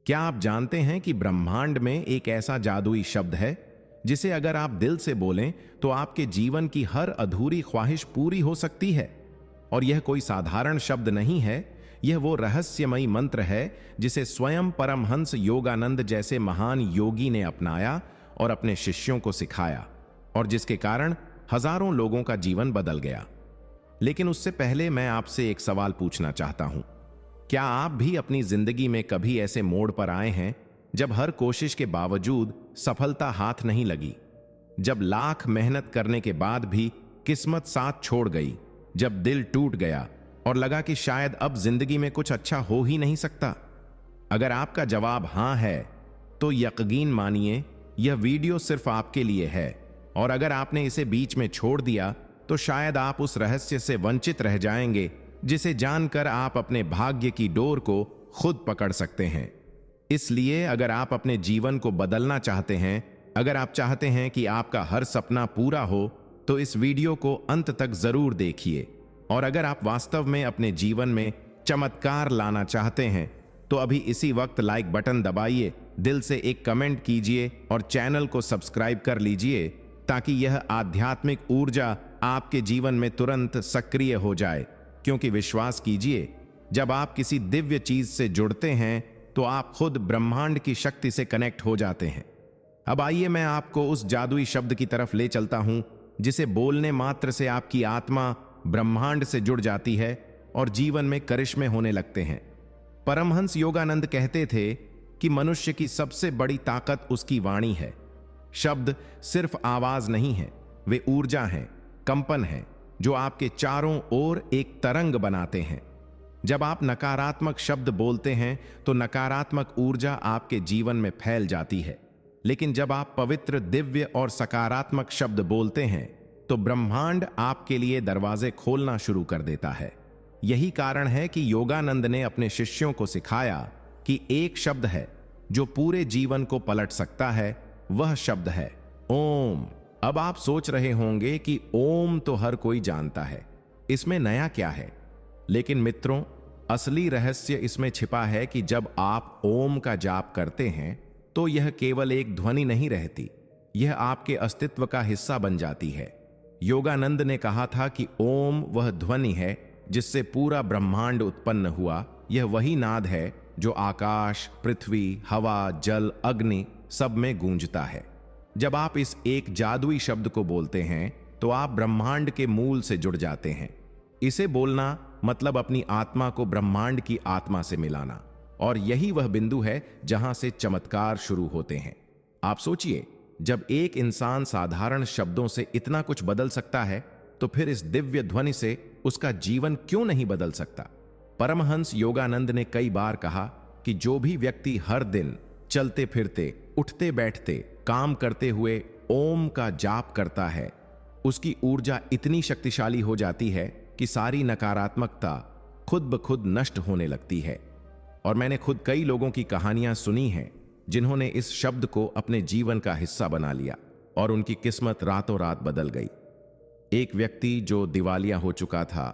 क्या आप जानते हैं कि ब्रह्मांड में एक ऐसा जादुई शब्द है जिसे अगर आप दिल से बोलें तो आपके जीवन की हर अधूरी ख्वाहिश पूरी हो सकती है? और यह कोई साधारण शब्द नहीं है, यह वो रहस्यमयी मंत्र है जिसे स्वयं परमहंस योगानंद जैसे महान योगी ने अपनाया और अपने शिष्यों को सिखाया, और जिसके कारण हजारों लोगों का जीवन बदल गया। लेकिन उससे पहले मैं आपसे एक सवाल पूछना चाहता हूं। क्या आप भी अपनी जिंदगी में कभी ऐसे मोड़ पर आए हैं जब हर कोशिश के बावजूद सफलता हाथ नहीं लगी, जब लाख मेहनत करने के बाद भी किस्मत साथ छोड़ गई, जब दिल टूट गया और लगा कि शायद अब जिंदगी में कुछ अच्छा हो ही नहीं सकता? अगर आपका जवाब हां है तो यकीन मानिए यह वीडियो सिर्फ आपके लिए है, और अगर आपने इसे बीच में छोड़ दिया तो शायद आप उस रहस्य से वंचित रह जाएंगे जिसे जानकर आप अपने भाग्य की डोर को खुद पकड़ सकते हैं। इसलिए अगर आप अपने जीवन को बदलना चाहते हैं, अगर आप चाहते हैं कि आपका हर सपना पूरा हो, तो इस वीडियो को अंत तक जरूर देखिए। और अगर आप वास्तव में अपने जीवन में चमत्कार लाना चाहते हैं तो अभी इसी वक्त लाइक बटन दबाइए, दिल से एक कमेंट कीजिए और चैनल को सब्सक्राइब कर लीजिए ताकि यह आध्यात्मिक ऊर्जा आपके जीवन में तुरंत सक्रिय हो जाए। क्योंकि विश्वास कीजिए, जब आप किसी दिव्य चीज से जुड़ते हैं तो आप खुद ब्रह्मांड की शक्ति से कनेक्ट हो जाते हैं। अब आइए मैं आपको उस जादुई शब्द की तरफ ले चलता हूं जिसे बोलने मात्र से आपकी आत्मा ब्रह्मांड से जुड़ जाती है और जीवन में करिश्मे होने लगते हैं। परमहंस योगानंद कहते थे कि मनुष्य की सबसे बड़ी ताकत उसकी वाणी है। शब्द सिर्फ आवाज नहीं है, वे ऊर्जा हैं, कंपन हैं, जो आपके चारों ओर एक तरंग बनाते हैं। जब आप नकारात्मक शब्द बोलते हैं तो नकारात्मक ऊर्जा आपके जीवन में फैल जाती है, लेकिन जब आप पवित्र, दिव्य और सकारात्मक शब्द बोलते हैं तो ब्रह्मांड आपके लिए दरवाजे खोलना शुरू कर देता है। यही कारण है कि योगानंद ने अपने शिष्यों को सिखाया कि एक शब्द है जो पूरे जीवन को पलट सकता है, वह शब्द है ओम। अब आप सोच रहे होंगे कि ओम तो हर कोई जानता है, इसमें नया क्या है? लेकिन मित्रों, असली रहस्य इसमें छिपा है कि जब आप ओम का जाप करते हैं तो यह केवल एक ध्वनि नहीं रहती, यह आपके अस्तित्व का हिस्सा बन जाती है। योगानंद ने कहा था कि ओम वह ध्वनि है जिससे पूरा ब्रह्मांड उत्पन्न हुआ। यह वही नाद है जो आकाश, पृथ्वी, हवा, जल, अग्नि सब में गूंजता है। जब आप इस एक जादुई शब्द को बोलते हैं तो आप ब्रह्मांड के मूल से जुड़ जाते हैं। इसे बोलना मतलब अपनी आत्मा को ब्रह्मांड की आत्मा से मिलाना, और यही वह बिंदु है जहां से चमत्कार शुरू होते हैं। आप सोचिए, जब एक इंसान साधारण शब्दों से इतना कुछ बदल सकता है तो फिर इस दिव्य ध्वनि से उसका जीवन क्यों नहीं बदल सकता? परमहंस योगानंद ने कई बार कहा कि जो भी व्यक्ति हर दिन चलते फिरते, उठते बैठते, काम करते हुए ओम का जाप करता है, उसकी ऊर्जा इतनी शक्तिशाली हो जाती है कि सारी नकारात्मकता खुद ब खुद नष्ट होने लगती है। और मैंने खुद कई लोगों की कहानियां सुनी हैं जिन्होंने इस शब्द को अपने जीवन का हिस्सा बना लिया और उनकी किस्मत रातों रात बदल गई। एक व्यक्ति जो दिवालिया हो चुका था,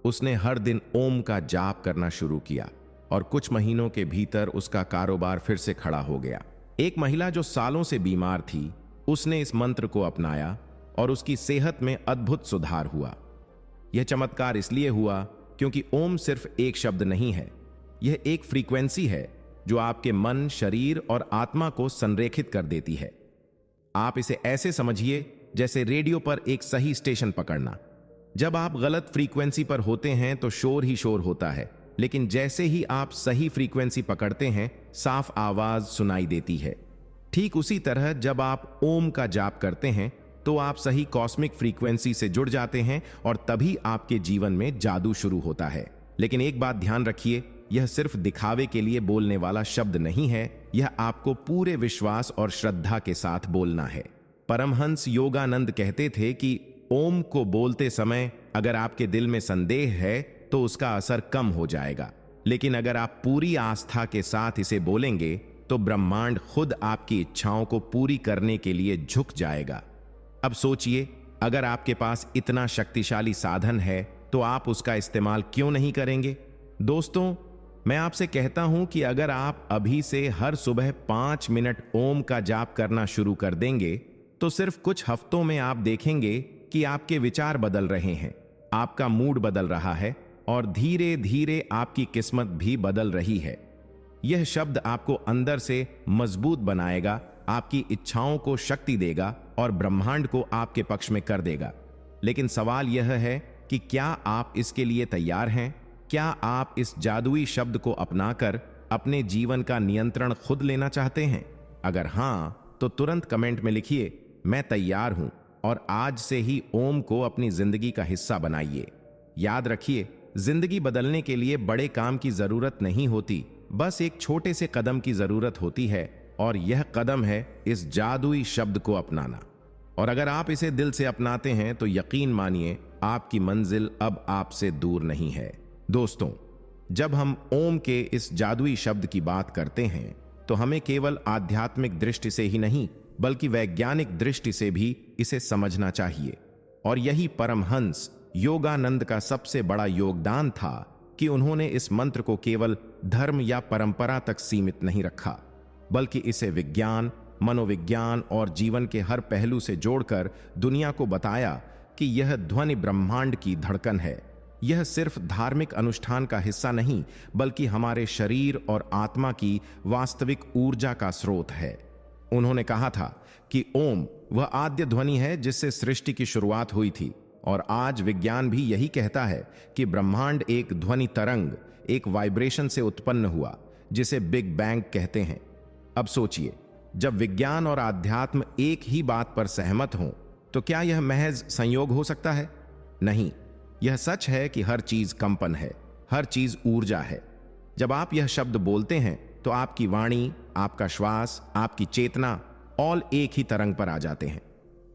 उसने हर दिन ओम का जाप करना शुरू किया और कुछ महीनों के भीतर उसका कारोबार फिर से खड़ा हो गया। एक महिला जो सालों से बीमार थी, उसने इस मंत्र को अपनाया और उसकी सेहत में अद्भुत सुधार हुआ। यह चमत्कार इसलिए हुआ क्योंकि ओम सिर्फ एक शब्द नहीं है, यह एक फ्रीक्वेंसी है जो आपके मन, शरीर और आत्मा को संरेखित कर देती है। आप इसे ऐसे समझिए जैसे रेडियो पर एक सही स्टेशन पकड़ना। जब आप गलत फ्रीक्वेंसी पर होते हैं तो शोर ही शोर होता है, लेकिन जैसे ही आप सही फ्रीक्वेंसी पकड़ते हैं, साफ आवाज सुनाई देती है। ठीक उसी तरह जब आप ओम का जाप करते हैं तो आप सही कॉस्मिक फ्रीक्वेंसी से जुड़ जाते हैं और तभी आपके जीवन में जादू शुरू होता है। लेकिन एक बात ध्यान रखिए, यह सिर्फ दिखावे के लिए बोलने वाला शब्द नहीं है, यह आपको पूरे विश्वास और श्रद्धा के साथ बोलना है। परमहंस योगानंद कहते थे कि ओम को बोलते समय अगर आपके दिल में संदेह है तो उसका असर कम हो जाएगा, लेकिन अगर आप पूरी आस्था के साथ इसे बोलेंगे तो ब्रह्मांड खुद आपकी इच्छाओं को पूरी करने के लिए झुक जाएगा। अब सोचिए, अगर आपके पास इतना शक्तिशाली साधन है तो आप उसका इस्तेमाल क्यों नहीं करेंगे? दोस्तों, मैं आपसे कहता हूं कि अगर आप अभी से हर सुबह 5 मिनट ओम का जाप करना शुरू कर देंगे तो सिर्फ कुछ हफ्तों में आप देखेंगे कि आपके विचार बदल रहे हैं, आपका मूड बदल रहा है और धीरे धीरे आपकी किस्मत भी बदल रही है। यह शब्द आपको अंदर से मजबूत बनाएगा, आपकी इच्छाओं को शक्ति देगा और ब्रह्मांड को आपके पक्ष में कर देगा। लेकिन सवाल यह है कि क्या आप इसके लिए तैयार हैं? क्या आप इस जादुई शब्द को अपनाकर अपने जीवन का नियंत्रण खुद लेना चाहते हैं? अगर हां, तो तुरंत कमेंट में लिखिए, मैं तैयार हूं, और आज से ही ओम को अपनी जिंदगी का हिस्सा बनाइए। याद रखिए, जिंदगी बदलने के लिए बड़े काम की जरूरत नहीं होती, बस एक छोटे से कदम की जरूरत होती है, और यह कदम है इस जादुई शब्द को अपनाना। और अगर आप इसे दिल से अपनाते हैं तो यकीन मानिए, आपकी मंजिल अब आपसे दूर नहीं है। दोस्तों, जब हम ओम के इस जादुई शब्द की बात करते हैं तो हमें केवल आध्यात्मिक दृष्टि से ही नहीं बल्कि वैज्ञानिक दृष्टि से भी इसे समझना चाहिए। और यही परमहंस योगानंद का सबसे बड़ा योगदान था कि उन्होंने इस मंत्र को केवल धर्म या परंपरा तक सीमित नहीं रखा, बल्कि इसे विज्ञान, मनोविज्ञान और जीवन के हर पहलू से जोड़कर दुनिया को बताया कि यह ध्वनि ब्रह्मांड की धड़कन है। यह सिर्फ धार्मिक अनुष्ठान का हिस्सा नहीं बल्कि हमारे शरीर और आत्मा की वास्तविक ऊर्जा का स्रोत है। उन्होंने कहा था कि ओम वह आद्य ध्वनि है जिससे सृष्टि की शुरुआत हुई थी, और आज विज्ञान भी यही कहता है कि ब्रह्मांड एक ध्वनि तरंग, एक वाइब्रेशन से उत्पन्न हुआ जिसे बिग बैंग कहते हैं। अब सोचिए, जब विज्ञान और आध्यात्म एक ही बात पर सहमत हों तो क्या यह महज संयोग हो सकता है? नहीं, यह सच है कि हर चीज कंपन है, हर चीज ऊर्जा है। जब आप यह शब्द बोलते हैं तो आपकी वाणी, आपका श्वास, आपकी चेतना ऑल एक ही तरंग पर आ जाते हैं।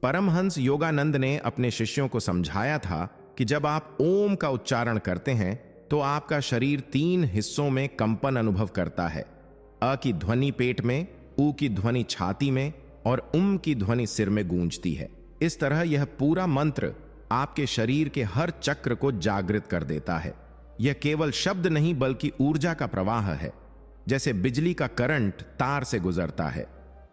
परमहंस योगानंद ने अपने शिष्यों को समझाया था कि जब आप ओम का उच्चारण करते हैं तो आपका शरीर 3 हिस्सों में कंपन अनुभव करता है। अ की ध्वनि पेट में, ऊ की ध्वनि छाती में और उम की ध्वनि सिर में गूंजती है। इस तरह यह पूरा मंत्र आपके शरीर के हर चक्र को जागृत कर देता है। यह केवल शब्द नहीं बल्कि ऊर्जा का प्रवाह है, जैसे बिजली का करंट तार से गुजरता है।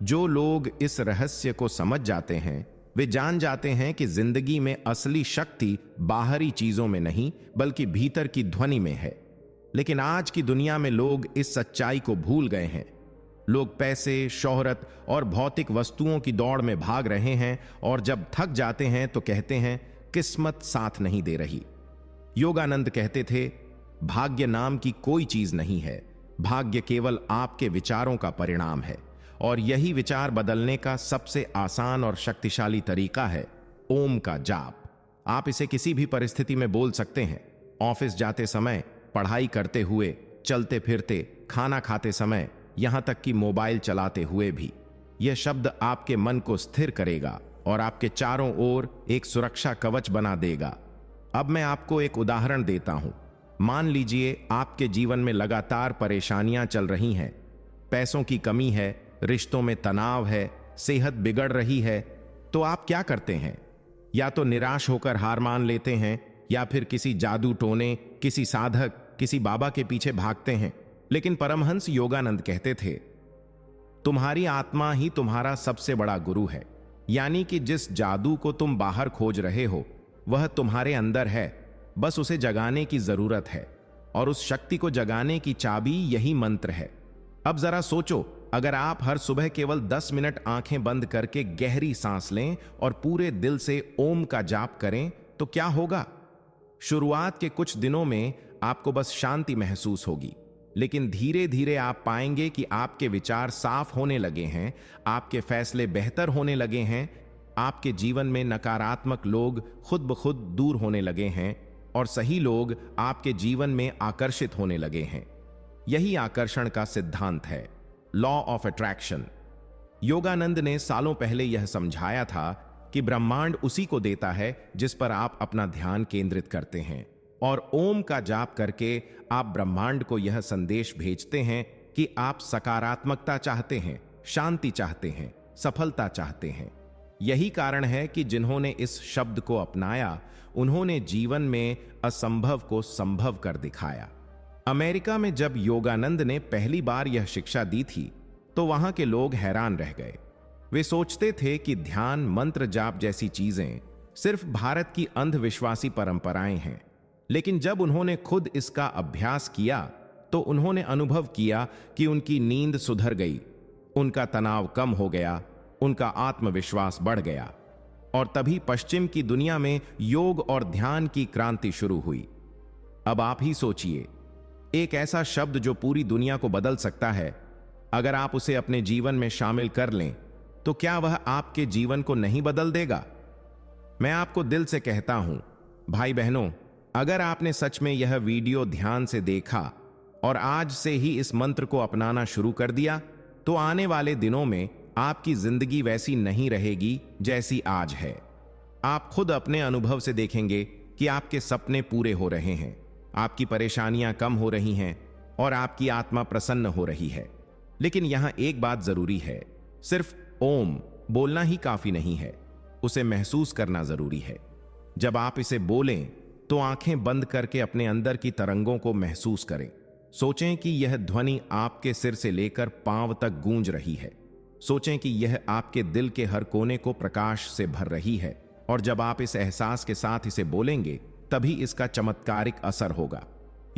जो लोग इस रहस्य को समझ जाते हैं वे जान जाते हैं कि जिंदगी में असली शक्ति बाहरी चीजों में नहीं बल्कि भीतर की ध्वनि में है। लेकिन आज की दुनिया में लोग इस सच्चाई को भूल गए हैं। लोग पैसे, शोहरत और भौतिक वस्तुओं की दौड़ में भाग रहे हैं, और जब थक जाते हैं तो कहते हैं किस्मत साथ नहीं दे रही। योगानंद कहते थे, भाग्य नाम की कोई चीज नहीं है, भाग्य केवल आपके विचारों का परिणाम है, और यही विचार बदलने का सबसे आसान और शक्तिशाली तरीका है ओम का जाप। आप इसे किसी भी परिस्थिति में बोल सकते हैं, ऑफिस जाते समय, पढ़ाई करते हुए, चलते फिरते, खाना खाते समय, यहां तक कि मोबाइल चलाते हुए भी। यह शब्द आपके मन को स्थिर करेगा और आपके चारों ओर एक सुरक्षा कवच बना देगा। अब मैं आपको एक उदाहरण देता हूं। मान लीजिए आपके जीवन में लगातार परेशानियां चल रही हैं, पैसों की कमी है, रिश्तों में तनाव है, सेहत बिगड़ रही है, तो आप क्या करते हैं? या तो निराश होकर हार मान लेते हैं, या फिर किसी जादू टोने, किसी साधक, किसी बाबा के पीछे भागते हैं। लेकिन परमहंस योगानंद कहते थे, तुम्हारी आत्मा ही तुम्हारा सबसे बड़ा गुरु है। यानी कि जिस जादू को तुम बाहर खोज रहे हो वह तुम्हारे अंदर है, बस उसे जगाने की जरूरत है, और उस शक्ति को जगाने की चाबी यही मंत्र है। अब जरा सोचो, अगर आप हर सुबह केवल 10 मिनट आंखें बंद करके गहरी सांस लें और पूरे दिल से ओम का जाप करें तो क्या होगा? शुरुआत के कुछ दिनों में आपको बस शांति महसूस होगी, लेकिन धीरे धीरे आप पाएंगे कि आपके विचार साफ होने लगे हैं, आपके फैसले बेहतर होने लगे हैं, आपके जीवन में नकारात्मक लोग खुद ब खुद दूर होने लगे हैं और सही लोग आपके जीवन में आकर्षित होने लगे हैं। यही आकर्षण का सिद्धांत है, लॉ ऑफ अट्रैक्शन। योगानंद ने सालों पहले यह समझाया था कि ब्रह्मांड उसी को देता है जिस पर आप अपना ध्यान केंद्रित करते हैं, और ओम का जाप करके आप ब्रह्मांड को यह संदेश भेजते हैं कि आप सकारात्मकता चाहते हैं, शांति चाहते हैं, सफलता चाहते हैं। यही कारण है कि जिन्होंने इस शब्द को अपनाया उन्होंने जीवन में असंभव को संभव कर दिखाया। अमेरिका में जब योगानंद ने पहली बार यह शिक्षा दी थी तो वहां के लोग हैरान रह गए। वे सोचते थे कि ध्यान, मंत्र जाप जैसी चीजें सिर्फ भारत की अंधविश्वासी परंपराएं हैं। लेकिन जब उन्होंने खुद इसका अभ्यास किया तो उन्होंने अनुभव किया कि उनकी नींद सुधर गई, उनका तनाव कम हो गया, उनका आत्मविश्वास बढ़ गया। और तभी पश्चिम की दुनिया में योग और ध्यान की क्रांति शुरू हुई। अब आप ही सोचिए, एक ऐसा शब्द जो पूरी दुनिया को बदल सकता है, अगर आप उसे अपने जीवन में शामिल कर लें तो क्या वह आपके जीवन को नहीं बदल देगा? मैं आपको दिल से कहता हूं, भाई बहनों, अगर आपने सच में यह वीडियो ध्यान से देखा और आज से ही इस मंत्र को अपनाना शुरू कर दिया तो आने वाले दिनों में आपकी जिंदगी वैसी नहीं रहेगी जैसी आज है। आप खुद अपने अनुभव से देखेंगे कि आपके सपने पूरे हो रहे हैं, आपकी परेशानियां कम हो रही हैं और आपकी आत्मा प्रसन्न हो रही है। लेकिन यहां एक बात जरूरी है, सिर्फ ओम बोलना ही काफी नहीं है, उसे महसूस करना जरूरी है। जब आप इसे बोलें तो आंखें बंद करके अपने अंदर की तरंगों को महसूस करें। सोचें कि यह ध्वनि आपके सिर से लेकर पांव तक गूंज रही है। सोचें कि यह आपके दिल के हर कोने को प्रकाश से भर रही है। और जब आप इस एहसास के साथ इसे बोलेंगे तभी इसका चमत्कारिक असर होगा।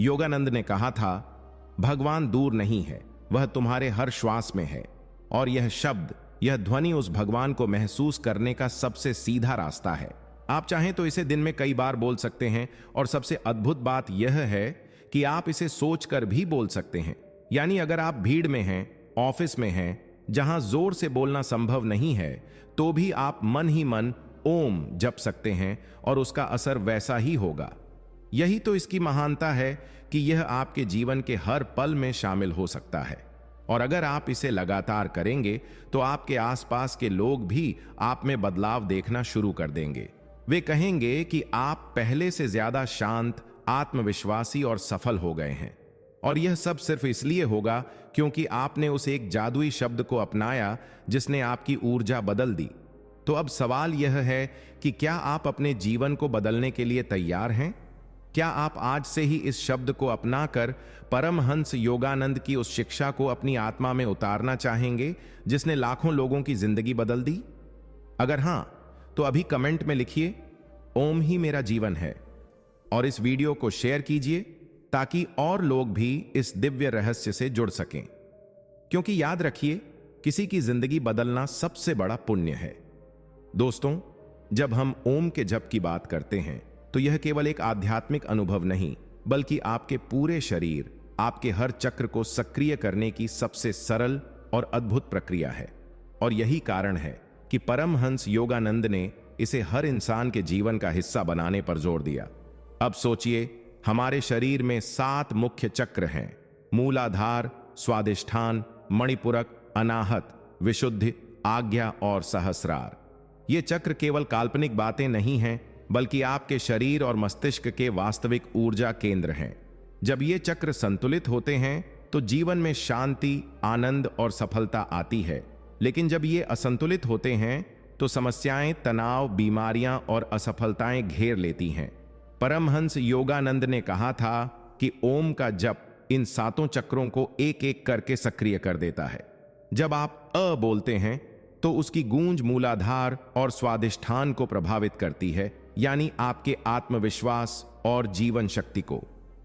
योगानंद ने कहा था, भगवान दूर नहीं है, वह तुम्हारे हर श्वास में है। और यह शब्द, यह ध्वनि उस भगवान को महसूस करने का सबसे सीधा रास्ता है। आप चाहें तो इसे दिन में कई बार बोल सकते हैं। और सबसे अद्भुत बात यह है कि आप इसे सोचकर भी बोल सकते हैं। यानी अगर आप भीड़ में हैं, ऑफिस में हैं, जहां जोर से बोलना संभव नहीं है, तो भी आप मन ही मन ओम जप सकते हैं और उसका असर वैसा ही होगा। यही तो इसकी महानता है कि यह आपके जीवन के हर पल में शामिल हो सकता है। और अगर आप इसे लगातार करेंगे तो आपके आसपास के लोग भी आप में बदलाव देखना शुरू कर देंगे। वे कहेंगे कि आप पहले से ज्यादा शांत, आत्मविश्वासी और सफल हो गए हैं। और यह सब सिर्फ इसलिए होगा क्योंकि आपने उस एक जादुई शब्द को अपनाया जिसने आपकी ऊर्जा बदल दी। तो अब सवाल यह है कि क्या आप अपने जीवन को बदलने के लिए तैयार हैं? क्या आप आज से ही इस शब्द को अपनाकर परमहंस योगानंद की उस शिक्षा को अपनी आत्मा में उतारना चाहेंगे जिसने लाखों लोगों की जिंदगी बदल दी? अगर हां, तो अभी कमेंट में लिखिए, ओम ही मेरा जीवन है। और इस वीडियो को शेयर कीजिए ताकि और लोग भी इस दिव्य रहस्य से जुड़ सकें। क्योंकि याद रखिए, किसी की जिंदगी बदलना सबसे बड़ा पुण्य है। दोस्तों, जब हम ओम के जप की बात करते हैं तो यह केवल एक आध्यात्मिक अनुभव नहीं, बल्कि आपके पूरे शरीर, आपके हर चक्र को सक्रिय करने की सबसे सरल और अद्भुत प्रक्रिया है। और यही कारण है कि परमहंस योगानंद ने इसे हर इंसान के जीवन का हिस्सा बनाने पर जोर दिया। अब सोचिए, हमारे शरीर में 7 मुख्य चक्र हैं: मूलाधार, स्वादिष्ठान, मणिपुरक, अनाहत, विशुद्धि, आज्ञा और सहस्रार। ये चक्र केवल काल्पनिक बातें नहीं हैं, बल्कि आपके शरीर और मस्तिष्क के वास्तविक ऊर्जा केंद्र हैं। जब ये चक्र संतुलित होते हैं तो जीवन में शांति, आनंद और सफलता आती है। लेकिन जब ये असंतुलित होते हैं तो समस्याएं, तनाव, बीमारियां और असफलताएं घेर लेती हैं। परमहंस योगानंद ने कहा था कि ओम का जप इन 7 चक्रों को एक एक करके सक्रिय कर देता है। जब आप अ बोलते हैं तो उसकी गूंज मूलाधार और स्वादिष्ठान को प्रभावित करती है, यानी आपके आत्मविश्वास और जीवन शक्ति को।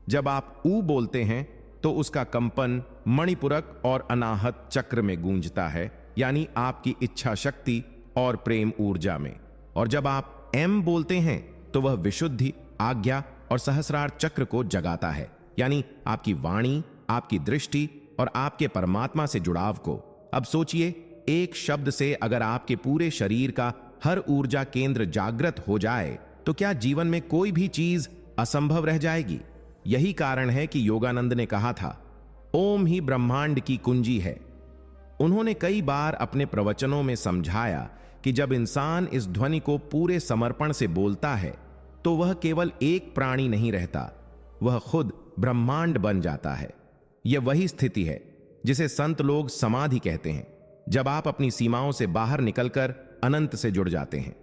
जब आप ऊ बोलते हैं तो उसका कंपन मणिपुरक और अनाहत चक्र में गूंजता है, यानी आपकी इच्छा शक्ति और प्रेम ऊर्जा में। और जब आप एम बोलते हैं तो वह विशुद्धि, आज्ञा और सहस्रार चक्र को जगाता है, यानी आपकी वाणी, आपकी दृष्टि और आपके परमात्मा से जुड़ाव को। अब सोचिए, एक शब्द से अगर आपके पूरे शरीर का हर ऊर्जा केंद्र जागृत हो जाए तो क्या जीवन में कोई भी चीज असंभव रह जाएगी? यही कारण है कि योगानंद ने कहा था, ओम ही ब्रह्मांड की कुंजी है। उन्होंने कई बार अपने प्रवचनों में समझाया कि जब इंसान इस ध्वनि को पूरे समर्पण से बोलता है तो वह केवल एक प्राणी नहीं रहता, वह खुद ब्रह्मांड बन जाता है। यह वही स्थिति है जिसे संत लोग समाधि कहते हैं, जब आप अपनी सीमाओं से बाहर निकलकर अनंत से जुड़ जाते हैं।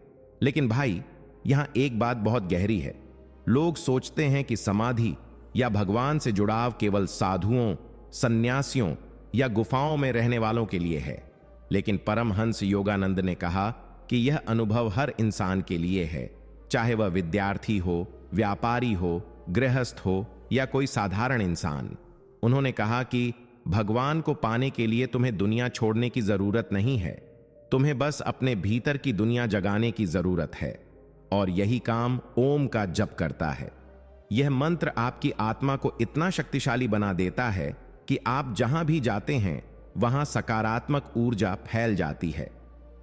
लेकिन भाई, यहां एक बात बहुत गहरी है। लोग सोचते हैं कि समाधि या भगवान से जुड़ाव केवल साधुओं, सन्यासियों या गुफाओं में रहने वालों के लिए है। लेकिन परमहंस योगानंद ने कहा कि यह अनुभव हर इंसान के लिए है, चाहे वह विद्यार्थी हो, व्यापारी हो, गृहस्थ हो या कोई साधारण इंसान। उन्होंने कहा कि भगवान को पाने के लिए तुम्हें दुनिया छोड़ने की जरूरत नहीं है, तुम्हें बस अपने भीतर की दुनिया जगाने की जरूरत है, और यही काम ओम का जप करता है। यह मंत्र आपकी आत्मा को इतना शक्तिशाली बना देता है कि आप जहां भी जाते हैं वहां सकारात्मक ऊर्जा फैल जाती है।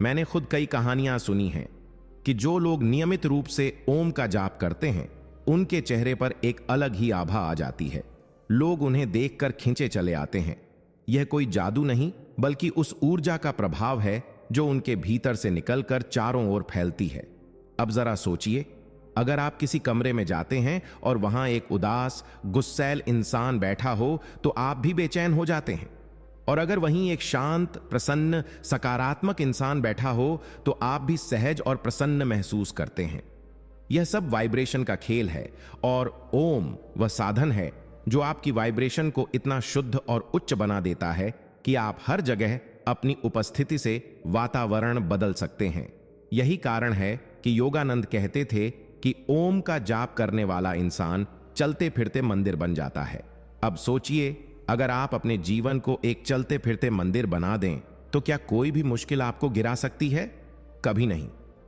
मैंने खुद कई कहानियां सुनी हैं कि जो लोग नियमित रूप से ओम का जाप करते हैं उनके चेहरे पर एक अलग ही आभा आ जाती है। लोग उन्हें देखकर खींचे चले आते हैं। यह कोई जादू नहीं, बल्कि उस ऊर्जा का प्रभाव है जो उनके भीतर से निकलकर चारों ओर फैलती है। अब जरा सोचिए, अगर आप किसी कमरे में जाते हैं और वहां एक उदास, गुस्सैल इंसान बैठा हो तो आप भी बेचैन हो जाते हैं, और अगर वहीं एक शांत, प्रसन्न, सकारात्मक इंसान बैठा हो तो आप भी सहज और प्रसन्न महसूस करते हैं। यह सब वाइब्रेशन का खेल है, और ओम वह साधन है जो आपकी वाइब्रेशन को इतना शुद्ध और उच्च बना देता है कि आप हर जगह अपनी उपस्थिति से वातावरण बदल सकते हैं। यही कारण है कि योगानंद कहते थे कि ओम का जाप करने वाला इंसान चलते फिरते मंदिर बन जाता है। अब सोचिए, अगर आप अपने जीवन को एक चलते फिरते मंदिर बना दें तो क्या कोई भी मुश्किल आपको गिरा सकती है? कभी नहीं।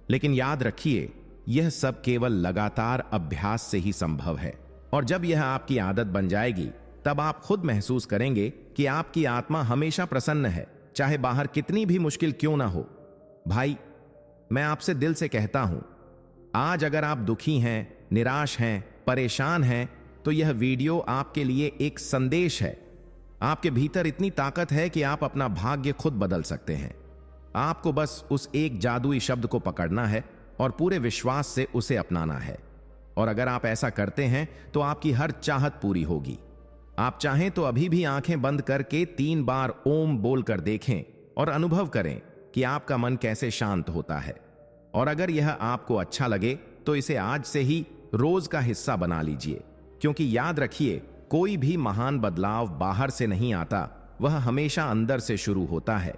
लेकिन याद रखिए, यह सब केवल लगातार अभ्यास से ही संभव है, और जब यह आपकी आदत बन जाएगी तब आप खुद महसूस करेंगे कि आपकी आत्मा हमेशा प्रसन्न है, चाहे बाहर कितनी भी मुश्किल क्यों ना हो। भाई, मैं आपसे दिल से कहता हूं, आज अगर आप दुखी हैं, निराश हैं, परेशान हैं, तो यह वीडियो आपके लिए एक संदेश है। आपके भीतर इतनी ताकत है कि आप अपना भाग्य खुद बदल सकते हैं। आपको बस उस एक जादुई शब्द को पकड़ना है और पूरे विश्वास से उसे अपनाना है। और अगर आप ऐसा करते हैं तो आपकी हर चाहत पूरी होगी। आप चाहें तो अभी भी आंखें बंद करके 3 बार ओम बोलकर देखें और अनुभव करें कि आपका मन कैसे शांत होता है। और अगर यह आपको अच्छा लगे तो इसे आज से ही रोज का हिस्सा बना लीजिए, क्योंकि याद रखिए, कोई भी महान बदलाव बाहर से नहीं आता, वह हमेशा अंदर से शुरू होता है।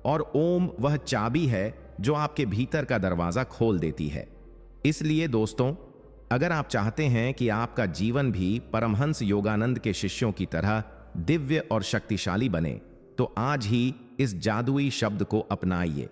और ओम वह चाबी है जो आपके भीतर का दरवाजा खोल देती है। इसलिए दोस्तों, अगर आप चाहते हैं कि आपका जीवन भी परमहंस योगानंद के शिष्यों की तरह दिव्य और शक्तिशाली बने, तो आज ही इस जादुई शब्द को अपनाइए।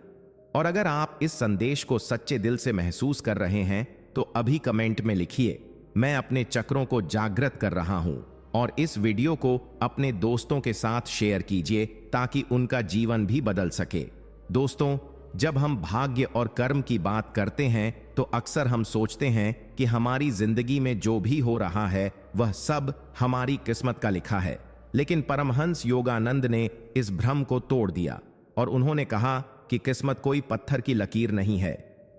और अगर आप इस संदेश को सच्चे दिल से महसूस कर रहे हैं तो अभी कमेंट में लिखिए, मैं अपने चक्रों को जागृत कर रहा हूं, और इस वीडियो को अपने दोस्तों के साथ शेयर कीजिए ताकि उनका जीवन भी बदल सके। दोस्तों, जब हम भाग्य और कर्म की बात करते हैं तो अक्सर हम सोचते हैं कि हमारी जिंदगी में जो भी हो रहा है वह सब हमारी किस्मत का लिखा है। लेकिन परमहंस योगानंद ने इस भ्रम को तोड़ दिया और उन्होंने कहा कि किस्मत कोई पत्थर की लकीर नहीं है,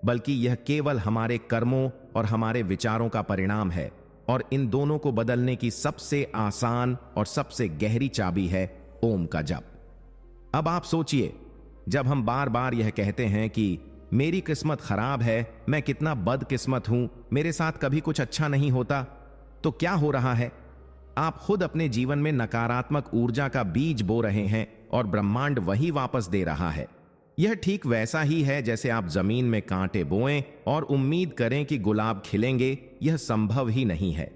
बल्कि यह केवल हमारे कर्मों और हमारे विचारों का परिणाम है। और इन दोनों को बदलने की सबसे आसान और सबसे गहरी चाबी है ओम का जप। अब आप सोचिए, जब हम बार बार यह कहते हैं कि मेरी किस्मत खराब है, मैं कितना बदकिस्मत हूं, मेरे साथ कभी कुछ अच्छा नहीं होता, तो क्या हो रहा है? आप खुद अपने जीवन में नकारात्मक ऊर्जा का बीज बो रहे हैं और ब्रह्मांड वही वापस दे रहा है। यह ठीक वैसा ही है जैसे आप जमीन में कांटे बोएं और उम्मीद करें कि गुलाब खिलेंगे। यह संभव ही नहीं है।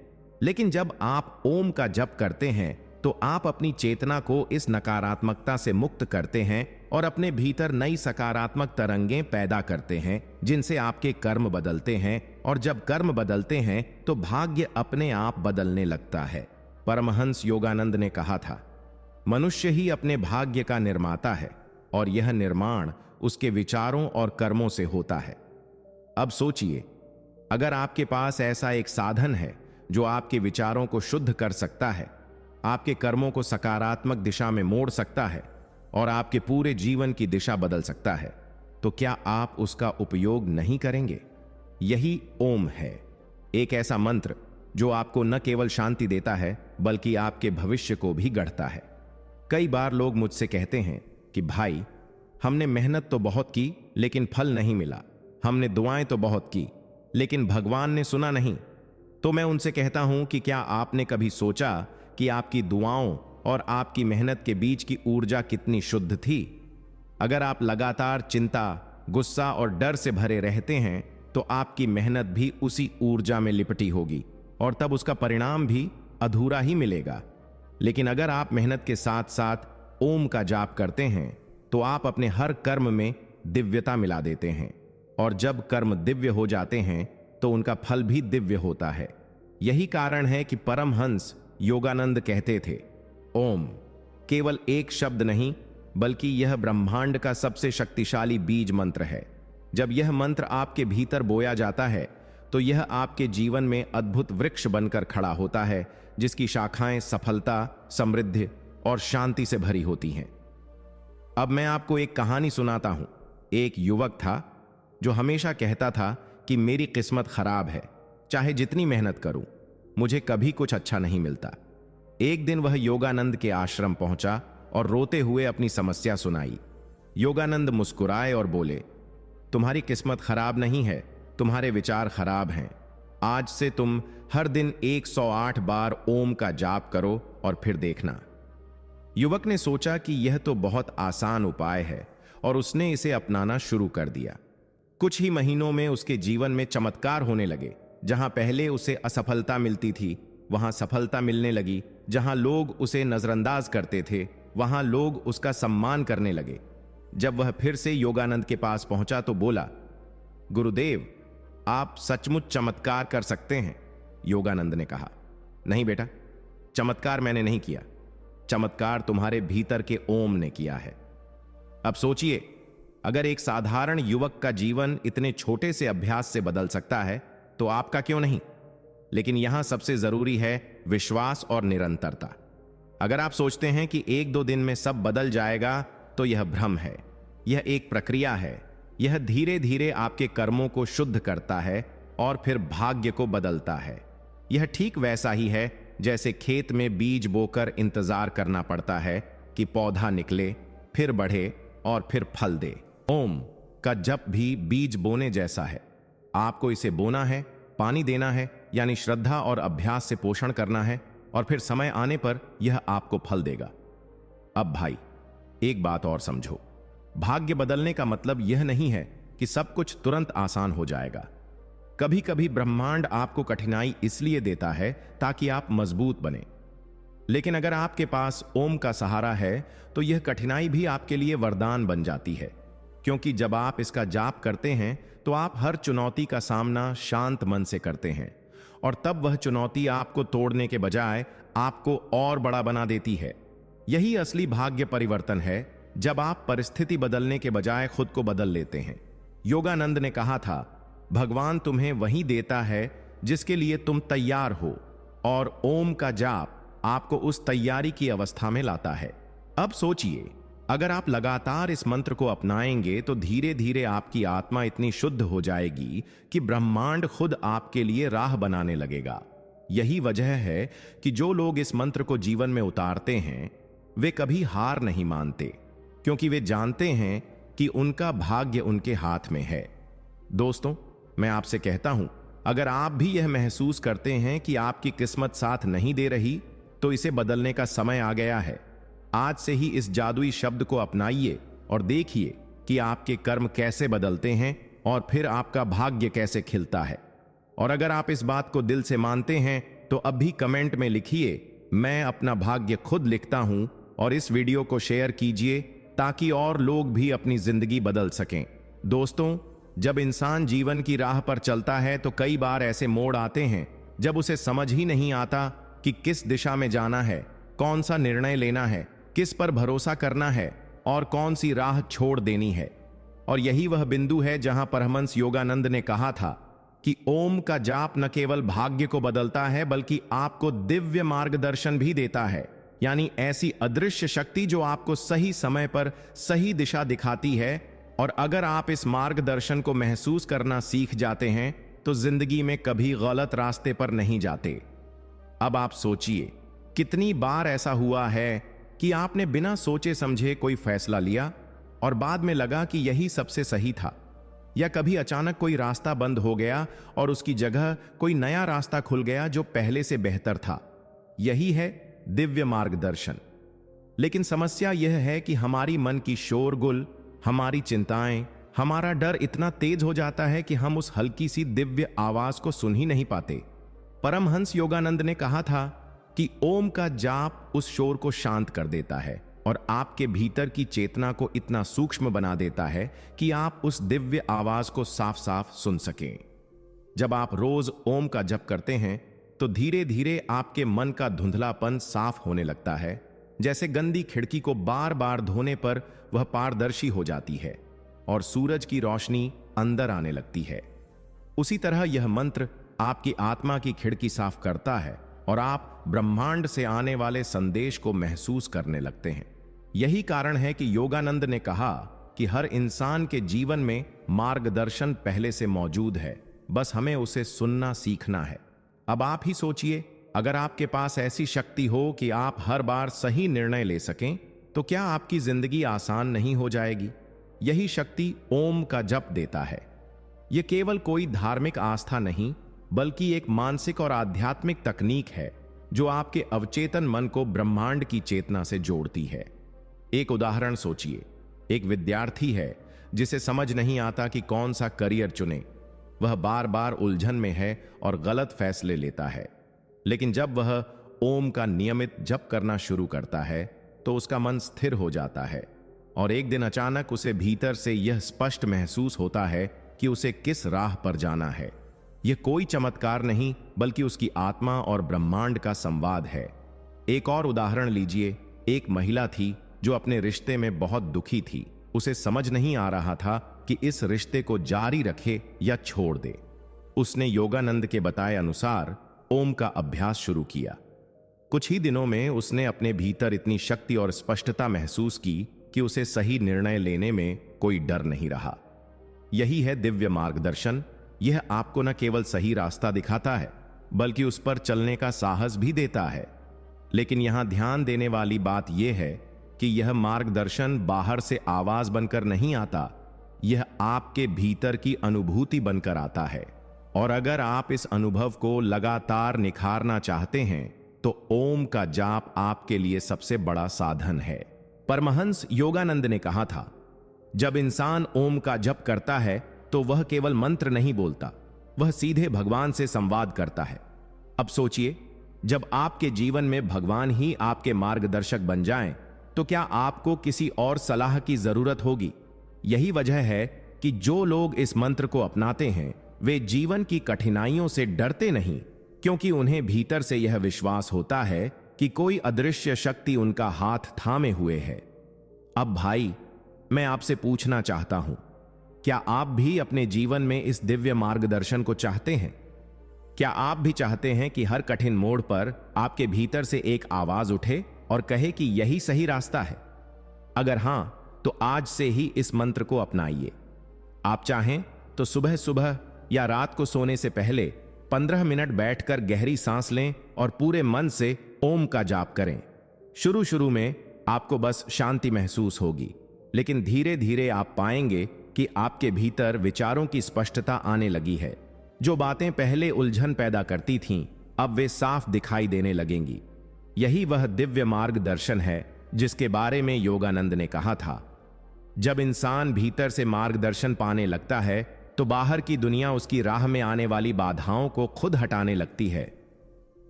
लेकिन जब आप ओम का जप करते हैं तो आप अपनी चेतना को इस नकारात्मकता से मुक्त करते हैं और अपने भीतर नई सकारात्मक तरंगें पैदा करते हैं, जिनसे आपके कर्म बदलते हैं। और जब कर्म बदलते हैं तो भाग्य अपने आप बदलने लगता है। परमहंस योगानंद ने कहा था, मनुष्य ही अपने भाग्य का निर्माता है और यह निर्माण उसके विचारों और कर्मों से होता है। अब सोचिए, अगर आपके पास ऐसा एक साधन है जो आपके विचारों को शुद्ध कर सकता है, आपके कर्मों को सकारात्मक दिशा में मोड़ सकता है और आपके पूरे जीवन की दिशा बदल सकता है, तो क्या आप उसका उपयोग नहीं करेंगे? यही ओम है, एक ऐसा मंत्र जो आपको न केवल शांति देता है बल्कि आपके भविष्य को भी गढ़ता है। कई बार लोग मुझसे कहते हैं कि भाई, हमने मेहनत तो बहुत की लेकिन फल नहीं मिला, हमने दुआएं तो बहुत की लेकिन भगवान ने सुना नहीं। तो मैं उनसे कहता हूं कि क्या आपने कभी सोचा कि आपकी दुआओं और आपकी मेहनत के बीच की ऊर्जा कितनी शुद्ध थी? अगर आप लगातार चिंता, गुस्सा और डर से भरे रहते हैं तो आपकी मेहनत भी उसी ऊर्जा में लिपटी होगी और तब उसका परिणाम भी अधूरा ही मिलेगा। लेकिन अगर आप मेहनत के साथ साथ ओम का जाप करते हैं तो आप अपने हर कर्म में दिव्यता मिला देते हैं, और जब कर्म दिव्य हो जाते हैं तो उनका फल भी दिव्य होता है। यही कारण है कि परमहंस योगानंद कहते थे, ओम केवल एक शब्द नहीं बल्कि यह ब्रह्मांड का सबसे शक्तिशाली बीज मंत्र है। जब यह मंत्र आपके भीतर बोया जाता है तो यह आपके जीवन में अद्भुत वृक्ष बनकर खड़ा होता है, जिसकी शाखाएं सफलता, समृद्धि और शांति से भरी होती हैं। अब मैं आपको एक कहानी सुनाता हूं। एक युवक था जो हमेशा कहता था कि मेरी किस्मत खराब है, चाहे जितनी मेहनत करूं मुझे कभी कुछ अच्छा नहीं मिलता। एक दिन वह योगानंद के आश्रम पहुंचा और रोते हुए अपनी समस्या सुनाई। योगानंद मुस्कुराए और बोले, तुम्हारी किस्मत खराब नहीं है, तुम्हारे विचार खराब हैं। आज से तुम हर दिन 108 बार ओम का जाप करो और फिर देखना। युवक ने सोचा कि यह तो बहुत आसान उपाय है और उसने इसे अपनाना शुरू कर दिया। कुछ ही महीनों में उसके जीवन में चमत्कार होने लगे। जहां पहले उसे असफलता मिलती थी वहां सफलता मिलने लगी। जहां लोग उसे नजरअंदाज करते थे वहां लोग उसका सम्मान करने लगे। जब वह फिर से योगानंद के पास पहुंचा तो बोला, गुरुदेव, आप सचमुच चमत्कार कर सकते हैं। योगानंद ने कहा, नहीं बेटा, चमत्कार मैंने नहीं किया, चमत्कार तुम्हारे भीतर के ओम ने किया है। अब सोचिए, अगर एक साधारण युवक का जीवन इतने छोटे से अभ्यास से बदल सकता है तो आपका क्यों नहीं? लेकिन यहां सबसे जरूरी है विश्वास और निरंतरता। अगर आप सोचते हैं कि 1-2 दिन में सब बदल जाएगा तो यह भ्रम है। यह एक प्रक्रिया है। यह धीरे धीरे आपके कर्मों को शुद्ध करता है और फिर भाग्य को बदलता है। यह ठीक वैसा ही है जैसे खेत में बीज बोकर इंतजार करना पड़ता है कि पौधा निकले, फिर बढ़े और फिर फल दे। ओम का जप भी बीज बोने जैसा है। आपको इसे बोना है, पानी देना है, यानी श्रद्धा और अभ्यास से पोषण करना है, और फिर समय आने पर यह आपको फल देगा। अब भाई, एक बात और समझो, भाग्य बदलने का मतलब यह नहीं है कि सब कुछ तुरंत आसान हो जाएगा। कभी कभी ब्रह्मांड आपको कठिनाई इसलिए देता है ताकि आप मजबूत बने। लेकिन अगर आपके पास ओम का सहारा है तो यह कठिनाई भी आपके लिए वरदान बन जाती है, क्योंकि जब आप इसका जाप करते हैं तो आप हर चुनौती का सामना शांत मन से करते हैं, और तब वह चुनौती आपको तोड़ने के बजाय आपको और बड़ा बना देती है। यही असली भाग्य परिवर्तन है, जब आप परिस्थिति बदलने के बजाय खुद को बदल लेते हैं। योगानंद ने कहा था, भगवान तुम्हें वही देता है जिसके लिए तुम तैयार हो, और ओम का जाप आपको उस तैयारी की अवस्था में लाता है। अब सोचिए, अगर आप लगातार इस मंत्र को अपनाएंगे तो धीरे धीरे आपकी आत्मा इतनी शुद्ध हो जाएगी कि ब्रह्मांड खुद आपके लिए राह बनाने लगेगा। यही वजह है कि जो लोग इस मंत्र को जीवन में उतारते हैं वे कभी हार नहीं मानते, क्योंकि वे जानते हैं कि उनका भाग्य उनके हाथ में है। दोस्तों, मैं आपसे कहता हूं, अगर आप भी यह महसूस करते हैं कि आपकी किस्मत साथ नहीं दे रही तो इसे बदलने का समय आ गया है। आज से ही इस जादुई शब्द को अपनाइए और देखिए कि आपके कर्म कैसे बदलते हैं और फिर आपका भाग्य कैसे खिलता है। और अगर आप इस बात को दिल से मानते हैं तो अब भी कमेंट में लिखिए, मैं अपना भाग्य खुद लिखता हूं, और इस वीडियो को शेयर कीजिए ताकि और लोग भी अपनी जिंदगी बदल सकें। दोस्तों, जब इंसान जीवन की राह पर चलता है तो कई बार ऐसे मोड़ आते हैं जब उसे समझ ही नहीं आता कि किस दिशा में जाना है, कौन सा निर्णय लेना है, किस पर भरोसा करना है और कौन सी राह छोड़ देनी है। और यही वह बिंदु है जहां परमहंस योगानंद ने कहा था कि ओम का जाप न केवल भाग्य को बदलता है बल्कि आपको दिव्य मार्गदर्शन भी देता है, यानी ऐसी अदृश्य शक्ति जो आपको सही समय पर सही दिशा दिखाती है। और अगर आप इस मार्गदर्शन को महसूस करना सीख जाते हैं तो जिंदगी में कभी गलत रास्ते पर नहीं जाते। अब आप सोचिए, कितनी बार ऐसा हुआ है कि आपने बिना सोचे समझे कोई फैसला लिया और बाद में लगा कि यही सबसे सही था। या कभी अचानक कोई रास्ता बंद हो गया और उसकी जगह कोई नया रास्ता खुल गया जो पहले से बेहतर था। यही है दिव्य मार्गदर्शन। लेकिन समस्या यह है कि हमारी मन की शोरगुल, हमारी चिंताएं, हमारा डर इतना तेज हो जाता है कि हम उस हल्की सी दिव्य आवाज को सुन ही नहीं पाते। परमहंस योगानंद ने कहा था कि ओम का जाप उस शोर को शांत कर देता है और आपके भीतर की चेतना को इतना सूक्ष्म बना देता है कि आप उस दिव्य आवाज को साफ साफ सुन सकें। जब आप रोज ओम का जप करते हैं तो धीरे धीरे आपके मन का धुंधलापन साफ होने लगता है। जैसे गंदी खिड़की को बार बार धोने पर वह पारदर्शी हो जाती है और सूरज की रोशनी अंदर आने लगती है। उसी तरह यह मंत्र आपकी आत्मा की खिड़की साफ करता है और आप ब्रह्मांड से आने वाले संदेश को महसूस करने लगते हैं। यही कारण है कि योगानंद ने कहा कि हर इंसान के जीवन में मार्गदर्शन पहले से मौजूद है, बस हमें उसे सुनना सीखना है। अब आप ही सोचिए, अगर आपके पास ऐसी शक्ति हो कि आप हर बार सही निर्णय ले सकें, तो क्या आपकी जिंदगी आसान नहीं हो जाएगी? यही शक्ति ओम का जप देता है। यह केवल कोई धार्मिक आस्था नहीं, बल्कि एक मानसिक और आध्यात्मिक तकनीक है जो आपके अवचेतन मन को ब्रह्मांड की चेतना से जोड़ती है। एक उदाहरण सोचिए, एक विद्यार्थी है जिसे समझ नहीं आता कि कौन सा करियर चुने। वह बार बार उलझन में है और गलत फैसले लेता है। लेकिन जब वह ओम का नियमित जप करना शुरू करता है तो उसका मन स्थिर हो जाता है और एक दिन अचानक उसे भीतर से यह स्पष्ट महसूस होता है कि उसे किस राह पर जाना है। यह कोई चमत्कार नहीं, बल्कि उसकी आत्मा और ब्रह्मांड का संवाद है। एक और उदाहरण लीजिए। एक महिला थी जो अपने रिश्ते में बहुत दुखी थी। उसे समझ नहीं आ रहा था कि इस रिश्ते को जारी रखे या छोड़ दे। उसने योगानंद के बताए अनुसार ओम का अभ्यास शुरू किया। कुछ ही दिनों में उसने अपने भीतर इतनी शक्ति और स्पष्टता महसूस की कि उसे सही निर्णय लेने में कोई डर नहीं रहा। यही है दिव्य मार्गदर्शन। यह आपको न केवल सही रास्ता दिखाता है, बल्कि उस पर चलने का साहस भी देता है। लेकिन यहां ध्यान देने वाली बात यह है कि यह मार्गदर्शन बाहर से आवाज बनकर नहीं आता, यह आपके भीतर की अनुभूति बनकर आता है। और अगर आप इस अनुभव को लगातार निखारना चाहते हैं तो ओम का जाप आपके लिए सबसे बड़ा साधन है। परमहंस योगानंद ने कहा था, जब इंसान ओम का जप करता है तो वह केवल मंत्र नहीं बोलता, वह सीधे भगवान से संवाद करता है। अब सोचिए, जब आपके जीवन में भगवान ही आपके मार्गदर्शक बन जाएं, तो क्या आपको किसी और सलाह की जरूरत होगी? यही वजह है कि जो लोग इस मंत्र को अपनाते हैं वे जीवन की कठिनाइयों से डरते नहीं, क्योंकि उन्हें भीतर से यह विश्वास होता है कि कोई अदृश्य शक्ति उनका हाथ थामे हुए है। अब भाई, मैं आपसे पूछना चाहता हूं, क्या आप भी अपने जीवन में इस दिव्य मार्गदर्शन को चाहते हैं? क्या आप भी चाहते हैं कि हर कठिन मोड़ पर आपके भीतर से एक आवाज उठे और कहे कि यही सही रास्ता है? अगर हां, तो आज से ही इस मंत्र को अपनाइए। आप चाहें तो सुबह सुबह या रात को सोने से पहले 15 मिनट बैठकर गहरी सांस लें और पूरे मन से ओम का जाप करें। शुरू शुरू में आपको बस शांति महसूस होगी, लेकिन धीरे धीरे आप पाएंगे कि आपके भीतर विचारों की स्पष्टता आने लगी है। जो बातें पहले उलझन पैदा करती थीं, अब वे साफ दिखाई देने लगेंगी। यही वह दिव्य मार्गदर्शन है जिसके बारे में योगानंद ने कहा था। जब इंसान भीतर से मार्गदर्शन पाने लगता है तो बाहर की दुनिया उसकी राह में आने वाली बाधाओं को खुद हटाने लगती है,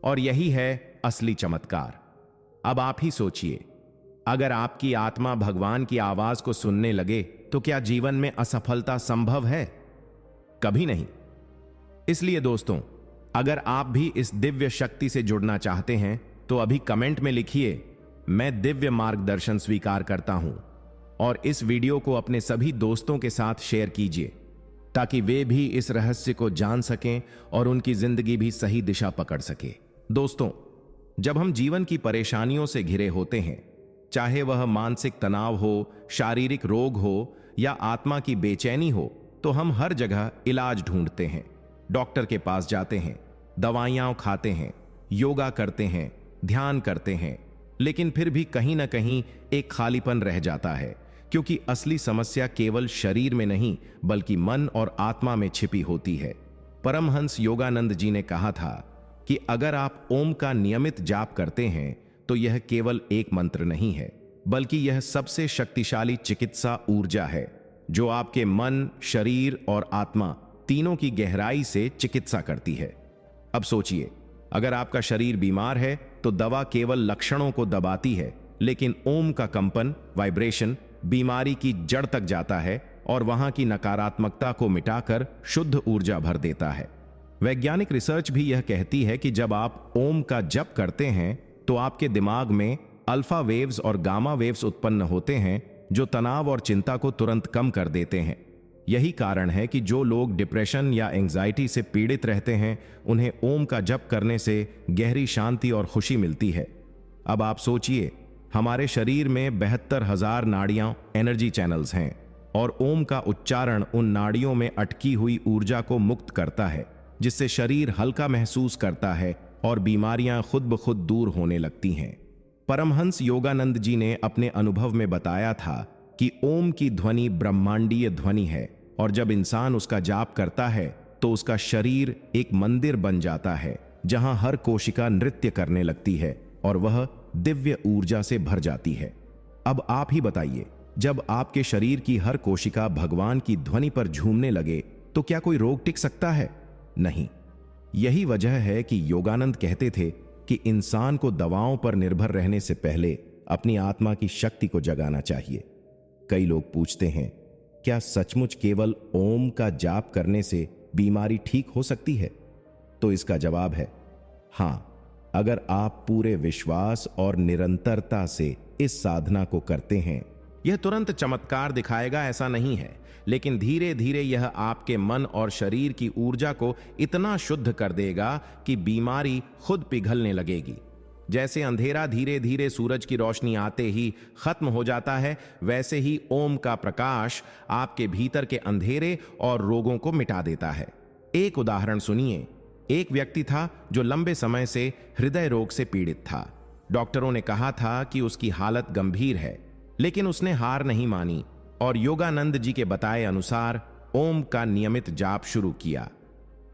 और यही है असली चमत्कार। अब आप ही सोचिए, अगर आपकी आत्मा भगवान की आवाज को सुनने लगे तो क्या जीवन में असफलता संभव है? कभी नहीं। इसलिए दोस्तों, अगर आप भी इस दिव्य शक्ति से जुड़ना चाहते हैं तो अभी कमेंट में लिखिए, मैं दिव्य मार्गदर्शन स्वीकार करता हूं, और इस वीडियो को अपने सभी दोस्तों के साथ शेयर कीजिए ताकि वे भी इस रहस्य को जान सकें और उनकी जिंदगी भी सही दिशा पकड़ सके। दोस्तों, जब हम जीवन की परेशानियों से घिरे होते हैं, चाहे वह मानसिक तनाव हो, शारीरिक रोग हो या आत्मा की बेचैनी हो, तो हम हर जगह इलाज ढूंढते हैं। डॉक्टर के पास जाते हैं, दवाइयां खाते हैं, योगा करते हैं, ध्यान करते हैं, लेकिन फिर भी कहीं ना कहीं एक खालीपन रह जाता है, क्योंकि असली समस्या केवल शरीर में नहीं बल्कि मन और आत्मा में छिपी होती है। परमहंस योगानंद जी ने कहा था कि अगर आप ओम का नियमित जाप करते हैं तो यह केवल एक मंत्र नहीं है, बल्कि यह सबसे शक्तिशाली चिकित्सा ऊर्जा है जो आपके मन, शरीर और आत्मा तीनों की गहराई से चिकित्सा करती है। अब सोचिए, अगर आपका शरीर बीमार है तो दवा केवल लक्षणों को दबाती है, लेकिन ओम का कंपन, वाइब्रेशन बीमारी की जड़ तक जाता है और वहां की नकारात्मकता को मिटाकर शुद्ध ऊर्जा भर देता है। वैज्ञानिक रिसर्च भी यह कहती है कि जब आप ओम का जप करते हैं तो आपके दिमाग में अल्फा वेव्स और गामा वेव्स उत्पन्न होते हैं जो तनाव और चिंता को तुरंत कम कर देते हैं। यही कारण है कि जो लोग डिप्रेशन या एंजाइटी से पीड़ित रहते हैं उन्हें ओम का जप करने से गहरी शांति और खुशी मिलती है। अब आप सोचिए, हमारे शरीर में 72,000 नाड़ियां, एनर्जी चैनल्स हैं और ओम का उच्चारण उन नाड़ियों में अटकी हुई ऊर्जा को मुक्त करता है, जिससे शरीर हल्का महसूस करता है और बीमारियां खुद ब खुद दूर होने लगती हैं। परमहंस योगानंद जी ने अपने अनुभव में बताया था कि ओम की ध्वनि ब्रह्मांडीय ध्वनि है और जब इंसान उसका जाप करता है तो उसका शरीर एक मंदिर बन जाता है जहां हर कोशिका नृत्य करने लगती है और वह दिव्य ऊर्जा से भर जाती है। अब आप ही बताइए, जब आपके शरीर की हर कोशिका भगवान की ध्वनि पर झूमने लगे तो क्या कोई रोग टिक सकता है? नहीं। यही वजह है कि योगानंद कहते थे कि इंसान को दवाओं पर निर्भर रहने से पहले अपनी आत्मा की शक्ति को जगाना चाहिए। कई लोग पूछते हैं, क्या सचमुच केवल ओम का जाप करने से बीमारी ठीक हो सकती है? तो इसका जवाब है हां, अगर आप पूरे विश्वास और निरंतरता से इस साधना को करते हैं। यह तुरंत चमत्कार दिखाएगा ऐसा नहीं है, लेकिन धीरे धीरे यह आपके मन और शरीर की ऊर्जा को इतना शुद्ध कर देगा कि बीमारी खुद पिघलने लगेगी। जैसे अंधेरा धीरे धीरे सूरज की रोशनी आते ही खत्म हो जाता है, वैसे ही ओम का प्रकाश आपके भीतर के अंधेरे और रोगों को मिटा देता है। एक उदाहरण सुनिए। एक व्यक्ति था जो लंबे समय से हृदय रोग से पीड़ित था। डॉक्टरों ने कहा था कि उसकी हालत गंभीर है, लेकिन उसने हार नहीं मानी और योगानंद जी के बताए अनुसार ओम का नियमित जाप शुरू किया।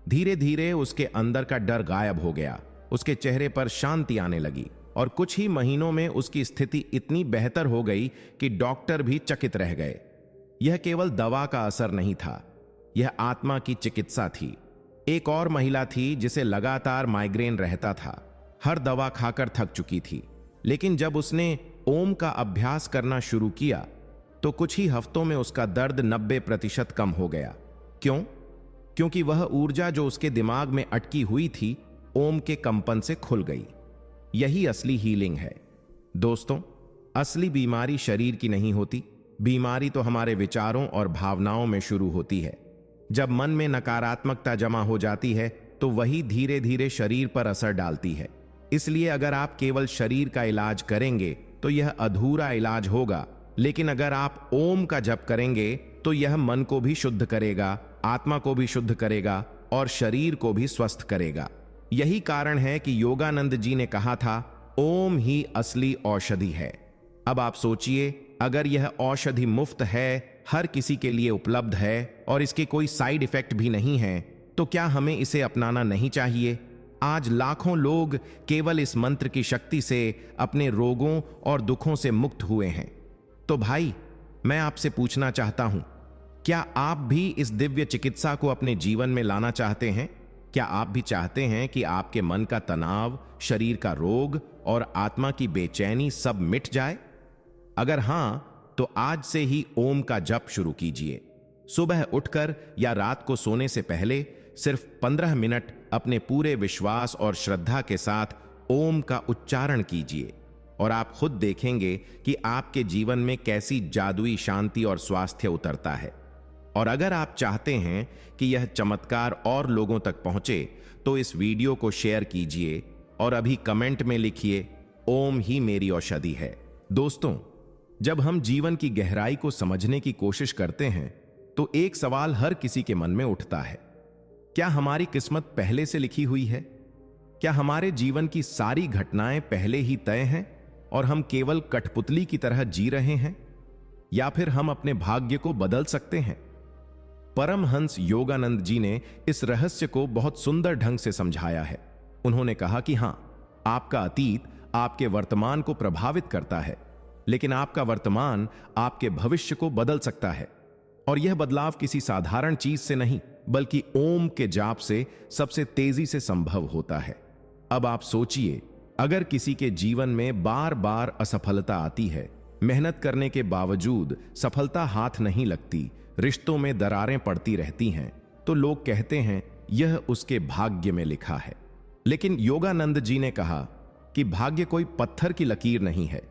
धीरे धीरे उसके अंदर का डर गायब हो गया, उसके चेहरे पर शांति आने लगी और कुछ ही महीनों में उसकी स्थिति इतनी बेहतर हो गई कि डॉक्टर भी चकित रह गए। यह केवल दवा का असर नहीं था, यह आत्मा की चिकित्सा थी। एक और महिला थी जिसे लगातार माइग्रेन रहता था, हर दवा खाकर थक चुकी थी, लेकिन जब उसने ओम का अभ्यास करना शुरू किया तो कुछ ही हफ्तों में उसका दर्द 90% कम हो गया। क्यों? क्योंकि वह ऊर्जा जो उसके दिमाग में अटकी हुई थी ओम के कंपन से खुल गई। यही असली हीलिंग है। दोस्तों, असली बीमारी शरीर की नहीं होती, बीमारी तो हमारे विचारों और भावनाओं में शुरू होती है। जब मन में नकारात्मकता जमा हो जाती है तो वही धीरे धीरे शरीर पर असर डालती है। इसलिए अगर आप केवल शरीर का इलाज करेंगे तो यह अधूरा इलाज होगा, लेकिन अगर आप ओम का जप करेंगे तो यह मन को भी शुद्ध करेगा, आत्मा को भी शुद्ध करेगा और शरीर को भी स्वस्थ करेगा। यही कारण है कि योगानंद जी ने कहा था, ओम ही असली औषधि है। अब आप सोचिए, अगर यह औषधि मुफ्त है, हर किसी के लिए उपलब्ध है और इसके कोई साइड इफेक्ट भी नहीं है, तो क्या हमें इसे अपनाना नहीं चाहिए? आज लाखों लोग केवल इस मंत्र की शक्ति से अपने रोगों और दुखों से मुक्त हुए हैं। तो भाई, मैं आपसे पूछना चाहता हूं, क्या आप भी इस दिव्य चिकित्सा को अपने जीवन में लाना चाहते हैं? क्या आप भी चाहते हैं कि आपके मन का तनाव, शरीर का रोग और आत्मा की बेचैनी सब मिट जाए? अगर हां, तो आज से ही ओम का जप शुरू कीजिए। सुबह उठकर या रात को सोने से पहले सिर्फ 15 मिनट अपने पूरे विश्वास और श्रद्धा के साथ ओम का उच्चारण कीजिए और आप खुद देखेंगे कि आपके जीवन में कैसी जादुई शांति और स्वास्थ्य उतरता है। और अगर आप चाहते हैं कि यह चमत्कार और लोगों तक पहुंचे तो इस वीडियो को शेयर कीजिए और अभी कमेंट में लिखिए, ओम ही मेरी औषधि है। दोस्तों, जब हम जीवन की गहराई को समझने की कोशिश करते हैं तो एक सवाल हर किसी के मन में उठता है, क्या हमारी किस्मत पहले से लिखी हुई है? क्या हमारे जीवन की सारी घटनाएं पहले ही तय हैं और हम केवल कठपुतली की तरह जी रहे हैं? या फिर हम अपने भाग्य को बदल सकते हैं? परमहंस योगानंद जी ने इस रहस्य को बहुत सुंदर ढंग से समझाया है। उन्होंने कहा कि हां, आपका अतीत आपके वर्तमान को प्रभावित करता है, लेकिन आपका वर्तमान आपके भविष्य को बदल सकता है। और यह बदलाव किसी साधारण चीज से नहीं, बल्कि ओम के जाप से सबसे तेजी से संभव होता है। अब आप सोचिए, अगर किसी के जीवन में बार बार असफलता आती है, मेहनत करने के बावजूद सफलता हाथ नहीं लगती, रिश्तों में दरारें पड़ती रहती हैं, तो लोग कहते हैं यह उसके भाग्य में लिखा है। लेकिन योगानंद जी ने कहा कि भाग्य कोई पत्थर की लकीर नहीं है,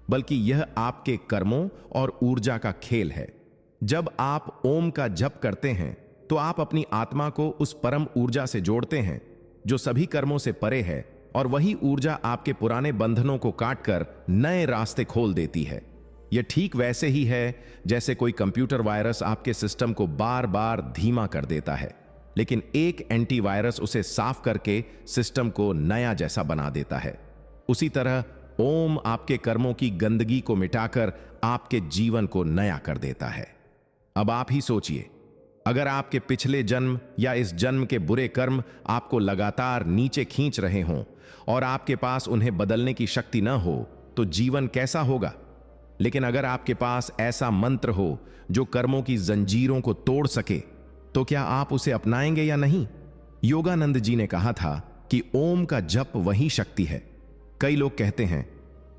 बल्कि यह आपके कर्मों और ऊर्जा का खेल है। जब आप ओम का जप करते हैं तो आप अपनी आत्मा को उस परम ऊर्जा से जोड़ते हैं जो सभी कर्मों से परे है, और वही ऊर्जा आपके पुराने बंधनों को काटकर नए रास्ते खोल देती है। यह ठीक वैसे ही है जैसे कोई कंप्यूटर वायरस आपके सिस्टम को बार बार धीमा कर देता है, लेकिन एक एंटीवायरस उसे साफ करके सिस्टम को नया जैसा बना देता है। उसी तरह ओम आपके कर्मों की गंदगी को मिटाकर आपके जीवन को नया कर देता है। अब आप ही सोचिए, अगर आपके पिछले जन्म या इस जन्म के बुरे कर्म आपको लगातार नीचे खींच रहे हों और आपके पास उन्हें बदलने की शक्ति न हो, तो जीवन कैसा होगा? लेकिन अगर आपके पास ऐसा मंत्र हो जो कर्मों की जंजीरों को तोड़ सके, तो क्या आप उसे अपनाएंगे या नहीं? योगानंद जी ने कहा था कि ओम का जप वही शक्ति है। कई लोग कहते हैं,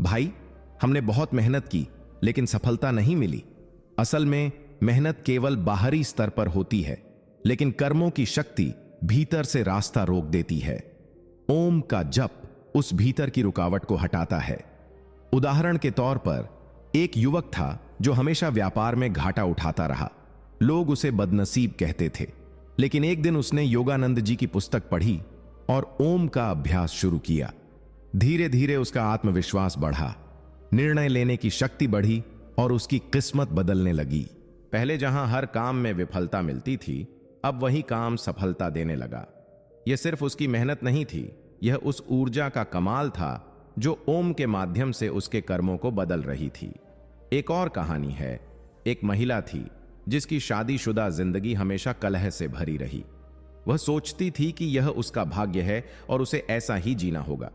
भाई हमने बहुत मेहनत की लेकिन सफलता नहीं मिली। असल में मेहनत केवल बाहरी स्तर पर होती है, लेकिन कर्मों की शक्ति भीतर से रास्ता रोक देती है। ओम का जप उस भीतर की रुकावट को हटाता है। उदाहरण के तौर पर एक युवक था जो हमेशा व्यापार में घाटा उठाता रहा। लोग उसे बदनसीब कहते थे, लेकिन एक दिन उसने योगानंद जी की पुस्तक पढ़ी और ओम का अभ्यास शुरू किया। धीरे धीरे उसका आत्मविश्वास बढ़ा, निर्णय लेने की शक्ति बढ़ी और उसकी किस्मत बदलने लगी। पहले जहां हर काम में विफलता मिलती थी, अब वही काम सफलता देने लगा। यह सिर्फ उसकी मेहनत नहीं थी, यह उस ऊर्जा का कमाल था जो ओम के माध्यम से उसके कर्मों को बदल रही थी। एक और कहानी है। एक महिला थी जिसकी शादीशुदा जिंदगी हमेशा कलह से भरी रही। वह सोचती थी कि यह उसका भाग्य है और उसे ऐसा ही जीना होगा,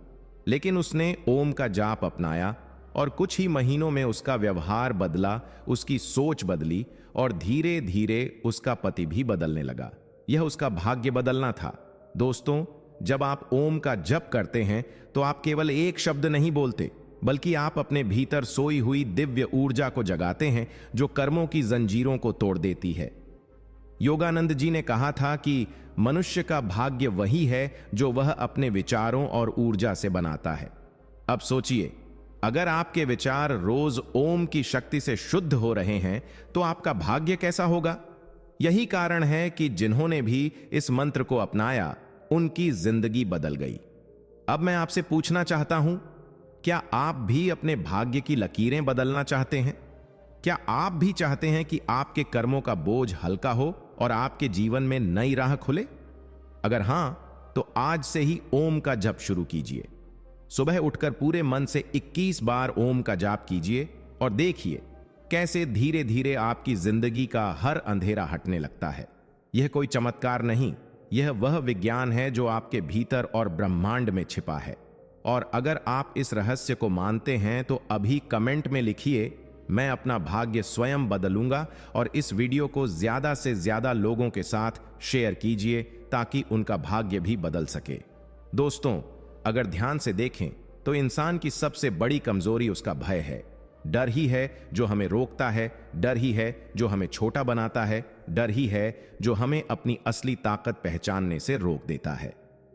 लेकिन उसने ओम का जाप अपनाया और कुछ ही महीनों में उसका व्यवहार बदला, उसकी सोच बदली और धीरे धीरे उसका पति भी बदलने लगा। यह उसका भाग्य बदलना था। दोस्तों, जब आप ओम का जप करते हैं तो आप केवल एक शब्द नहीं बोलते, बल्कि आप अपने भीतर सोई हुई दिव्य ऊर्जा को जगाते हैं जो कर्मों की जंजीरों को तोड़ देती है। योगानंद जी ने कहा था कि मनुष्य का भाग्य वही है जो वह अपने विचारों और ऊर्जा से बनाता है। अब सोचिए, अगर आपके विचार रोज ओम की शक्ति से शुद्ध हो रहे हैं तो आपका भाग्य कैसा होगा? यही कारण है कि जिन्होंने भी इस मंत्र को अपनाया उनकी जिंदगी बदल गई। अब मैं आपसे पूछना चाहता हूं, क्या आप भी अपने भाग्य की लकीरें बदलना चाहते हैं? क्या आप भी चाहते हैं कि आपके कर्मों का बोझ हल्का हो और आपके जीवन में नई राह खुले? अगर हां, तो आज से ही ओम का जप शुरू कीजिए। सुबह उठकर पूरे मन से 21 बार ओम का जाप कीजिए और देखिए कैसे धीरे धीरे आपकी जिंदगी का हर अंधेरा हटने लगता है। यह कोई चमत्कार नहीं, यह वह विज्ञान है जो आपके भीतर और ब्रह्मांड में छिपा है। और अगर आप इस रहस्य को मानते हैं तो अभी कमेंट में लिखिए, मैं अपना भाग्य स्वयं बदलूंगा, और इस वीडियो को ज्यादा से ज्यादा लोगों के साथ शेयर कीजिए ताकि उनका भाग्य भी बदल सके। दोस्तों, अगर ध्यान से देखें तो इंसान की सबसे बड़ी कमजोरी उसका भय है। डर ही है जो हमें रोकता है, डर ही है जो हमें छोटा बनाता है, डर ही है जो हमें अपनी असली ताकत पहचानने से रोक देता है।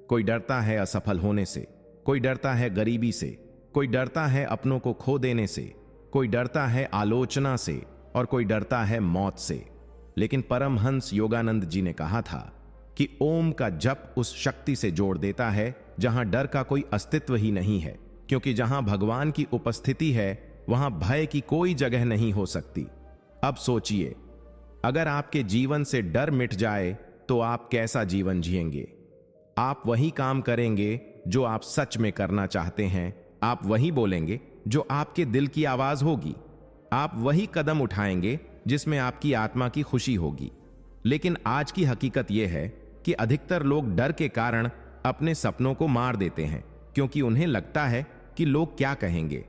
कोई डरता है असफल होने से, कोई डरता है गरीबी से, कोई डरता है अपनों को खो देने से, कोई डरता है आलोचना से और कोई डरता है मौत से। लेकिन परमहंस योगानंद जी ने कहा था कि ओम का जप उस शक्ति से जोड़ देता है जहां डर का कोई अस्तित्व ही नहीं है, क्योंकि जहां भगवान की उपस्थिति है वहां भय की कोई जगह नहीं हो सकती। अब सोचिए, अगर आपके जीवन से डर मिट जाए तो आप कैसा जीवन जिएंगे? आप वही काम करेंगे जो आप सच में करना चाहते हैं, आप वही बोलेंगे जो आपके दिल की आवाज होगी। आप वही कदम उठाएंगे जिसमें आपकी आत्मा की खुशी होगी। लेकिन आज की हकीकत यह है कि अधिकतर लोग डर के कारण अपने सपनों को मार देते हैं, क्योंकि उन्हें लगता है कि लोग क्या कहेंगे,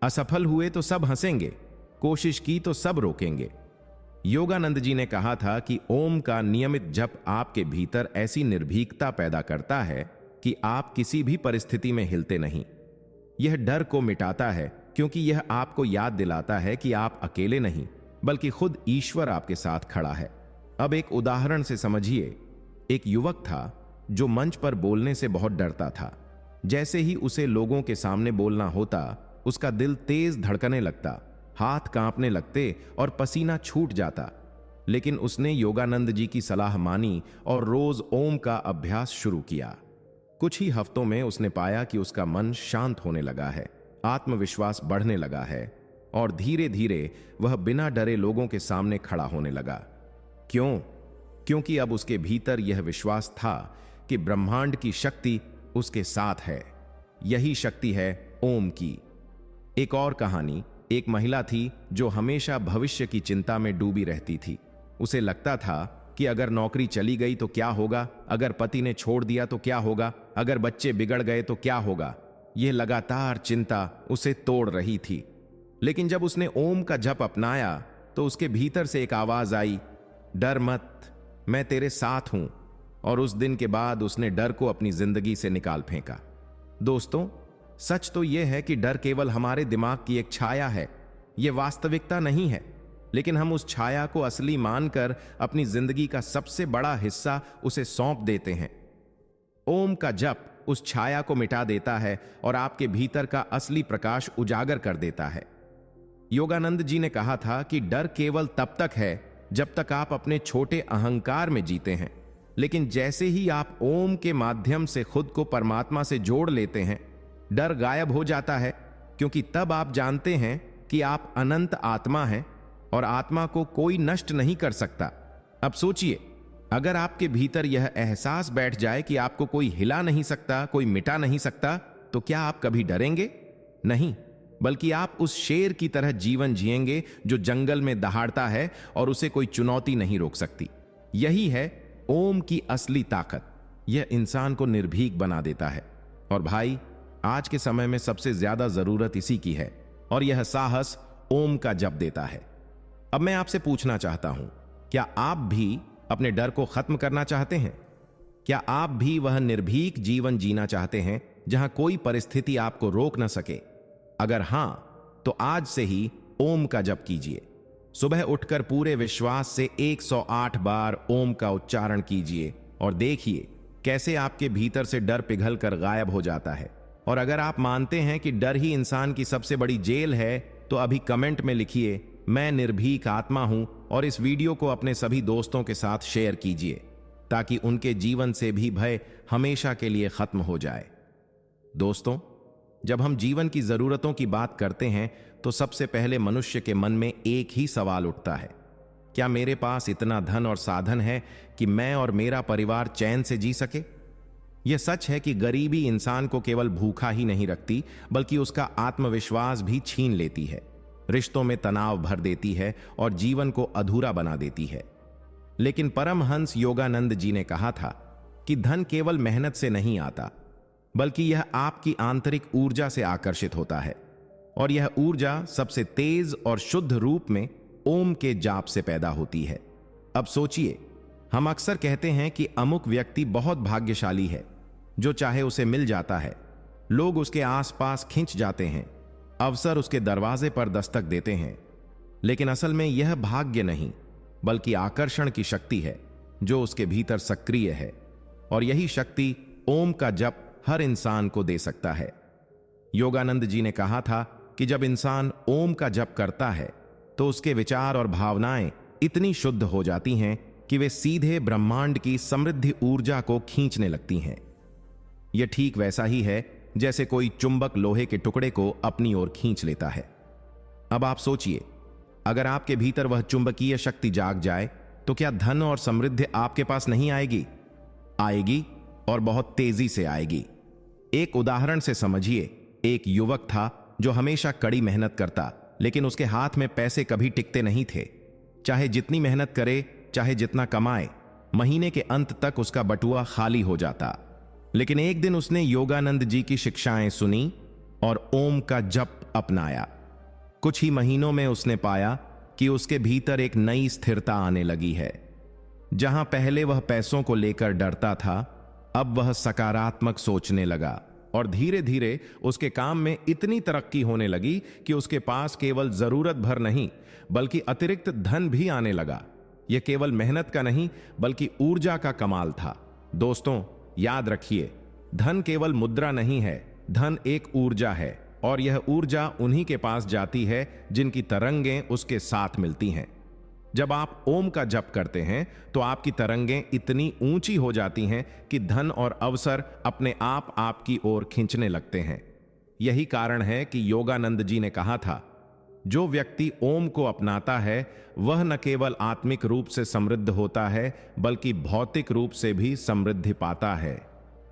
असफल हुए तो सब हंसेंगे, कोशिश की तो सब रोकेंगे। योगानंद जी ने कहा था कि ओम का नियमित जप आपके भीतर ऐसी निर्भीकता पैदा करता है कि आप किसी भी परिस्थिति में हिलते नहीं। यह डर को मिटाता है, क्योंकि यह आपको याद दिलाता है कि आप अकेले नहीं, बल्कि खुद ईश्वर आपके साथ खड़ा है। अब एक उदाहरण से समझिए। एक युवक था जो मंच पर बोलने से बहुत डरता था। जैसे ही उसे लोगों के सामने बोलना होता, उसका दिल तेज धड़कने लगता, हाथ कांपने लगते और पसीना छूट जाता। लेकिन उसने योगानंद जी की सलाह मानी और रोज ओम का अभ्यास शुरू किया। कुछ ही हफ्तों में उसने पाया कि उसका मन शांत होने लगा है, आत्मविश्वास बढ़ने लगा है और धीरे धीरे वह बिना डरे लोगों के सामने खड़ा होने लगा। क्यों? क्योंकि अब उसके भीतर यह विश्वास था कि ब्रह्मांड की शक्ति उसके साथ है। यही शक्ति है ओम की। एक और कहानी। एक महिला थी जो हमेशा भविष्य की चिंता में डूबी रहती थी। उसे लगता था कि अगर नौकरी चली गई तो क्या होगा, अगर पति ने छोड़ दिया तो क्या होगा, अगर बच्चे बिगड़ गए तो क्या होगा। यह लगातार चिंता उसे तोड़ रही थी। लेकिन जब उसने ओम का जप अपनाया तो उसके भीतर से एक आवाज आई, डर मत, मैं तेरे साथ हूं। और उस दिन के बाद उसने डर को अपनी जिंदगी से निकाल फेंका। दोस्तों, सच तो यह है कि डर केवल हमारे दिमाग की एक छाया है, यह वास्तविकता नहीं है। लेकिन हम उस छाया को असली मानकर अपनी जिंदगी का सबसे बड़ा हिस्सा उसे सौंप देते हैं। ओम का जप उस छाया को मिटा देता है और आपके भीतर का असली प्रकाश उजागर कर देता है। योगानंद जी ने कहा था कि डर केवल तब तक है जब तक आप अपने छोटे अहंकार में जीते हैं। लेकिन जैसे ही आप ओम के माध्यम से खुद को परमात्मा से जोड़ लेते हैं, डर गायब हो जाता है, क्योंकि तब आप जानते हैं कि आप अनंत आत्मा हैं और आत्मा को कोई नष्ट नहीं कर सकता। अब सोचिए, अगर आपके भीतर यह एहसास बैठ जाए कि आपको कोई हिला नहीं सकता, कोई मिटा नहीं सकता, तो क्या आप कभी डरेंगे? नहीं, बल्कि आप उस शेर की तरह जीवन जिएंगे जो जंगल में दहाड़ता है और उसे कोई चुनौती नहीं रोक सकती। यही है ओम की असली ताकत। यह इंसान को निर्भीक बना देता है। और भाई, आज के समय में सबसे ज्यादा जरूरत इसी की है, और यह साहस ओम का जप देता है। अब मैं आपसे पूछना चाहता हूं, क्या आप भी अपने डर को खत्म करना चाहते हैं? क्या आप भी वह निर्भीक जीवन जीना चाहते हैं जहां कोई परिस्थिति आपको रोक न सके? अगर हां, तो आज से ही ओम का जप कीजिए। सुबह उठकर पूरे विश्वास से 108 बार ओम का उच्चारण कीजिए और देखिए कैसे आपके भीतर से डर पिघल कर गायब हो जाता है। और अगर आप मानते हैं कि डर ही इंसान की सबसे बड़ी जेल है, तो अभी कमेंट में लिखिए, मैं निर्भीक आत्मा हूं, और इस वीडियो को अपने सभी दोस्तों के साथ शेयर कीजिए ताकि उनके जीवन से भी भय हमेशा के लिए खत्म हो जाए। दोस्तों, जब हम जीवन की जरूरतों की बात करते हैं तो सबसे पहले मनुष्य के मन में एक ही सवाल उठता है, क्या मेरे पास इतना धन और साधन है कि मैं और मेरा परिवार चैन से जी सके? यह सच है कि गरीबी इंसान को केवल भूखा ही नहीं रखती, बल्कि उसका आत्मविश्वास भी छीन लेती है, रिश्तों में तनाव भर देती है और जीवन को अधूरा बना देती है। लेकिन परमहंस योगानंद जी ने कहा था कि धन केवल मेहनत से नहीं आता, बल्कि यह आपकी आंतरिक ऊर्जा से आकर्षित होता है, और यह ऊर्जा सबसे तेज और शुद्ध रूप में ओम के जाप से पैदा होती है। अब सोचिए, हम अक्सर कहते हैं कि अमुक व्यक्ति बहुत भाग्यशाली है, जो चाहे उसे मिल जाता है, लोग उसके आसपास खिंच जाते हैं, अवसर उसके दरवाजे पर दस्तक देते हैं। लेकिन असल में यह भाग्य नहीं, बल्कि आकर्षण की शक्ति है जो उसके भीतर सक्रिय है, और यही शक्ति ओम का जप हर इंसान को दे सकता है। योगानंद जी ने कहा था कि जब इंसान ओम का जप करता है तो उसके विचार और भावनाएं इतनी शुद्ध हो जाती हैं कि वे सीधे ब्रह्मांड की समृद्धि ऊर्जा को खींचने लगती हैं। यह ठीक वैसा ही है जैसे कोई चुंबक लोहे के टुकड़े को अपनी ओर खींच लेता है। अब आप सोचिए, अगर आपके भीतर वह चुंबकीय शक्ति जाग जाए तो क्या धन और समृद्धि आपके पास नहीं आएगी? आएगी, और बहुत तेजी से आएगी। एक उदाहरण से समझिए, एक युवक था जो हमेशा कड़ी मेहनत करता, लेकिन उसके हाथ में पैसे कभी टिकते नहीं थे। चाहे जितनी मेहनत करे, चाहे जितना कमाए, महीने के अंत तक उसका बटुआ खाली हो जाता। लेकिन एक दिन उसने योगानंद जी की शिक्षाएं सुनी और ओम का जप अपनाया। कुछ ही महीनों में उसने पाया कि उसके भीतर एक नई स्थिरता आने लगी है। जहां पहले वह पैसों को लेकर डरता था, अब वह सकारात्मक सोचने लगा और धीरे धीरे उसके काम में इतनी तरक्की होने लगी कि उसके पास केवल जरूरत भर नहीं बल्कि अतिरिक्त धन भी आने लगा। यह केवल मेहनत का नहीं बल्कि ऊर्जा का कमाल था। दोस्तों, याद रखिए, धन केवल मुद्रा नहीं है, धन एक ऊर्जा है और यह ऊर्जा उन्हीं के पास जाती है जिनकी तरंगें उसके साथ मिलती हैं। जब आप ओम का जप करते हैं तो आपकी तरंगें इतनी ऊंची हो जाती हैं कि धन और अवसर अपने आप आपकी ओर खींचने लगते हैं। यही कारण है कि योगानंद जी ने कहा था, जो व्यक्ति ओम को अपनाता है वह न केवल आत्मिक रूप से समृद्ध होता है बल्कि भौतिक रूप से भी समृद्धि पाता है।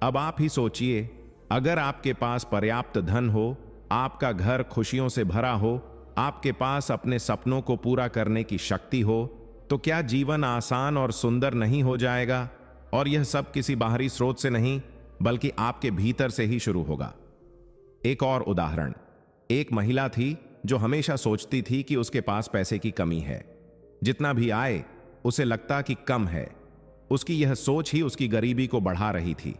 अब आप ही सोचिए, अगर आपके पास पर्याप्त धन हो, आपका घर खुशियों से भरा हो, आपके पास अपने सपनों को पूरा करने की शक्ति हो, तो क्या जीवन आसान और सुंदर नहीं हो जाएगा? और यह सब किसी बाहरी स्रोत से नहीं बल्कि आपके भीतर से ही शुरू होगा। एक और उदाहरण, एक महिला थी जो हमेशा सोचती थी कि उसके पास पैसे की कमी है। जितना भी आए उसे लगता कि कम है। उसकी यह सोच ही उसकी गरीबी को बढ़ा रही थी।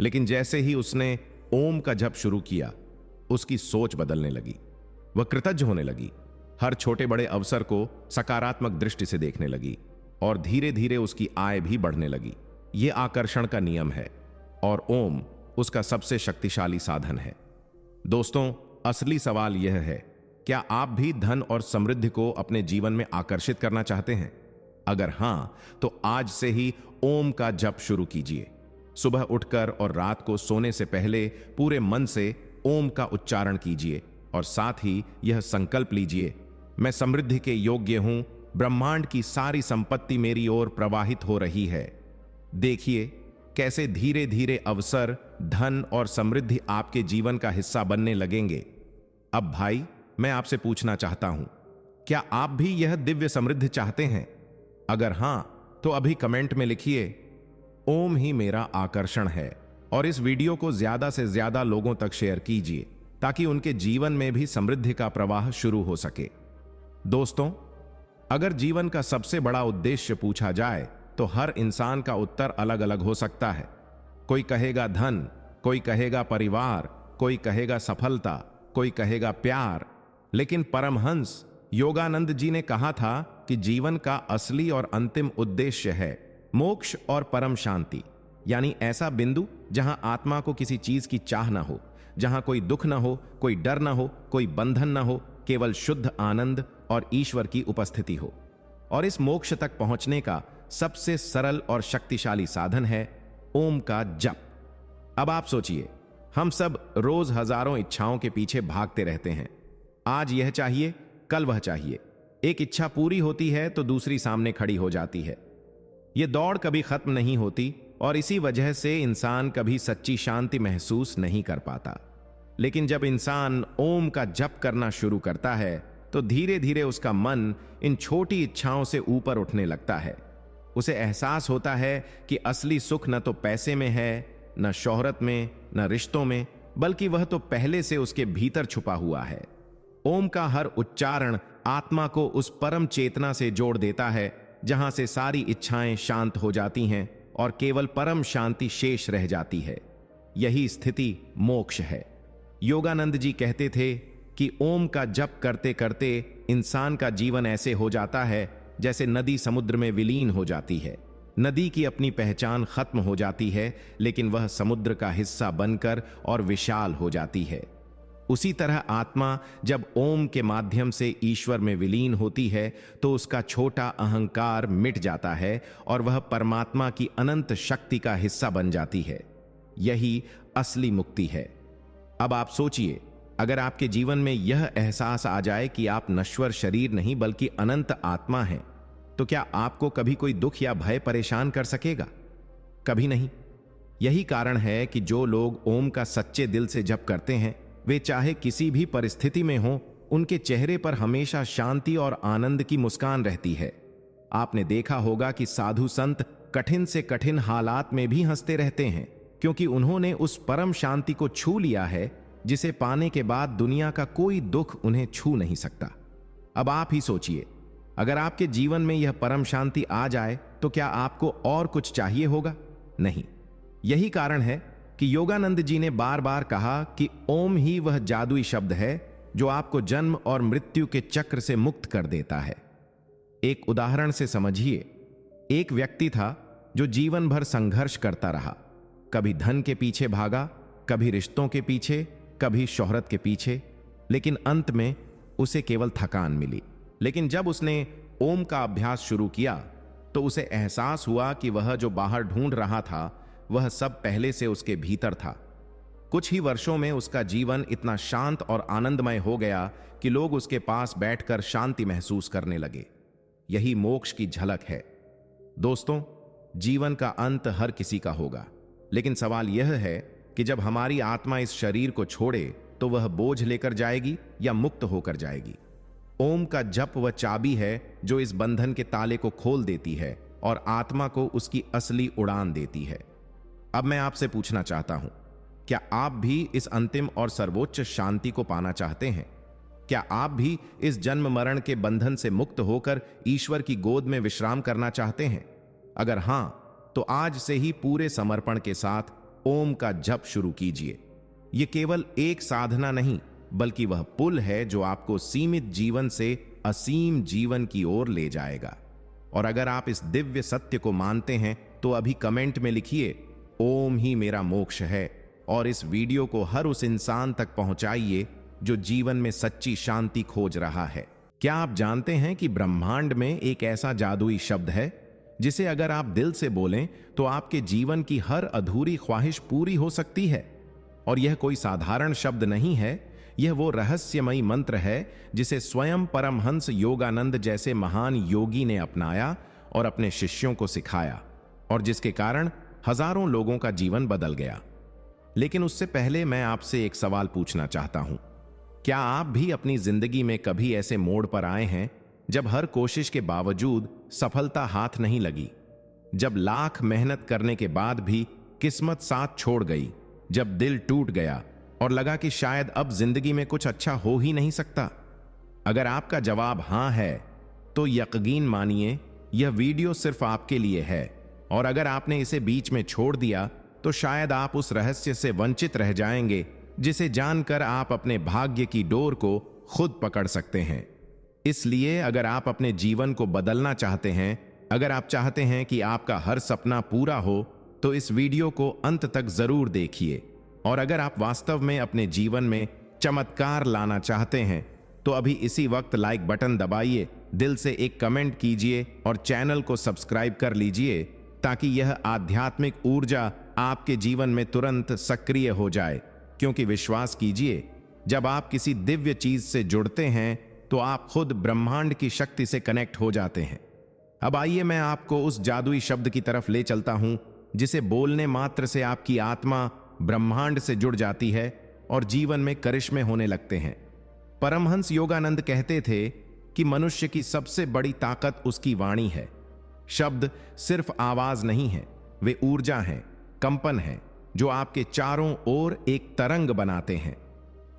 लेकिन जैसे ही उसने ओम का जप शुरू किया, उसकी सोच बदलने लगी। वह कृतज्ञ होने लगी, हर छोटे बड़े अवसर को सकारात्मक दृष्टि से देखने लगी और धीरे धीरे उसकी आय भी बढ़ने लगी। यह आकर्षण का नियम है और ओम उसका सबसे शक्तिशाली साधन है। दोस्तों, असली सवाल यह है, क्या आप भी धन और समृद्धि को अपने जीवन में आकर्षित करना चाहते हैं? अगर हां, तो आज से ही ओम का जप शुरू कीजिए। सुबह उठकर और रात को सोने से पहले पूरे मन से ओम का उच्चारण कीजिए और साथ ही यह संकल्प लीजिए, मैं समृद्धि के योग्य हूं, ब्रह्मांड की सारी संपत्ति मेरी ओर प्रवाहित हो रही है। देखिए कैसे धीरे धीरे अवसर, धन और समृद्धि आपके जीवन का हिस्सा बनने लगेंगे। अब भाई, मैं आपसे पूछना चाहता हूं, क्या आप भी यह दिव्य समृद्धि चाहते हैं? अगर हां, तो अभी कमेंट में लिखिए, ओम ही मेरा आकर्षण है, और इस वीडियो को ज्यादा से ज्यादा लोगों तक शेयर कीजिए ताकि उनके जीवन में भी समृद्धि का प्रवाह शुरू हो सके। दोस्तों, अगर जीवन का सबसे बड़ा उद्देश्य पूछा जाए तो हर इंसान का उत्तर अलग अलग हो सकता है। कोई कहेगा धन, कोई कहेगा परिवार, कोई कहेगा सफलता, कोई कहेगा प्यार। लेकिन परमहंस योगानंद जी ने कहा था कि जीवन का असली और अंतिम उद्देश्य है मोक्ष और परम शांति, यानी ऐसा बिंदु जहां आत्मा को किसी चीज की चाह ना हो, जहां कोई दुख ना हो, कोई डर ना हो, कोई बंधन ना हो, केवल शुद्ध आनंद और ईश्वर की उपस्थिति हो। और इस मोक्ष तक पहुंचने का सबसे सरल और शक्तिशाली साधन है ओम का जप। अब आप सोचिए, हम सब रोज हजारों इच्छाओं के पीछे भागते रहते हैं। आज यह चाहिए, कल वह चाहिए। एक इच्छा पूरी होती है तो दूसरी सामने खड़ी हो जाती है। यह दौड़ कभी खत्म नहीं होती और इसी वजह से इंसान कभी सच्ची शांति महसूस नहीं कर पाता। लेकिन जब इंसान ओम का जप करना शुरू करता है तो धीरे धीरे उसका मन इन छोटी इच्छाओं से ऊपर उठने लगता है। उसे एहसास होता है कि असली सुख न तो पैसे में है, न शोहरत में, न रिश्तों में, बल्कि वह तो पहले से उसके भीतर छुपा हुआ है। ओम का हर उच्चारण आत्मा को उस परम चेतना से जोड़ देता है जहां से सारी इच्छाएं शांत हो जाती हैं और केवल परम शांति शेष रह जाती है। यही स्थिति मोक्ष है। योगानंद जी कहते थे कि ओम का जप करते करते इंसान का जीवन ऐसे हो जाता है जैसे नदी समुद्र में विलीन हो जाती है। नदी की अपनी पहचान खत्म हो जाती है, लेकिन वह समुद्र का हिस्सा बनकर और विशाल हो जाती है। उसी तरह आत्मा जब ओम के माध्यम से ईश्वर में विलीन होती है तो उसका छोटा अहंकार मिट जाता है और वह परमात्मा की अनंत शक्ति का हिस्सा बन जाती है। यही असली मुक्ति है। अब आप सोचिए, अगर आपके जीवन में यह एहसास आ जाए कि आप नश्वर शरीर नहीं बल्कि अनंत आत्मा हैं, तो क्या आपको कभी कोई दुख या भय परेशान कर सकेगा? कभी नहीं। यही कारण है कि जो लोग ओम का सच्चे दिल से जप करते हैं वे चाहे किसी भी परिस्थिति में हो उनके चेहरे पर हमेशा शांति और आनंद की मुस्कान रहती है। आपने देखा होगा कि साधु संत कठिन से कठिन हालात में भी हंसते रहते हैं, क्योंकि उन्होंने उस परम शांति को छू लिया है जिसे पाने के बाद दुनिया का कोई दुख उन्हें छू नहीं सकता। अब आप ही सोचिए, अगर आपके जीवन में यह परम शांति आ जाए तो क्या आपको और कुछ चाहिए होगा? नहीं। यही कारण है कि योगानंद जी ने बार बार कहा कि ओम ही वह जादुई शब्द है जो आपको जन्म और मृत्यु के चक्र से मुक्त कर देता है। एक उदाहरण से समझिए। एक व्यक्ति था जो जीवन भर संघर्ष करता रहा। कभी धन के पीछे भागा, कभी रिश्तों के पीछे, कभी शोहरत के पीछे, लेकिन अंत में उसे केवल थकान मिली। लेकिन जब उसने ओम का अभ्यास शुरू किया तो उसे एहसास हुआ कि वह जो बाहर ढूंढ रहा था वह सब पहले से उसके भीतर था। कुछ ही वर्षों में उसका जीवन इतना शांत और आनंदमय हो गया कि लोग उसके पास बैठकर शांति महसूस करने लगे। यही मोक्ष की झलक है। दोस्तों, जीवन का अंत हर किसी का होगा, लेकिन सवाल यह है कि जब हमारी आत्मा इस शरीर को छोड़े तो वह बोझ लेकर जाएगी या मुक्त होकर जाएगी। ओम का जप वह चाबी है जो इस बंधन के ताले को खोल देती है और आत्मा को उसकी असली उड़ान देती है। अब मैं आपसे पूछना चाहता हूं, क्या आप भी इस अंतिम और सर्वोच्च शांति को पाना चाहते हैं? क्या आप भी इस जन्म मरण के बंधन से मुक्त होकर ईश्वर की गोद में विश्राम करना चाहते हैं? अगर हां, तो आज से ही पूरे समर्पण के साथ ओम का जप शुरू कीजिए। यह केवल एक साधना नहीं, बल्कि वह पुल है जो आपको सीमित जीवन से असीम जीवन की ओर ले जाएगा। और अगर आप इस दिव्य सत्य को मानते हैं तो अभी कमेंट में लिखिए, ओम ही मेरा मोक्ष है, और इस वीडियो को हर उस इंसान तक पहुंचाइए जो जीवन में सच्ची शांति खोज रहा है। क्या आप जानते हैं कि ब्रह्मांड में एक ऐसा जादुई शब्द है जिसे अगर आप दिल से बोलें तो आपके जीवन की हर अधूरी ख्वाहिश पूरी हो सकती है? और यह कोई साधारण शब्द नहीं है, यह वो रहस्यमयी मंत्र है जिसे स्वयं परमहंस योगानंद जैसे महान योगी ने अपनाया और अपने शिष्यों को सिखाया, और जिसके कारण हजारों लोगों का जीवन बदल गया। लेकिन उससे पहले मैं आपसे एक सवाल पूछना चाहता हूं। क्या आप भी अपनी जिंदगी में कभी ऐसे मोड़ पर आए हैं जब हर कोशिश के बावजूद सफलता हाथ नहीं लगी, जब लाख मेहनत करने के बाद भी किस्मत साथ छोड़ गई, जब दिल टूट गया और लगा कि शायद अब जिंदगी में कुछ अच्छा हो ही नहीं सकता? अगर आपका जवाब हां है तो यकीन मानिए यह वीडियो सिर्फ आपके लिए है, और अगर आपने इसे बीच में छोड़ दिया तो शायद आप उस रहस्य से वंचित रह जाएंगे जिसे जानकर आप अपने भाग्य की डोर को खुद पकड़ सकते हैं। इसलिए अगर आप अपने जीवन को बदलना चाहते हैं, अगर आप चाहते हैं कि आपका हर सपना पूरा हो, तो इस वीडियो को अंत तक जरूर देखिए। और अगर आप वास्तव में अपने जीवन में चमत्कार लाना चाहते हैं तो अभी इसी वक्त लाइक बटन दबाइए, दिल से एक कमेंट कीजिए और चैनल को सब्सक्राइब कर लीजिए ताकि यह आध्यात्मिक ऊर्जा आपके जीवन में तुरंत सक्रिय हो जाए। क्योंकि विश्वास कीजिए, जब आप किसी दिव्य चीज से जुड़ते हैं तो आप खुद ब्रह्मांड की शक्ति से कनेक्ट हो जाते हैं। अब आइए मैं आपको उस जादुई शब्द की तरफ ले चलता हूं जिसे बोलने मात्र से आपकी आत्मा ब्रह्मांड से जुड़ जाती है और जीवन में करिश्मे होने लगते हैं। परमहंस योगानंद कहते थे कि मनुष्य की सबसे बड़ी ताकत उसकी वाणी है। शब्द सिर्फ आवाज नहीं है, वे ऊर्जा हैं, कंपन हैं, जो आपके चारों ओर एक तरंग बनाते हैं।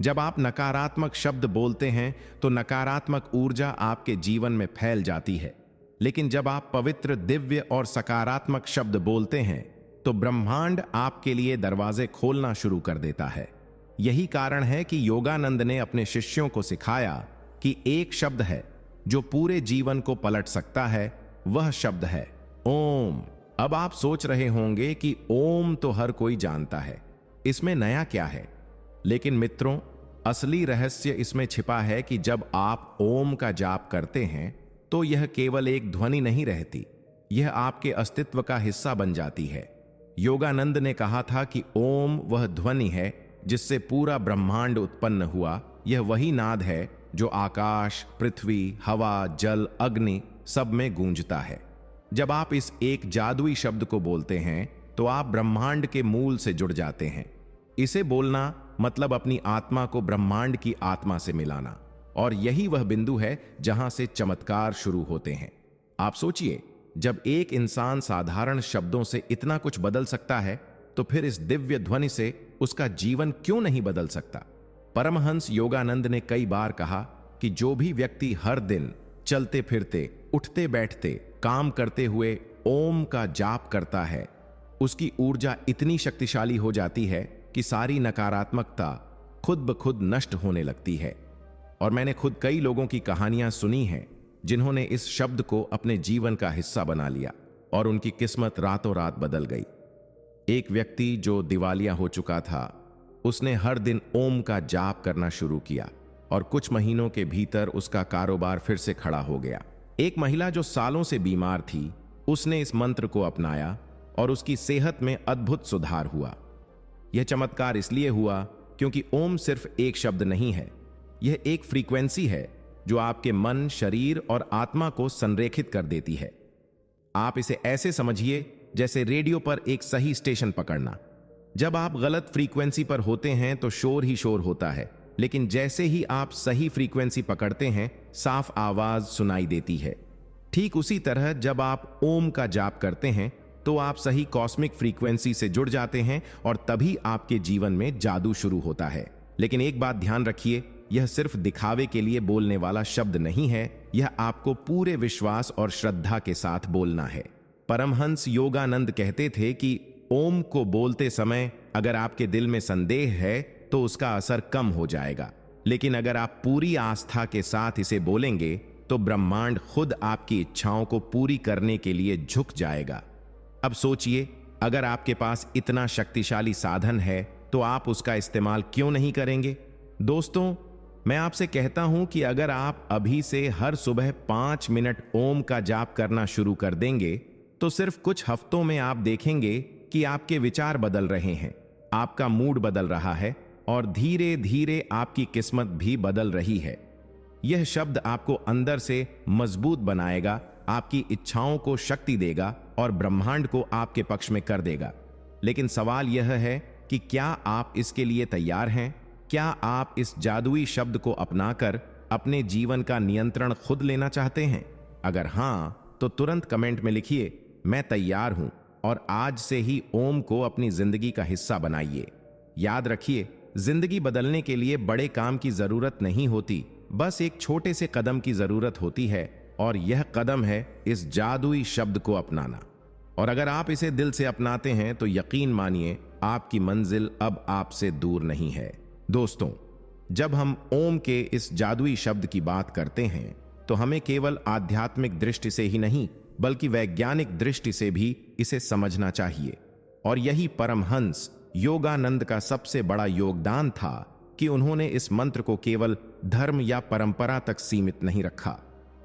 जब आप नकारात्मक शब्द बोलते हैं तो नकारात्मक ऊर्जा आपके जीवन में फैल जाती है, लेकिन जब आप पवित्र, दिव्य और सकारात्मक शब्द बोलते हैं तो ब्रह्मांड आपके लिए दरवाजे खोलना शुरू कर देता है। यही कारण है कि योगानंद ने अपने शिष्यों को सिखाया कि एक शब्द है जो पूरे जीवन को पलट सकता है, वह शब्द है ओम। अब आप सोच रहे होंगे कि ओम तो हर कोई जानता है, इसमें नया क्या है? लेकिन मित्रों, असली रहस्य इसमें छिपा है कि जब आप ओम का जाप करते हैं तो यह केवल एक ध्वनि नहीं रहती, यह आपके अस्तित्व का हिस्सा बन जाती है। योगानंद ने कहा था कि ओम वह ध्वनि है जिससे पूरा ब्रह्मांड उत्पन्न हुआ। यह वही नाद है जो आकाश, पृथ्वी, हवा, जल, अग्नि सब में गूंजता है। जब आप इस एक जादुई शब्द को बोलते हैं तो आप ब्रह्मांड के मूल से जुड़ जाते हैं। इसे बोलना मतलब अपनी आत्मा को ब्रह्मांड की आत्मा से मिलाना, और यही वह बिंदु है जहां से चमत्कार शुरू होते हैं। आप सोचिए, जब एक इंसान साधारण शब्दों से इतना कुछ बदल सकता है, तो फिर इस दिव्य ध्वनि से उसका जीवन क्यों नहीं बदल सकता। परमहंस योगानंद ने कई बार कहा कि जो भी व्यक्ति हर दिन चलते फिरते, उठते बैठते, काम करते हुए ओम का जाप करता है, उसकी ऊर्जा इतनी शक्तिशाली हो जाती है कि सारी नकारात्मकता खुद ब खुद नष्ट होने लगती है। और मैंने खुद कई लोगों की कहानियां सुनी हैं जिन्होंने इस शब्द को अपने जीवन का हिस्सा बना लिया और उनकी किस्मत रातों रात बदल गई। एक व्यक्ति जो दिवालिया हो चुका था, उसने हर दिन ओम का जाप करना शुरू किया और कुछ महीनों के भीतर उसका कारोबार फिर से खड़ा हो गया। एक महिला जो सालों से बीमार थी, उसने इस मंत्र को अपनाया और उसकी सेहत में अद्भुत सुधार हुआ। यह चमत्कार इसलिए हुआ क्योंकि ओम सिर्फ एक शब्द नहीं है, यह एक फ्रीक्वेंसी है जो आपके मन, शरीर और आत्मा को संरेखित कर देती है। आप इसे ऐसे समझिए जैसे रेडियो पर एक सही स्टेशन पकड़ना। जब आप गलत फ्रीक्वेंसी पर होते हैं तो शोर ही शोर होता है, लेकिन जैसे ही आप सही फ्रीक्वेंसी पकड़ते हैं, साफ आवाज सुनाई देती है। ठीक उसी तरह जब आप ओम का जाप करते हैं तो आप सही कॉस्मिक फ्रीक्वेंसी से जुड़ जाते हैं और तभी आपके जीवन में जादू शुरू होता है। लेकिन एक बात ध्यान रखिए, यह सिर्फ दिखावे के लिए बोलने वाला शब्द नहीं है, यह आपको पूरे विश्वास और श्रद्धा के साथ बोलना है। परमहंस योगानंद कहते थे कि ओम को बोलते समय अगर आपके दिल में संदेह है तो उसका असर कम हो जाएगा, लेकिन अगर आप पूरी आस्था के साथ इसे बोलेंगे तो ब्रह्मांड खुद आपकी इच्छाओं को पूरी करने के लिए झुक जाएगा। अब सोचिए, अगर आपके पास इतना शक्तिशाली साधन है तो आप उसका इस्तेमाल क्यों नहीं करेंगे। दोस्तों, मैं आपसे कहता हूं कि अगर आप अभी से हर सुबह 5 मिनट ओम का जाप करना शुरू कर देंगे तो सिर्फ कुछ हफ्तों में आप देखेंगे कि आपके विचार बदल रहे हैं, आपका मूड बदल रहा है और धीरे धीरे आपकी किस्मत भी बदल रही है। यह शब्द आपको अंदर से मजबूत बनाएगा, आपकी इच्छाओं को शक्ति देगा और ब्रह्मांड को आपके पक्ष में कर देगा। लेकिन सवाल यह है कि क्या आप इसके लिए तैयार हैं? क्या आप इस जादुई शब्द को अपनाकर अपने जीवन का नियंत्रण खुद लेना चाहते हैं? अगर हां, तो तुरंत कमेंट में लिखिए, मैं तैयार हूं, और आज से ही ओम को अपनी जिंदगी का हिस्सा बनाइए। याद रखिए, जिंदगी बदलने के लिए बड़े काम की जरूरत नहीं होती, बस एक छोटे से कदम की जरूरत होती है, और यह कदम है इस जादुई शब्द को अपनाना। और अगर आप इसे दिल से अपनाते हैं तो यकीन मानिए, आपकी मंजिल अब आपसे दूर नहीं है। दोस्तों, जब हम ओम के इस जादुई शब्द की बात करते हैं तो हमें केवल आध्यात्मिक दृष्टि से ही नहीं बल्कि वैज्ञानिक दृष्टि से भी इसे समझना चाहिए। और यही परमहंस योगानंद का सबसे बड़ा योगदान था कि उन्होंने इस मंत्र को केवल धर्म या परंपरा तक सीमित नहीं रखा,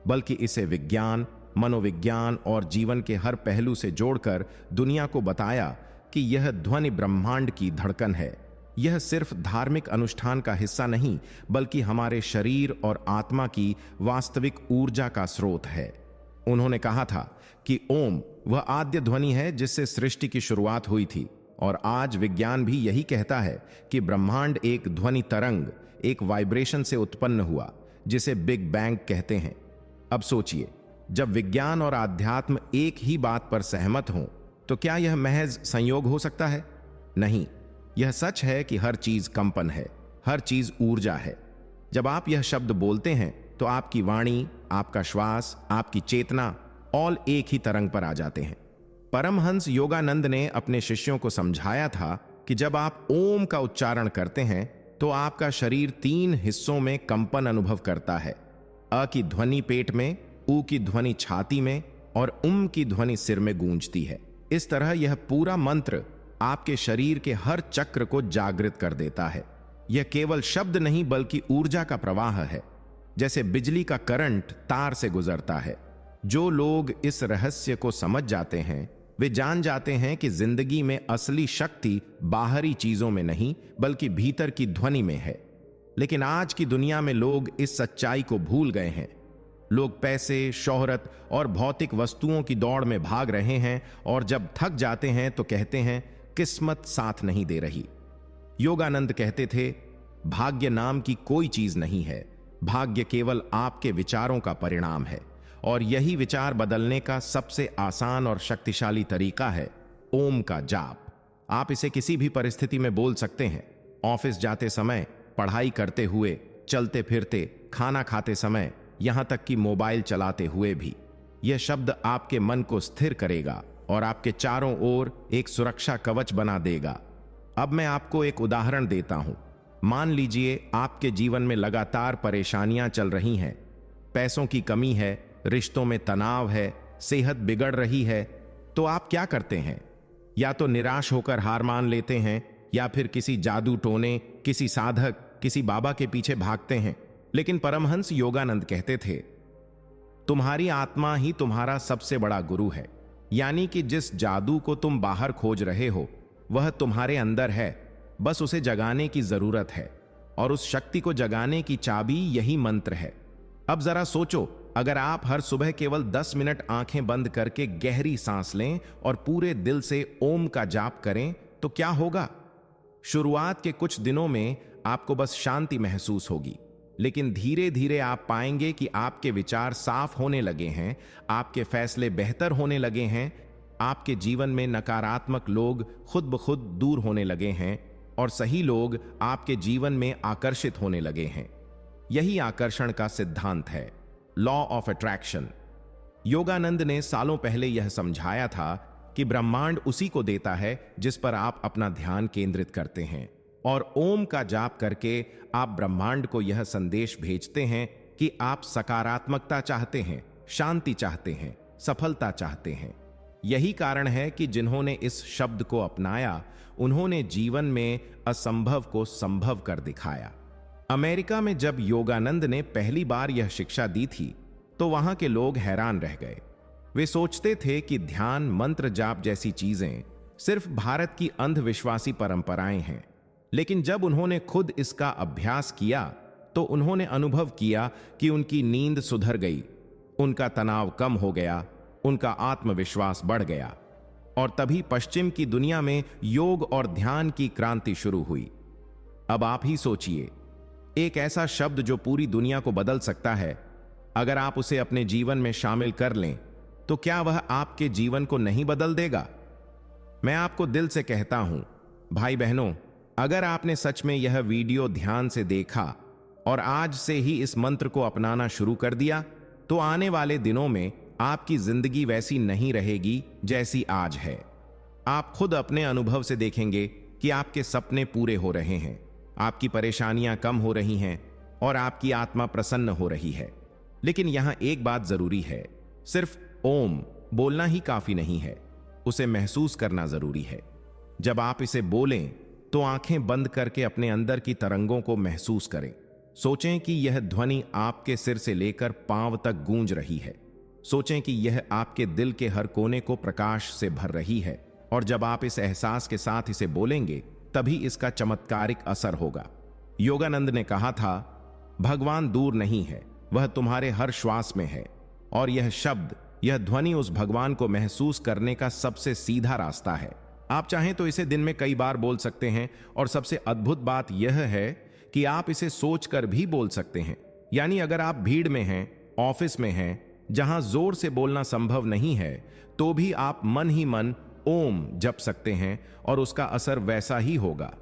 बल्कि इसे विज्ञान, मनोविज्ञान और जीवन के हर पहलू से जोड़कर दुनिया को बताया कि यह ध्वनि ब्रह्मांड की धड़कन है। यह सिर्फ धार्मिक अनुष्ठान का हिस्सा नहीं, बल्कि हमारे शरीर और आत्मा की वास्तविक ऊर्जा का स्रोत है। उन्होंने कहा था कि ओम वह आद्य ध्वनि है जिससे सृष्टि की शुरुआत हुई थी, और आज विज्ञान भी यही कहता है कि ब्रह्मांड एक ध्वनि तरंग, एक वाइब्रेशन से उत्पन्न हुआ, जिसे बिग बैंग कहते हैं। अब सोचिए, जब विज्ञान और आध्यात्म एक ही बात पर सहमत हों तो क्या यह महज संयोग हो सकता है? नहीं, यह सच है कि हर चीज कंपन है, हर चीज ऊर्जा है। जब आप यह शब्द बोलते हैं तो आपकी वाणी, आपका श्वास, आपकी चेतना ऑल एक ही तरंग पर आ जाते हैं। परमहंस योगानंद ने अपने शिष्यों को समझाया था कि जब आप ओम का उच्चारण करते हैं तो आपका शरीर 3 हिस्सों में कंपन अनुभव करता है। अ की ध्वनि पेट में, ऊ की ध्वनि छाती में और उम की ध्वनि सिर में गूंजती है। इस तरह यह पूरा मंत्र आपके शरीर के हर चक्र को जागृत कर देता है। यह केवल शब्द नहीं बल्कि ऊर्जा का प्रवाह है, जैसे बिजली का करंट तार से गुजरता है। जो लोग इस रहस्य को समझ जाते हैं वे जान जाते हैं कि जिंदगी में असली शक्ति बाहरी चीजों में नहीं बल्कि भीतर की ध्वनि में है। लेकिन आज की दुनिया में लोग इस सच्चाई को भूल गए हैं। लोग पैसे, शोहरत और भौतिक वस्तुओं की दौड़ में भाग रहे हैं, और जब थक जाते हैं तो कहते हैं किस्मत साथ नहीं दे रही। योगानंद कहते थे, भाग्य नाम की कोई चीज नहीं है, भाग्य केवल आपके विचारों का परिणाम है, और यही विचार बदलने का सबसे आसान और शक्तिशाली तरीका है ओम का जाप। आप इसे किसी भी परिस्थिति में बोल सकते हैं, ऑफिस जाते समय, पढ़ाई करते हुए, चलते फिरते, खाना खाते समय, यहां तक कि मोबाइल चलाते हुए भी। यह शब्द आपके मन को स्थिर करेगा और आपके चारों ओर एक सुरक्षा कवच बना देगा। अब मैं आपको एक उदाहरण देता हूं। मान लीजिए आपके जीवन में लगातार परेशानियां चल रही हैं, पैसों की कमी है, रिश्तों में तनाव है, सेहत बिगड़ रही है, तो आप क्या करते हैं? या तो निराश होकर हार मान लेते हैं, या फिर किसी जादू टोने, किसी साधक, किसी बाबा के पीछे भागते हैं। लेकिन परमहंस योगानंद कहते थे, तुम्हारी आत्मा ही तुम्हारा सबसे बड़ा गुरु है। यानी कि जिस जादू को तुम बाहर खोज रहे हो वह तुम्हारे अंदर है, बस उसे जगाने की जरूरत है, और उस शक्ति को जगाने की चाबी यही मंत्र है। अब जरा सोचो, अगर आप हर सुबह केवल 10 मिनट आंखें बंद करके गहरी सांस लें और पूरे दिल से ओम का जाप करें तो क्या होगा? शुरुआत के कुछ दिनों में आपको बस शांति महसूस होगी, लेकिन धीरे धीरे आप पाएंगे कि आपके विचार साफ होने लगे हैं, आपके फैसले बेहतर होने लगे हैं, आपके जीवन में नकारात्मक लोग खुद ब खुद दूर होने लगे हैं और सही लोग आपके जीवन में आकर्षित होने लगे हैं। यही आकर्षण का सिद्धांत है, लॉ ऑफ अट्रैक्शन। योगानंद ने सालों पहले यह समझाया था कि ब्रह्मांड उसी को देता है जिस पर आप अपना ध्यान केंद्रित करते हैं, और ओम का जाप करके आप ब्रह्मांड को यह संदेश भेजते हैं कि आप सकारात्मकता चाहते हैं, शांति चाहते हैं, सफलता चाहते हैं। यही कारण है कि जिन्होंने इस शब्द को अपनाया उन्होंने जीवन में असंभव को संभव कर दिखाया। अमेरिका में जब योगानंद ने पहली बार यह शिक्षा दी थी तो वहां के लोग हैरान रह गए। वे सोचते थे कि ध्यान, मंत्र जाप जैसी चीजें सिर्फ भारत की अंधविश्वासी परंपराएं हैं, लेकिन जब उन्होंने खुद इसका अभ्यास किया तो उन्होंने अनुभव किया कि उनकी नींद सुधर गई, उनका तनाव कम हो गया, उनका आत्मविश्वास बढ़ गया, और तभी पश्चिम की दुनिया में योग और ध्यान की क्रांति शुरू हुई। अब आप ही सोचिए, एक ऐसा शब्द जो पूरी दुनिया को बदल सकता है, अगर आप उसे अपने जीवन में शामिल कर लें तो क्या वह आपके जीवन को नहीं बदल देगा? मैं आपको दिल से कहता हूं, भाई बहनों, अगर आपने सच में यह वीडियो ध्यान से देखा और आज से ही इस मंत्र को अपनाना शुरू कर दिया तो आने वाले दिनों में आपकी जिंदगी वैसी नहीं रहेगी जैसी आज है। आप खुद अपने अनुभव से देखेंगे कि आपके सपने पूरे हो रहे हैं, आपकी परेशानियां कम हो रही हैं और आपकी आत्मा प्रसन्न हो रही है। लेकिन यहां एक बात जरूरी है, सिर्फ ओम बोलना ही काफी नहीं है, उसे महसूस करना जरूरी है। जब आप इसे बोलें तो आंखें बंद करके अपने अंदर की तरंगों को महसूस करें। सोचें कि यह ध्वनि आपके सिर से लेकर पांव तक गूंज रही है। सोचें कि यह आपके दिल के हर कोने को प्रकाश से भर रही है, और जब आप इस एहसास के साथ इसे बोलेंगे तभी इसका चमत्कारिक असर होगा। योगानंद ने कहा था, भगवान दूर नहीं है, वह तुम्हारे हर श्वास में है, और यह शब्द, यह ध्वनि उस भगवान को महसूस करने का सबसे सीधा रास्ता है। आप चाहें तो इसे दिन में कई बार बोल सकते हैं, और सबसे अद्भुत बात यह है कि आप इसे सोचकर भी बोल सकते हैं। यानी अगर आप भीड़ में हैं, ऑफिस में हैं, जहां जोर से बोलना संभव नहीं है, तो भी आप मन ही मन ओम जप सकते हैं और उसका असर वैसा ही होगा।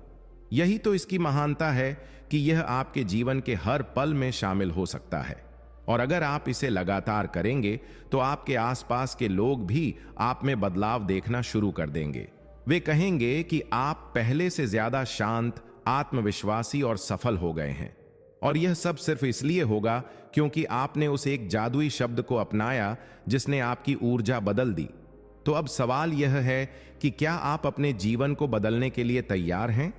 यही तो इसकी महानता है कि यह आपके जीवन के हर पल में शामिल हो सकता है, और अगर आप इसे लगातार करेंगे तो आपके आसपास के लोग भी आप में बदलाव देखना शुरू कर देंगे। वे कहेंगे कि आप पहले से ज्यादा शांत, आत्मविश्वासी और सफल हो गए हैं, और यह सब सिर्फ इसलिए होगा क्योंकि आपने उस एक जादुई शब्द को अपनाया जिसने आपकी ऊर्जा बदल दी। तो अब सवाल यह है कि क्या आप अपने जीवन को बदलने के लिए तैयार हैं?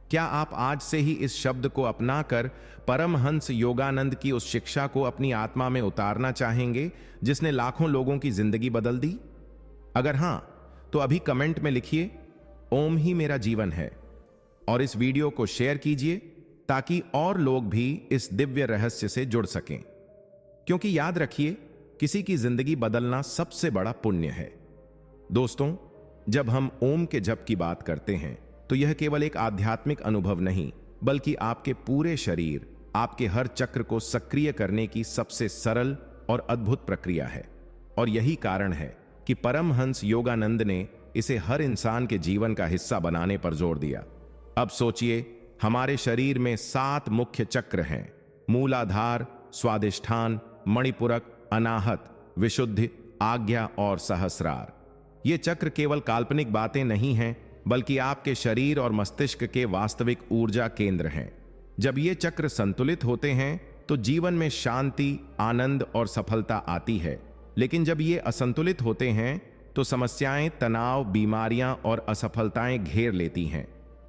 क्या आप आज से ही इस शब्द को अपनाकर परमहंस योगानंद की उस शिक्षा को अपनी आत्मा में उतारना चाहेंगे जिसने लाखों लोगों की जिंदगी बदल दी? अगर हां, तो अभी कमेंट में लिखिए, ओम ही मेरा जीवन है, और इस वीडियो को शेयर कीजिए ताकि और लोग भी इस दिव्य रहस्य से जुड़ सकें। क्योंकि याद रखिए, किसी की जिंदगी बदलना सबसे बड़ा पुण्य है। दोस्तों, जब हम ओम के जप की बात करते हैं तो यह केवल एक आध्यात्मिक अनुभव नहीं, बल्कि आपके पूरे शरीर, आपके हर चक्र को सक्रिय करने की सबसे सरल और अद्भुत प्रक्रिया है। और यही कारण है कि परमहंस योगानंद ने इसे हर इंसान के जीवन का हिस्सा बनाने पर जोर दिया। अब सोचिए, हमारे शरीर में 7 मुख्य चक्र हैं: मूलाधार, स्वादिष्ठान, मणिपुरक, अनाहत, विशुद्धि, आज्ञा और सहस्रार। ये चक्र केवल काल्पनिक बातें नहीं हैं, बल्कि आपके शरीर और मस्तिष्क के वास्तविक ऊर्जा केंद्र हैं। जब ये चक्र संतुलित होते हैं तो जीवन में शांति, आनंद और सफलता आती है। लेकिन जब ये असंतुलित होते हैं तो समस्याएं, तनाव, बीमारियां और असफलताएं घेर लेती हैं।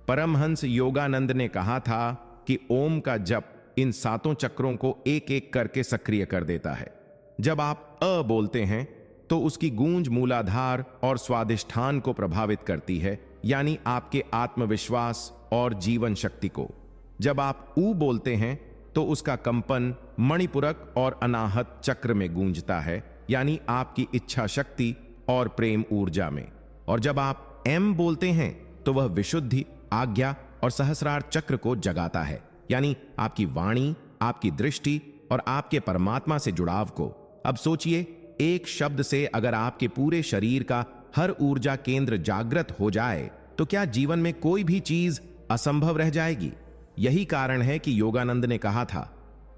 परमहंस योगानंद ने कहा था कि ओम का जप इन 7 चक्रों को एक एक करके सक्रिय कर देता है। जब आप अ बोलते हैं तो उसकी गूंज मूलाधार और स्वादिष्ठान को प्रभावित करती है, यानी आपके आत्मविश्वास और जीवन शक्ति को। जब आप ऊ बोलते हैं तो उसका कंपन मणिपुरक और अनाहत चक्र में गूंजता है, यानी आपकी इच्छा शक्ति और प्रेम ऊर्जा में। और जब आप एम बोलते हैं तो वह विशुद्धि, आज्ञा और सहस्रार चक्र को जगाता है, यानी आपकी वाणी, आपकी दृष्टि और आपके परमात्मा से जुड़ाव को। अब सोचिए, एक शब्द से अगर आपके पूरे शरीर का हर ऊर्जा केंद्र जागृत हो जाए तो क्या जीवन में कोई भी चीज असंभव रह जाएगी? यही कारण है कि योगानंद ने कहा था,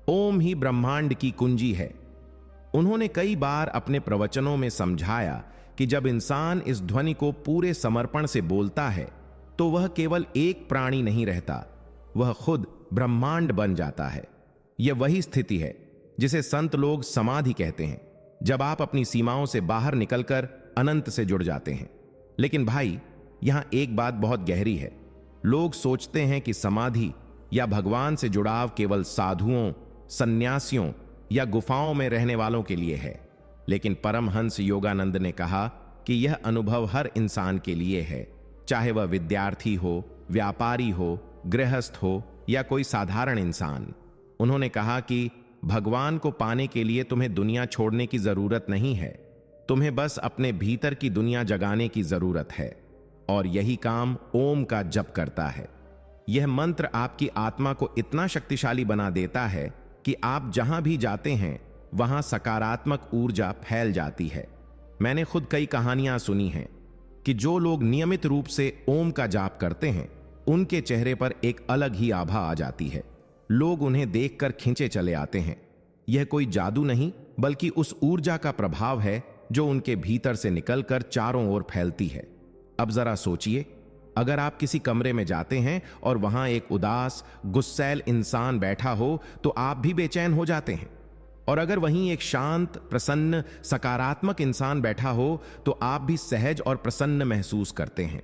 ओम ही ब्रह्मांड की कुंजी है। उन्होंने कई बार अपने प्रवचनों में समझाया कि जब इंसान इस ध्वनि को पूरे समर्पण से बोलता है तो वह केवल एक प्राणी नहीं रहता, वह खुद ब्रह्मांड बन जाता है। यह वही स्थिति है जिसे संत लोग समाधि कहते हैं, जब आप अपनी सीमाओं से बाहर निकलकर अनंत से जुड़ जाते हैं। लेकिन भाई, यहां एक बात बहुत गहरी है। लोग सोचते हैं कि समाधि या भगवान से जुड़ाव केवल साधुओं, सन्यासियों या गुफाओं में रहने वालों के लिए है। लेकिन परमहंस योगानंद ने कहा कि यह अनुभव हर इंसान के लिए है, चाहे वह विद्यार्थी हो, व्यापारी हो, गृहस्थ हो या कोई साधारण इंसान। उन्होंने कहा कि भगवान को पाने के लिए तुम्हें दुनिया छोड़ने की जरूरत नहीं है, तुम्हें बस अपने भीतर की दुनिया जगाने की जरूरत है। और यही काम ओम का जप करता है। यह मंत्र आपकी आत्मा को इतना शक्तिशाली बना देता है कि आप जहां भी जाते हैं वहां सकारात्मक ऊर्जा फैल जाती है। मैंने खुद कई कहानियां सुनी हैं कि जो लोग नियमित रूप से ओम का जाप करते हैं उनके चेहरे पर एक अलग ही आभा आ जाती है। लोग उन्हें देखकर खींचे चले आते हैं। यह कोई जादू नहीं, बल्कि उस ऊर्जा का प्रभाव है जो उनके भीतर से निकलकर चारों ओर फैलती है। अब जरा सोचिए, अगर आप किसी कमरे में जाते हैं और वहां एक उदास, गुस्सैल इंसान बैठा हो तो आप भी बेचैन हो जाते हैं। और अगर वहीं एक शांत, प्रसन्न, सकारात्मक इंसान बैठा हो तो आप भी सहज और प्रसन्न महसूस करते हैं।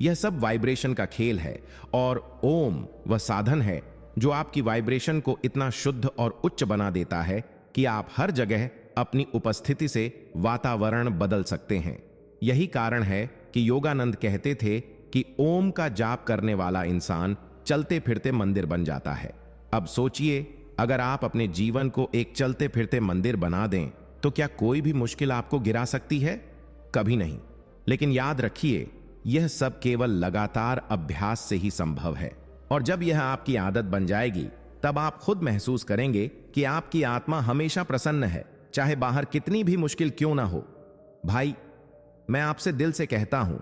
यह सब वाइब्रेशन का खेल है और ओम वह साधन है जो आपकी वाइब्रेशन को इतना शुद्ध और उच्च बना देता है कि आप हर जगह अपनी उपस्थिति से वातावरण बदल सकते हैं। यही कारण है कि योगानंद कहते थे कि ओम का जाप करने वाला इंसान चलते फिरते मंदिर बन जाता है। अब सोचिए, अगर आप अपने जीवन को एक चलते फिरते मंदिर बना दें तो क्या कोई भी मुश्किल आपको गिरा सकती है? कभी नहीं। लेकिन याद रखिए, यह सब केवल लगातार अभ्यास से ही संभव है। और जब यह आपकी आदत बन जाएगी तब आप खुद महसूस करेंगे कि आपकी आत्मा हमेशा प्रसन्न है, चाहे बाहर कितनी भी मुश्किल क्यों ना हो। भाई, मैं आपसे दिल से कहता हूं,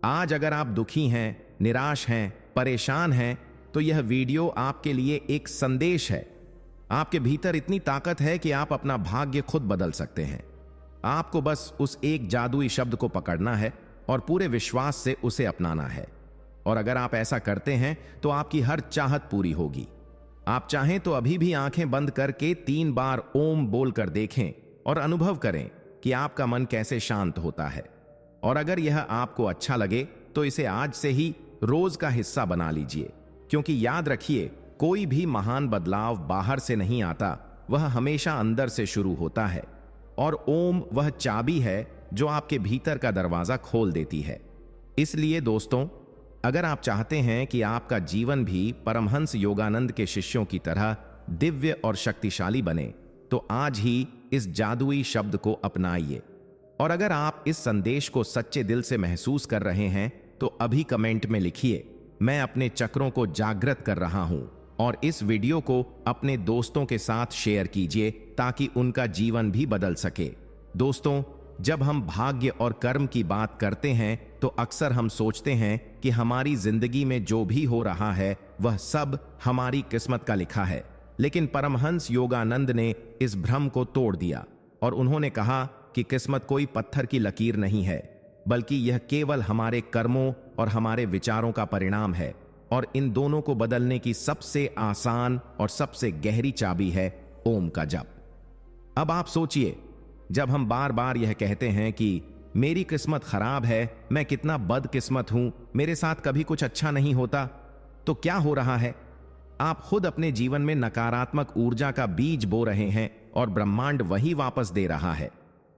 आज अगर आप दुखी हैं, निराश हैं, परेशान हैं, तो यह वीडियो आपके लिए एक संदेश है। आपके भीतर इतनी ताकत है कि आप अपना भाग्य खुद बदल सकते हैं। आपको बस उस एक जादुई शब्द को पकड़ना है और पूरे विश्वास से उसे अपनाना है। और अगर आप ऐसा करते हैं तो आपकी हर चाहत पूरी होगी। आप चाहें तो अभी भी आंखें बंद करके 3 बार ओम बोलकर देखें और अनुभव करें कि आपका मन कैसे शांत होता है। और अगर यह आपको अच्छा लगे तो इसे आज से ही रोज का हिस्सा बना लीजिए, क्योंकि याद रखिए, कोई भी महान बदलाव बाहर से नहीं आता, वह हमेशा अंदर से शुरू होता है। और ओम वह चाबी है जो आपके भीतर का दरवाजा खोल देती है। इसलिए दोस्तों, अगर आप चाहते हैं कि आपका जीवन भी परमहंस योगानंद के शिष्यों की तरह दिव्य और शक्तिशाली बने, तो आज ही इस जादुई शब्द को अपनाइए। और अगर आप इस संदेश को सच्चे दिल से महसूस कर रहे हैं तो अभी कमेंट में लिखिए, मैं अपने चक्रों को जागृत कर रहा हूं और इस वीडियो को अपने दोस्तों के साथ शेयर कीजिए ताकि उनका जीवन भी बदल सके। दोस्तों, जब हम भाग्य और कर्म की बात करते हैं तो अक्सर हम सोचते हैं कि हमारी जिंदगी में जो भी हो रहा है वह सब हमारी किस्मत का लिखा है। लेकिन परमहंस योगानंद ने इस भ्रम को तोड़ दिया और उन्होंने कहा कि किस्मत कोई पत्थर की लकीर नहीं है, बल्कि यह केवल हमारे कर्मों और हमारे विचारों का परिणाम है। और इन दोनों को बदलने की सबसे आसान और सबसे गहरी चाबी है ओम का जप। अब आप सोचिए, जब हम बार बार यह कहते हैं कि मेरी किस्मत खराब है, मैं कितना बदकिस्मत हूं, मेरे साथ कभी कुछ अच्छा नहीं होता, तो क्या हो रहा है? आप खुद अपने जीवन में नकारात्मक ऊर्जा का बीज बो रहे हैं और ब्रह्मांड वही वापस दे रहा है।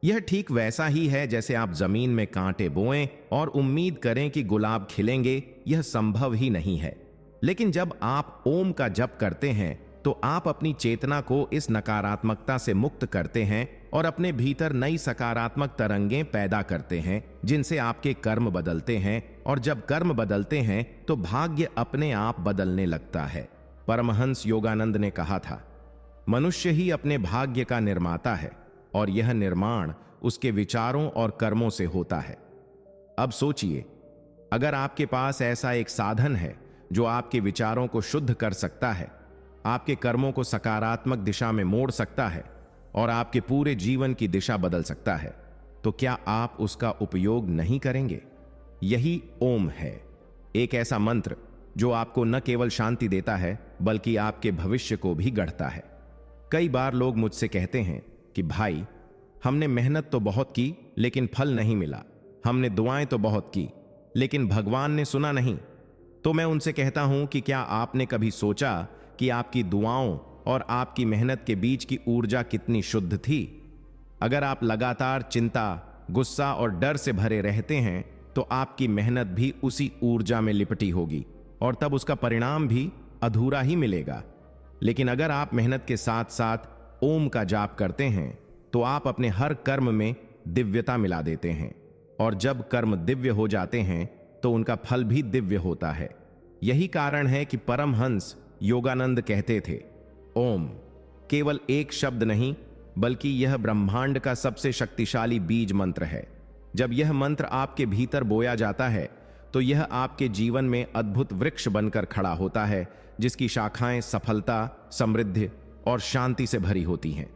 यह ठीक वैसा ही है जैसे आप जमीन में कांटे बोएं और उम्मीद करें कि गुलाब खिलेंगे। यह संभव ही नहीं है। लेकिन जब आप ओम का जप करते हैं तो आप अपनी चेतना को इस नकारात्मकता से मुक्त करते हैं और अपने भीतर नई सकारात्मक तरंगें पैदा करते हैं, जिनसे आपके कर्म बदलते हैं। और जब कर्म बदलते हैं तो भाग्य अपने आप बदलने लगता है। परमहंस योगानंद ने कहा था, मनुष्य ही अपने भाग्य का निर्माता है और यह निर्माण उसके विचारों और कर्मों से होता है। अब सोचिए, अगर आपके पास ऐसा एक साधन है जो आपके विचारों को शुद्ध कर सकता है, आपके कर्मों को सकारात्मक दिशा में मोड़ सकता है और आपके पूरे जीवन की दिशा बदल सकता है, तो क्या आप उसका उपयोग नहीं करेंगे? यही ओम है, एक ऐसा मंत्र जो आपको न केवल शांति देता है बल्कि आपके भविष्य को भी गढ़ता है। कई बार लोग मुझसे कहते हैं कि भाई, हमने मेहनत तो बहुत की लेकिन फल नहीं मिला, हमने दुआएं तो बहुत की लेकिन भगवान ने सुना नहीं। तो मैं उनसे कहता हूं कि क्या आपने कभी सोचा कि आपकी दुआओं और आपकी मेहनत के बीच की ऊर्जा कितनी शुद्ध थी? अगर आप लगातार चिंता, गुस्सा और डर से भरे रहते हैं तो आपकी मेहनत भी उसी ऊर्जा में लिपटी होगी और तब उसका परिणाम भी अधूरा ही मिलेगा। लेकिन अगर आप मेहनत के साथ साथ ओम का जाप करते हैं तो आप अपने हर कर्म में दिव्यता मिला देते हैं, और जब कर्म दिव्य हो जाते हैं तो उनका फल भी दिव्य होता है। यही कारण है कि परमहंस योगानंद कहते थे, ओम केवल एक शब्द नहीं बल्कि यह ब्रह्मांड का सबसे शक्तिशाली बीज मंत्र है। जब यह मंत्र आपके भीतर बोया जाता है तो यह आपके जीवन में अद्भुत वृक्ष बनकर खड़ा होता है, जिसकी शाखाएं सफलता, समृद्धि और शांति से भरी होती हैं।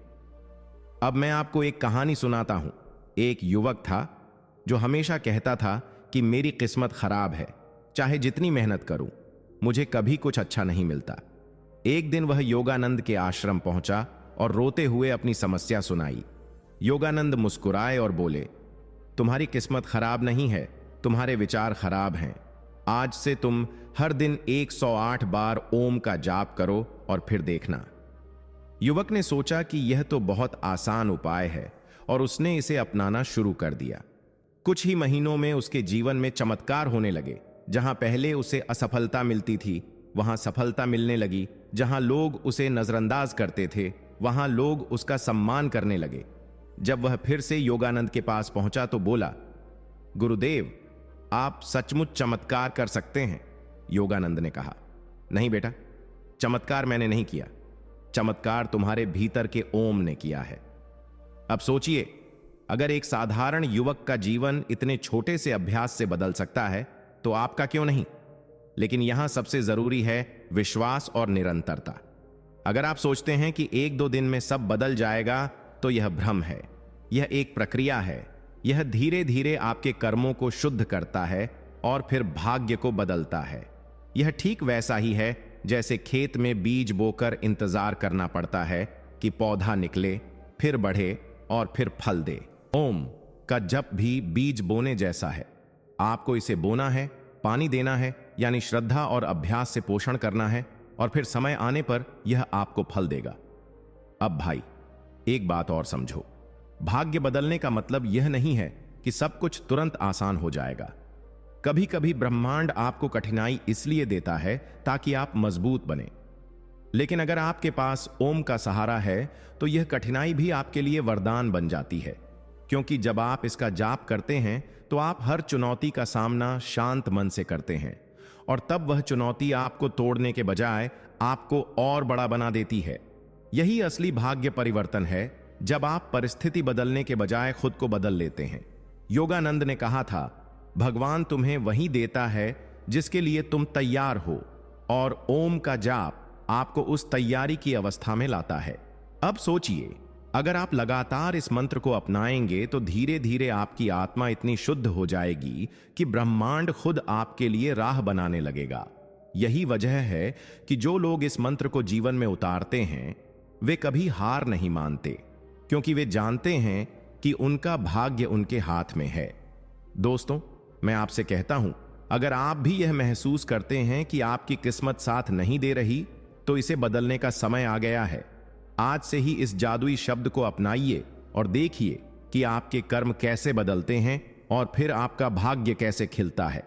अब मैं आपको एक कहानी सुनाता हूं। एक युवक था जो हमेशा कहता था कि मेरी किस्मत खराब है, चाहे जितनी मेहनत करूं मुझे कभी कुछ अच्छा नहीं मिलता। एक दिन वह योगानंद के आश्रम पहुंचा और रोते हुए अपनी समस्या सुनाई। योगानंद मुस्कुराए और बोले, तुम्हारी किस्मत खराब नहीं है, तुम्हारे विचार खराब हैं। आज से तुम हर दिन 108 बार ओम का जाप करो और फिर देखना। युवक ने सोचा कि यह तो बहुत आसान उपाय है और उसने इसे अपनाना शुरू कर दिया। कुछ ही महीनों में उसके जीवन में चमत्कार होने लगे। जहां पहले उसे असफलता मिलती थी वहां सफलता मिलने लगी। जहां लोग उसे नजरअंदाज करते थे वहां लोग उसका सम्मान करने लगे। जब वह फिर से योगानंद के पास पहुंचा तो बोला, गुरुदेव, आप सचमुच चमत्कार कर सकते हैं। योगानंद ने कहा, नहीं बेटा, चमत्कार मैंने नहीं किया, चमत्कार तुम्हारे भीतर के ओम ने किया है। अब सोचिए, अगर एक साधारण युवक का जीवन इतने छोटे से अभ्यास से बदल सकता है तो आपका क्यों नहीं? लेकिन यहां सबसे जरूरी है विश्वास और निरंतरता। अगर आप सोचते हैं कि एक दो दिन में सब बदल जाएगा तो यह भ्रम है। यह एक प्रक्रिया है। यह धीरे धीरे आपके कर्मों को शुद्ध करता है और फिर भाग्य को बदलता है। यह ठीक वैसा ही है जैसे खेत में बीज बोकर इंतजार करना पड़ता है कि पौधा निकले, फिर बढ़े और फिर फल दे। ओम का जप भी बीज बोने जैसा है। आपको इसे बोना है, पानी देना है, यानी श्रद्धा और अभ्यास से पोषण करना है, और फिर समय आने पर यह आपको फल देगा। अब भाई, एक बात और समझो, भाग्य बदलने का मतलब यह नहीं है कि सब कुछ तुरंत आसान हो जाएगा। कभी कभी ब्रह्मांड आपको कठिनाई इसलिए देता है ताकि आप मजबूत बने। लेकिन अगर आपके पास ओम का सहारा है तो यह कठिनाई भी आपके लिए वरदान बन जाती है, क्योंकि जब आप इसका जाप करते हैं तो आप हर चुनौती का सामना शांत मन से करते हैं, और तब वह चुनौती आपको तोड़ने के बजाय आपको और बड़ा बना देती है। यही असली भाग्य परिवर्तन है, जब आप परिस्थिति बदलने के बजाय खुद को बदल लेते हैं। योगानंद ने कहा था, भगवान तुम्हें वही देता है जिसके लिए तुम तैयार हो, और ओम का जाप आपको उस तैयारी की अवस्था में लाता है। अब सोचिए, अगर आप लगातार इस मंत्र को अपनाएंगे तो धीरे धीरे आपकी आत्मा इतनी शुद्ध हो जाएगी कि ब्रह्मांड खुद आपके लिए राह बनाने लगेगा। यही वजह है कि जो लोग इस मंत्र को जीवन में उतारते हैं वे कभी हार नहीं मानते, क्योंकि वे जानते हैं कि उनका भाग्य उनके हाथ में है। दोस्तों, मैं आपसे कहता हूं, अगर आप भी यह महसूस करते हैं कि आपकी किस्मत साथ नहीं दे रही, तो इसे बदलने का समय आ गया है। आज से ही इस जादुई शब्द को अपनाइए और देखिए कि आपके कर्म कैसे बदलते हैं और फिर आपका भाग्य कैसे खिलता है।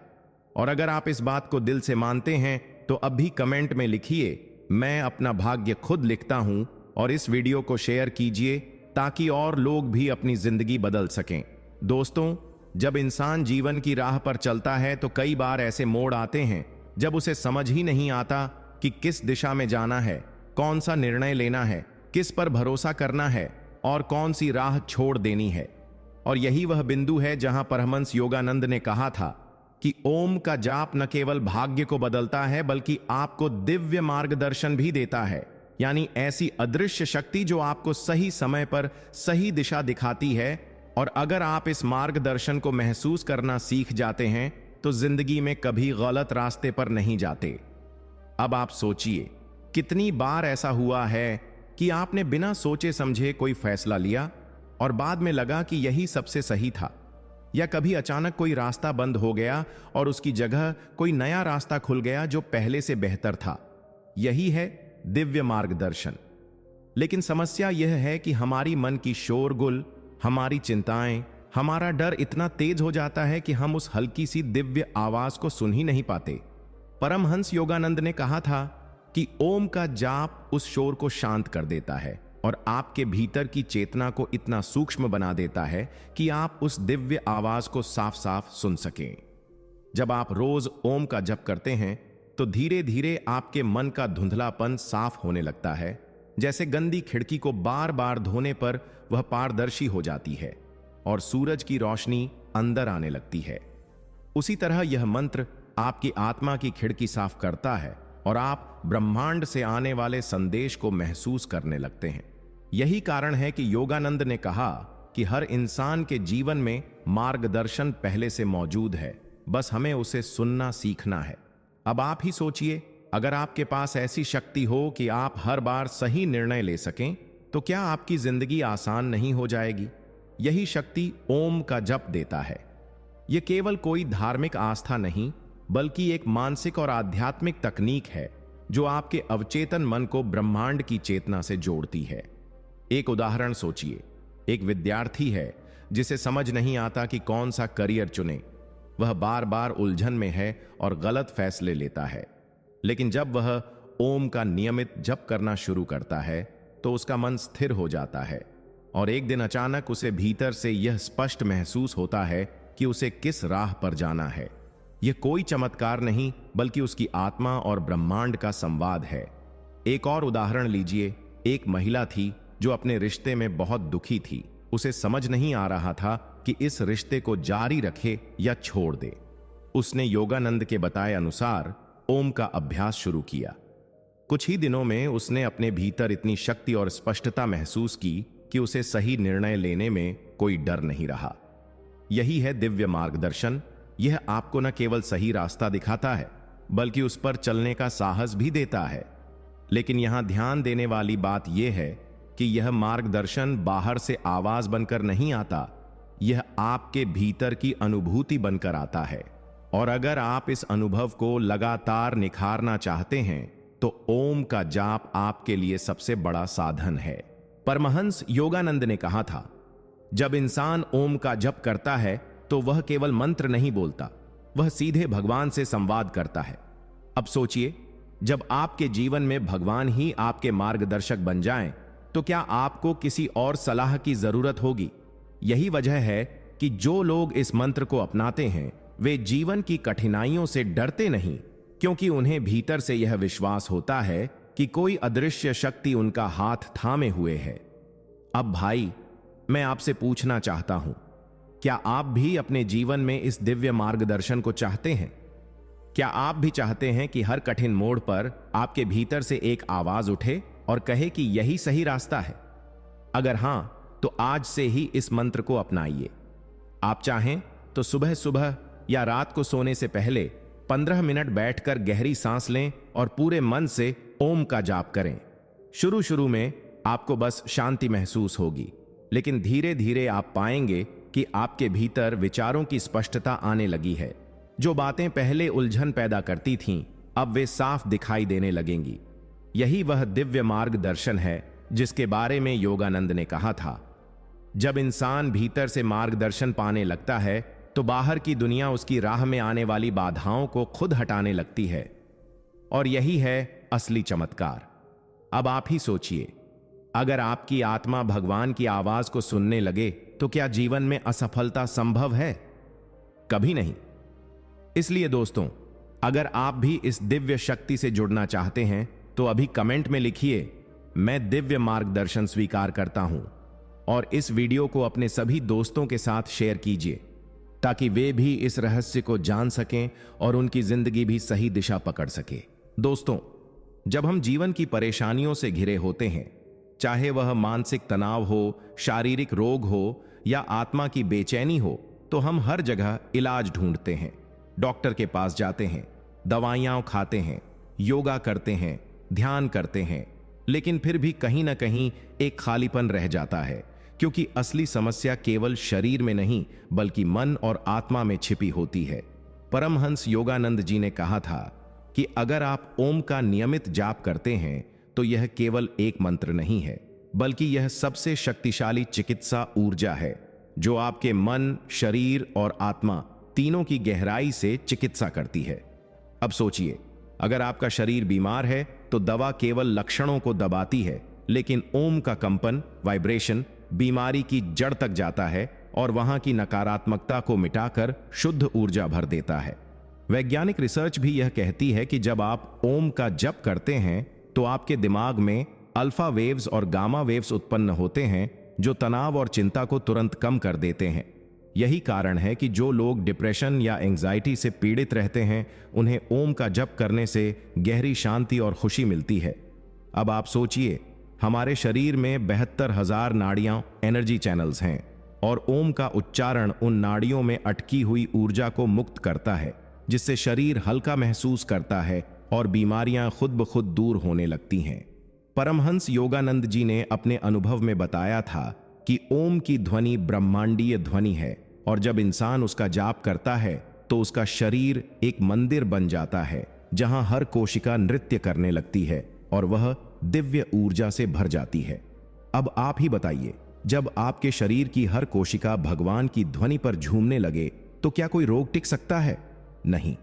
और अगर आप इस बात को दिल से मानते हैं तो अब भी कमेंट में लिखिए, मैं अपना भाग्य खुद लिखता हूं, और इस वीडियो को शेयर कीजिए ताकि और लोग भी अपनी जिंदगी बदल सकें। दोस्तों, जब इंसान जीवन की राह पर चलता है तो कई बार ऐसे मोड़ आते हैं जब उसे समझ ही नहीं आता कि किस दिशा में जाना है, कौन सा निर्णय लेना है, किस पर भरोसा करना है और कौन सी राह छोड़ देनी है। और यही वह बिंदु है जहां परमहंस योगानंद ने कहा था कि ओम का जाप न केवल भाग्य को बदलता है बल्कि आपको दिव्य मार्गदर्शन भी देता है, यानी ऐसी अदृश्य शक्ति जो आपको सही समय पर सही दिशा दिखाती है। और अगर आप इस मार्गदर्शन को महसूस करना सीख जाते हैं तो जिंदगी में कभी गलत रास्ते पर नहीं जाते। अब आप सोचिए, कितनी बार ऐसा हुआ है कि आपने बिना सोचे समझे कोई फैसला लिया और बाद में लगा कि यही सबसे सही था, या कभी अचानक कोई रास्ता बंद हो गया और उसकी जगह कोई नया रास्ता खुल गया जो पहले से बेहतर था। यही है दिव्य मार्गदर्शन। लेकिन समस्या यह है कि हमारी मन की शोरगुल, हमारी चिंताएं, हमारा डर इतना तेज हो जाता है कि हम उस हल्की सी दिव्य आवाज को सुन ही नहीं पाते। परमहंस योगानंद ने कहा था कि ओम का जाप उस शोर को शांत कर देता है और आपके भीतर की चेतना को इतना सूक्ष्म बना देता है कि आप उस दिव्य आवाज को साफ साफ सुन सकें। जब आप रोज ओम का जप करते हैं तो धीरे धीरे आपके मन का धुंधलापन साफ होने लगता है, जैसे गंदी खिड़की को बार बार धोने पर वह पारदर्शी हो जाती है और सूरज की रोशनी अंदर आने लगती है। उसी तरह यह मंत्र आपकी आत्मा की खिड़की साफ करता है और आप ब्रह्मांड से आने वाले संदेश को महसूस करने लगते हैं। यही कारण है कि योगानंद ने कहा कि हर इंसान के जीवन में मार्गदर्शन पहले से मौजूद है, बस हमें उसे सुनना सीखना है। अब आप ही सोचिए, अगर आपके पास ऐसी शक्ति हो कि आप हर बार सही निर्णय ले सकें, तो क्या आपकी जिंदगी आसान नहीं हो जाएगी? यही शक्ति ओम का जप देता है। यह केवल कोई धार्मिक आस्था नहीं, बल्कि एक मानसिक और आध्यात्मिक तकनीक है जो आपके अवचेतन मन को ब्रह्मांड की चेतना से जोड़ती है। एक उदाहरण सोचिए, एक विद्यार्थी है जिसे समझ नहीं आता कि कौन सा करियर चुने। वह बार बार उलझन में है और गलत फैसले लेता है। लेकिन जब वह ओम का नियमित जप करना शुरू करता है तो उसका मन स्थिर हो जाता है और एक दिन अचानक उसे भीतर से यह स्पष्ट महसूस होता है कि उसे किस राह पर जाना है। यह कोई चमत्कार नहीं, बल्कि उसकी आत्मा और ब्रह्मांड का संवाद है। एक और उदाहरण लीजिए। एक महिला थी जो अपने रिश्ते में बहुत दुखी थी। उसे समझ नहीं आ रहा था कि इस रिश्ते को जारी रखे या छोड़ दे। उसने योगानंद के बताए अनुसार ओम का अभ्यास शुरू किया। कुछ ही दिनों में उसने अपने भीतर इतनी शक्ति और स्पष्टता महसूस की कि उसे सही निर्णय लेने में कोई डर नहीं रहा। यही है दिव्य मार्गदर्शन। यह आपको न केवल सही रास्ता दिखाता है, बल्कि उस पर चलने का साहस भी देता है। लेकिन यहां ध्यान देने वाली बात यह है कि यह मार्गदर्शन बाहर से आवाज बनकर नहीं आता, यह आपके भीतर की अनुभूति बनकर आता है। और अगर आप इस अनुभव को लगातार निखारना चाहते हैं तो ओम का जाप आपके लिए सबसे बड़ा साधन है। परमहंस योगानंद ने कहा था, जब इंसान ओम का जप करता है तो वह केवल मंत्र नहीं बोलता, वह सीधे भगवान से संवाद करता है। अब सोचिए, जब आपके जीवन में भगवान ही आपके मार्गदर्शक बन जाएं, तो क्या आपको किसी और सलाह की जरूरत होगी? यही वजह है कि जो लोग इस मंत्र को अपनाते हैं वे जीवन की कठिनाइयों से डरते नहीं, क्योंकि उन्हें भीतर से यह विश्वास होता है कि कोई अदृश्य शक्ति उनका हाथ थामे हुए है। अब भाई, मैं आपसे पूछना चाहता हूं, क्या आप भी अपने जीवन में इस दिव्य मार्गदर्शन को चाहते हैं? क्या आप भी चाहते हैं कि हर कठिन मोड़ पर आपके भीतर से एक आवाज उठे और कहे कि यही सही रास्ता है? अगर हां, तो आज से ही इस मंत्र को अपनाइए। आप चाहें तो सुबह सुबह या रात को सोने से पहले 15 मिनट बैठकर गहरी सांस लें और पूरे मन से ओम का जाप करें। शुरू शुरू में आपको बस शांति महसूस होगी, लेकिन धीरे धीरे आप पाएंगे कि आपके भीतर विचारों की स्पष्टता आने लगी है। जो बातें पहले उलझन पैदा करती थीं, अब वे साफ दिखाई देने लगेंगी। यही वह दिव्य मार्गदर्शन है जिसके बारे में योगानंद ने कहा था, जब इंसान भीतर से मार्गदर्शन पाने लगता है तो बाहर की दुनिया उसकी राह में आने वाली बाधाओं को खुद हटाने लगती है। और यही है असली चमत्कार। अब आप ही सोचिए, अगर आपकी आत्मा भगवान की आवाज को सुनने लगे तो क्या जीवन में असफलता संभव है? कभी नहीं। इसलिए दोस्तों, अगर आप भी इस दिव्य शक्ति से जुड़ना चाहते हैं तो अभी कमेंट में लिखिए, मैं दिव्य मार्गदर्शन स्वीकार करता हूं, और इस वीडियो को अपने सभी दोस्तों के साथ शेयर कीजिए ताकि वे भी इस रहस्य को जान सकें और उनकी जिंदगी भी सही दिशा पकड़ सके। दोस्तों, जब हम जीवन की परेशानियों से घिरे होते हैं, चाहे वह मानसिक तनाव हो, शारीरिक रोग हो या आत्मा की बेचैनी हो, तो हम हर जगह इलाज ढूंढते हैं। डॉक्टर के पास जाते हैं, दवाइयां खाते हैं, योगा करते हैं, ध्यान करते हैं, लेकिन फिर भी कहीं ना कहीं एक खालीपन रह जाता है, क्योंकि असली समस्या केवल शरीर में नहीं बल्कि मन और आत्मा में छिपी होती है। परमहंस योगानंद जी ने कहा था कि अगर आप ओम का नियमित जाप करते हैं तो यह केवल एक मंत्र नहीं है, बल्कि यह सबसे शक्तिशाली चिकित्सा ऊर्जा है जो आपके मन, शरीर और आत्मा तीनों की गहराई से चिकित्सा करती है। अब सोचिए, अगर आपका शरीर बीमार है तो दवा केवल लक्षणों को दबाती है, लेकिन ओम का कंपन, वाइब्रेशन बीमारी की जड़ तक जाता है और वहां की नकारात्मकता को मिटाकर शुद्ध ऊर्जा भर देता है। वैज्ञानिक रिसर्च भी यह कहती है कि जब आप ओम का जप करते हैं तो आपके दिमाग में अल्फा वेव्स और गामा वेव्स उत्पन्न होते हैं जो तनाव और चिंता को तुरंत कम कर देते हैं। यही कारण है कि जो लोग डिप्रेशन या एंजाइटी से पीड़ित रहते हैं, उन्हें ओम का जप करने से गहरी शांति और खुशी मिलती है। अब आप सोचिए, हमारे शरीर में 72,000 नाड़ियां, एनर्जी चैनल्स हैं, और ओम का उच्चारण उन नाड़ियों में अटकी हुई ऊर्जा को मुक्त करता है, जिससे शरीर हल्का महसूस करता है और बीमारियां खुद ब खुद दूर होने लगती हैं। परमहंस योगानंद जी ने अपने अनुभव में बताया था कि ओम की ध्वनि ब्रह्मांडीय ध्वनि है, और जब इंसान उसका जाप करता है तो उसका शरीर एक मंदिर बन जाता है जहां हर कोशिका नृत्य करने लगती है और वह दिव्य ऊर्जा से भर जाती है। अब आप ही बताइए, जब आपके शरीर की हर कोशिका भगवान की ध्वनि पर झूमने लगे तो क्या कोई रोग टिक सकता है? नहीं।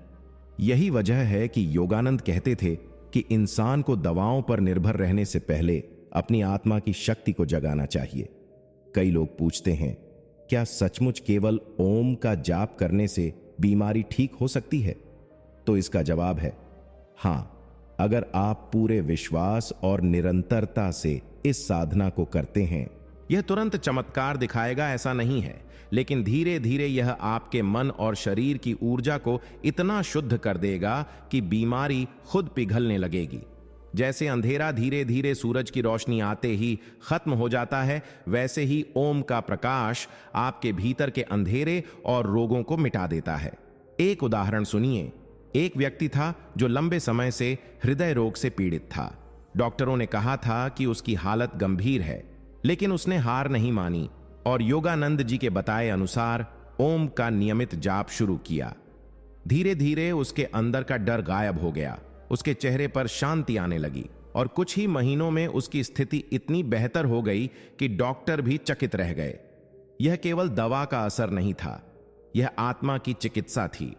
यही वजह है कि योगानंद कहते थे कि इंसान को दवाओं पर निर्भर रहने से पहले अपनी आत्मा की शक्ति को जगाना चाहिए। कई लोग पूछते हैं, क्या सचमुच केवल ओम का जाप करने से बीमारी ठीक हो सकती है? तो इसका जवाब है हां, अगर आप पूरे विश्वास और निरंतरता से इस साधना को करते हैं। यह तुरंत चमत्कार दिखाएगा ऐसा नहीं है, लेकिन धीरे धीरे यह आपके मन और शरीर की ऊर्जा को इतना शुद्ध कर देगा कि बीमारी खुद पिघलने लगेगी। जैसे अंधेरा धीरे धीरे सूरज की रोशनी आते ही खत्म हो जाता है, वैसे ही ओम का प्रकाश आपके भीतर के अंधेरे और रोगों को मिटा देता है। एक उदाहरण सुनिए। एक व्यक्ति था जो लंबे समय से हृदय रोग से पीड़ित था। डॉक्टरों ने कहा था कि उसकी हालत गंभीर है, लेकिन उसने हार नहीं मानी और योगानंद जी के बताए अनुसार ओम का नियमित जाप शुरू किया। धीरे धीरे उसके अंदर का डर गायब हो गया, उसके चेहरे पर शांति आने लगी और कुछ ही महीनों में उसकी स्थिति इतनी बेहतर हो गई कि डॉक्टर भी चकित रह गए। यह केवल दवा का असर नहीं था, यह आत्मा की चिकित्सा थी।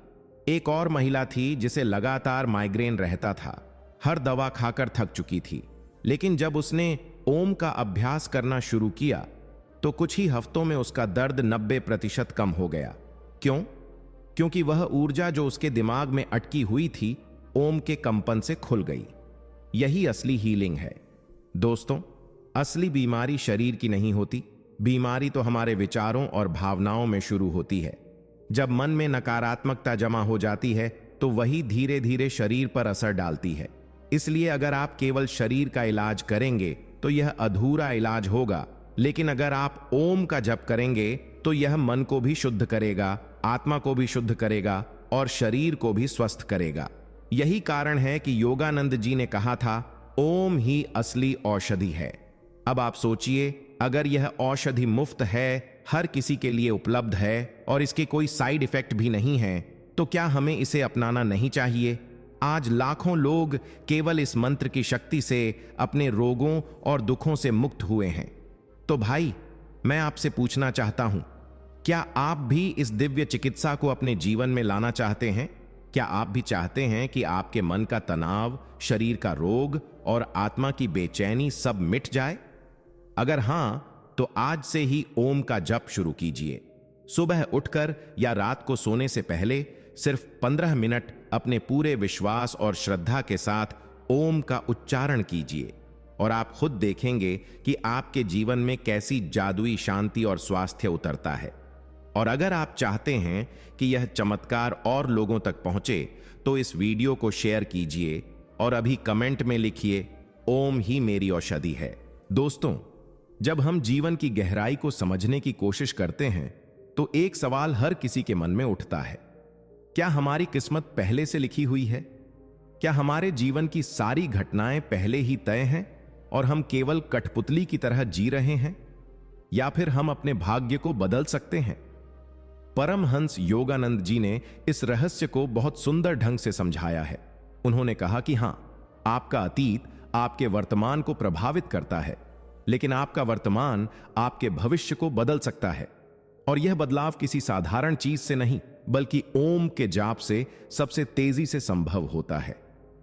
एक और महिला थी जिसे लगातार माइग्रेन रहता था, हर दवा खाकर थक चुकी थी, लेकिन जब उसने ओम का अभ्यास करना शुरू किया तो कुछ ही हफ्तों में उसका दर्द 90% कम हो गया। क्यों? क्योंकि वह ऊर्जा जो उसके दिमाग में अटकी हुई थी ओम के कंपन से खुल गई। यही असली हीलिंग है। दोस्तों, असली बीमारी शरीर की नहीं होती। बीमारी तो हमारे विचारों और भावनाओं में शुरू होती है। जब मन में नकारात्मकता जमा हो जाती है तो वही धीरे धीरे शरीर पर असर डालती है। इसलिए अगर आप केवल शरीर का इलाज करेंगे तो यह अधूरा इलाज होगा, लेकिन अगर आप ओम का जप करेंगे तो यह मन को भी शुद्ध करेगा, आत्मा को भी शुद्ध करेगा और शरीर को भी स्वस्थ करेगा। यही कारण है कि योगानंद जी ने कहा था, ओम ही असली औषधि है। अब आप सोचिए, अगर यह औषधि मुफ्त है, हर किसी के लिए उपलब्ध है और इसके कोई साइड इफेक्ट भी नहीं है, तो क्या हमें इसे अपनाना नहीं चाहिए? आज लाखों लोग केवल इस मंत्र की शक्ति से अपने रोगों और दुखों से मुक्त हुए हैं। तो भाई, मैं आपसे पूछना चाहता हूं, क्या आप भी इस दिव्य चिकित्सा को अपने जीवन में लाना चाहते हैं? क्या आप भी चाहते हैं कि आपके मन का तनाव, शरीर का रोग और आत्मा की बेचैनी सब मिट जाए? अगर हां, तो आज से ही ओम का जप शुरू कीजिए। सुबह उठकर या रात को सोने से पहले सिर्फ 15 मिनट अपने पूरे विश्वास और श्रद्धा के साथ ओम का उच्चारण कीजिए और आप खुद देखेंगे कि आपके जीवन में कैसी जादुई शांति और स्वास्थ्य उतरता है। और अगर आप चाहते हैं कि यह चमत्कार और लोगों तक पहुंचे तो इस वीडियो को शेयर कीजिए और अभी कमेंट में लिखिए, ओम ही मेरी औषधि है। दोस्तों, जब हम जीवन की गहराई को समझने की कोशिश करते हैं तो एक सवाल हर किसी के मन में उठता है, क्या हमारी किस्मत पहले से लिखी हुई है? क्या हमारे जीवन की सारी घटनाएं पहले ही तय हैं और हम केवल कठपुतली की तरह जी रहे हैं? या फिर हम अपने भाग्य को बदल सकते हैं? परमहंस योगानंद जी ने इस रहस्य को बहुत सुंदर ढंग से समझाया है। उन्होंने कहा कि हां, आपका अतीत आपके वर्तमान को प्रभावित करता है, लेकिन आपका वर्तमान आपके भविष्य को बदल सकता है। और यह बदलाव किसी साधारण चीज से नहीं, बल्कि ओम के जाप से सबसे तेजी से संभव होता है।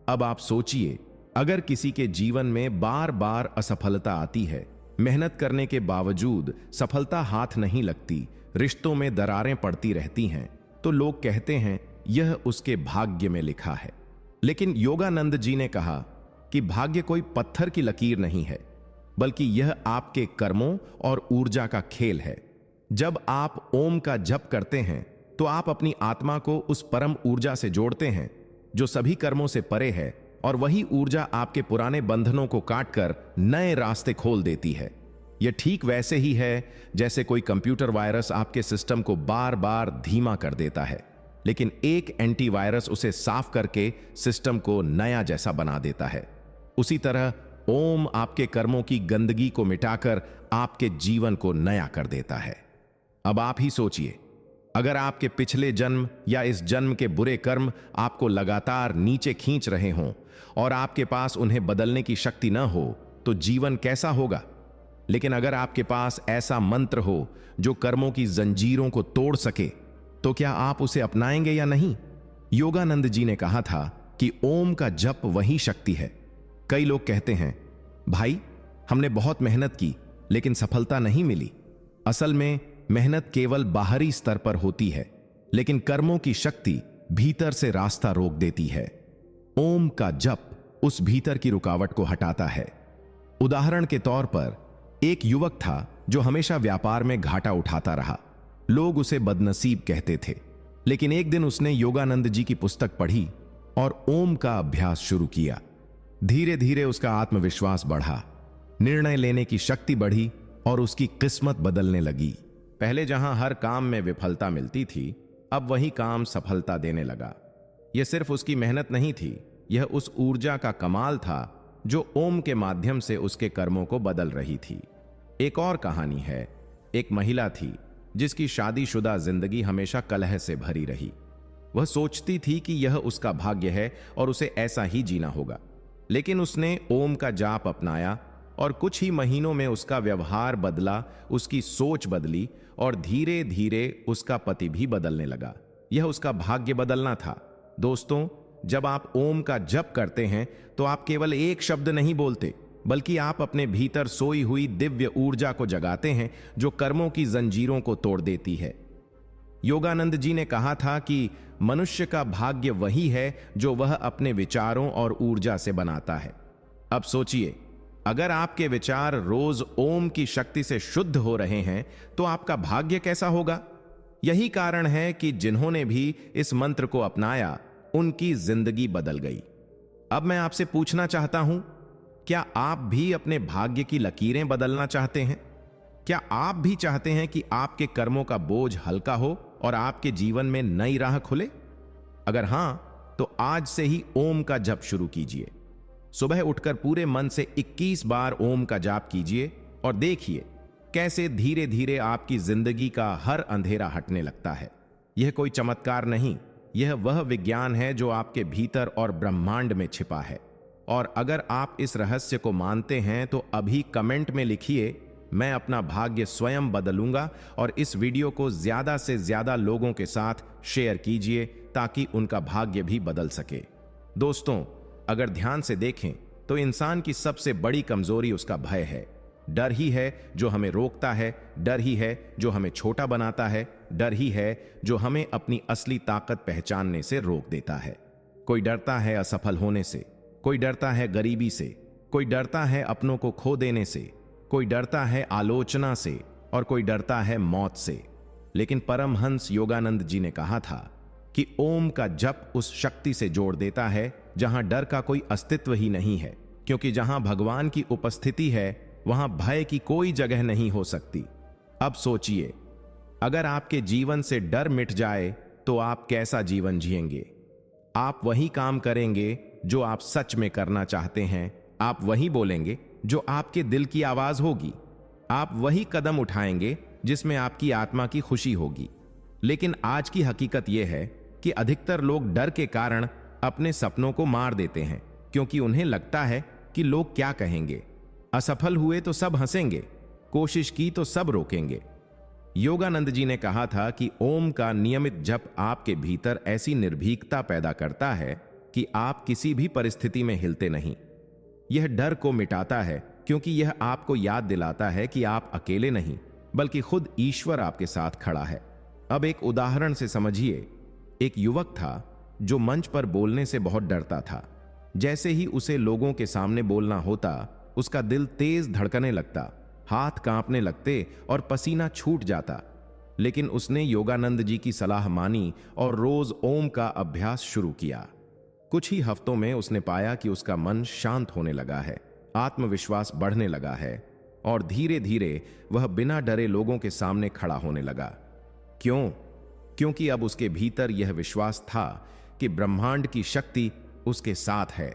अब आप सोचिए, अगर किसी के जीवन में बार बार असफलता आती है, मेहनत करने के बावजूद सफलता हाथ नहीं लगती, रिश्तों में दरारें पड़ती रहती हैं, तो लोग कहते हैं यह उसके भाग्य में लिखा है। लेकिन योगानंद जी ने कहा कि भाग्य कोई पत्थर की लकीर नहीं है, बल्कि यह आपके कर्मों और ऊर्जा का खेल है। जब आप ओम का जप करते हैं तो आप अपनी आत्मा को उस परम ऊर्जा से जोड़ते हैं जो सभी कर्मों से परे है, और वही ऊर्जा आपके पुराने बंधनों को काटकर नए रास्ते खोल देती है। यह ठीक वैसे ही है जैसे कोई कंप्यूटर वायरस आपके सिस्टम को बार बार धीमा कर देता है, लेकिन एक एंटीवायरस उसे साफ करके सिस्टम को नया जैसा बना देता है। उसी तरह ओम आपके कर्मों की गंदगी को मिटाकर आपके जीवन को नया कर देता है। अब आप ही सोचिए, अगर आपके पिछले जन्म या इस जन्म के बुरे कर्म आपको लगातार नीचे खींच रहे हों और आपके पास उन्हें बदलने की शक्ति न हो, तो जीवन कैसा होगा? लेकिन अगर आपके पास ऐसा मंत्र हो जो कर्मों की जंजीरों को तोड़ सके, तो क्या आप उसे अपनाएंगे या नहीं? योगानंद जी ने कहा था कि ओम का जप वही शक्ति है। कई लोग कहते हैं, भाई, हमने बहुत मेहनत की लेकिन सफलता नहीं मिली। असल में मेहनत केवल बाहरी स्तर पर होती है, लेकिन कर्मों की शक्ति भीतर से रास्ता रोक देती है। ओम का जप उस भीतर की रुकावट को हटाता है। उदाहरण के तौर पर, एक युवक था जो हमेशा व्यापार में घाटा उठाता रहा। लोग उसे बदनसीब कहते थे, लेकिन एक दिन उसने योगानंद जी की पुस्तक पढ़ी और ओम का अभ्यास शुरू किया। धीरे धीरे उसका आत्मविश्वास बढ़ा, निर्णय लेने की शक्ति बढ़ी और उसकी किस्मत बदलने लगी। पहले जहां हर काम में विफलता मिलती थी, अब वही काम सफलता देने लगा। यह सिर्फ उसकी मेहनत नहीं थी, यह उस ऊर्जा का कमाल था जो ओम के माध्यम से उसके कर्मों को बदल रही थी। एक और कहानी है। एक महिला थी जिसकी शादीशुदा जिंदगी हमेशा कलह से भरी रही। वह सोचती थी कि यह उसका भाग्य है और उसे ऐसा ही जीना होगा, लेकिन उसने ओम का जाप अपनाया और कुछ ही महीनों में उसका व्यवहार बदला, उसकी सोच बदली और धीरे धीरे उसका पति भी बदलने लगा। यह उसका भाग्य बदलना था। दोस्तों, जब आप ओम का जप करते हैं तो आप केवल एक शब्द नहीं बोलते, बल्कि आप अपने भीतर सोई हुई दिव्य ऊर्जा को जगाते हैं जो कर्मों की जंजीरों को तोड़ देती है। योगानंद जी ने कहा था कि मनुष्य का भाग्य वही है जो वह अपने विचारों और ऊर्जा से बनाता है। अब सोचिए, अगर आपके विचार रोज ओम की शक्ति से शुद्ध हो रहे हैं तो आपका भाग्य कैसा होगा। यही कारण है कि जिन्होंने भी इस मंत्र को अपनाया उनकी जिंदगी बदल गई। अब मैं आपसे पूछना चाहता हूं, क्या आप भी अपने भाग्य की लकीरें बदलना चाहते हैं? क्या आप भी चाहते हैं कि आपके कर्मों का बोझ हल्का हो और आपके जीवन में नई राह खुले? अगर हां, तो आज से ही ओम का जप शुरू कीजिए। सुबह उठकर पूरे मन से 21 बार ओम का जाप कीजिए और देखिए कैसे धीरे धीरे आपकी जिंदगी का हर अंधेरा हटने लगता है। यह कोई चमत्कार नहीं, यह वह विज्ञान है जो आपके भीतर और ब्रह्मांड में छिपा है। और अगर आप इस रहस्य को मानते हैं तो अभी कमेंट में लिखिए, मैं अपना भाग्य स्वयं बदलूंगा, और इस वीडियो को ज्यादा से ज्यादा लोगों के साथ शेयर कीजिए ताकि उनका भाग्य भी बदल सके। दोस्तों, अगर ध्यान से देखें तो इंसान की सबसे बड़ी कमजोरी उसका भय है। डर ही है जो हमें रोकता है, डर ही है जो हमें छोटा बनाता है, डर ही है जो हमें अपनी असली ताकत पहचानने से रोक देता है। कोई डरता है असफल होने से, कोई डरता है गरीबी से, कोई डरता है अपनों को खो देने से, कोई डरता है आलोचना से, और कोई डरता है मौत से। लेकिन परमहंस योगानंद जी ने कहा था कि ओम का जप उस शक्ति से जोड़ देता है जहां डर का कोई अस्तित्व ही नहीं है, क्योंकि जहां भगवान की उपस्थिति है वहां भय की कोई जगह नहीं हो सकती। अब सोचिए, अगर आपके जीवन से डर मिट जाए तो आप कैसा जीवन जिएंगे? आप वही काम करेंगे जो आप सच में करना चाहते हैं, आप वही बोलेंगे जो आपके दिल की आवाज होगी, आप वही कदम उठाएंगे जिसमें आपकी आत्मा की खुशी होगी। लेकिन आज की हकीकत यह है कि अधिकतर लोग डर के कारण अपने सपनों को मार देते हैं, क्योंकि उन्हें लगता है कि लोग क्या कहेंगे, असफल हुए तो सब हंसेंगे, कोशिश की तो सब रोकेंगे। योगानंद जी ने कहा था कि ओम का नियमित जप आपके भीतर ऐसी निर्भीकता पैदा करता है कि आप किसी भी परिस्थिति में हिलते नहीं। यह डर को मिटाता है, क्योंकि यह आपको याद दिलाता है कि आप अकेले नहीं, बल्कि खुद ईश्वर आपके साथ खड़ा है। अब एक उदाहरण से समझिए। एक युवक था जो मंच पर बोलने से बहुत डरता था। जैसे ही उसे लोगों के सामने बोलना होता, उसका दिल तेज धड़कने लगता, हाथ कांपने लगते और पसीना छूट जाता। लेकिन उसने योगानंद जी की सलाह मानी और रोज ओम का अभ्यास शुरू किया। कुछ ही हफ्तों में उसने पाया कि उसका मन शांत होने लगा है, आत्मविश्वास बढ़ने लगा है, और धीरे धीरे वह बिना डरे लोगों के सामने खड़ा होने लगा। क्यों? क्योंकि अब उसके भीतर यह विश्वास था कि ब्रह्मांड की शक्ति उसके साथ है।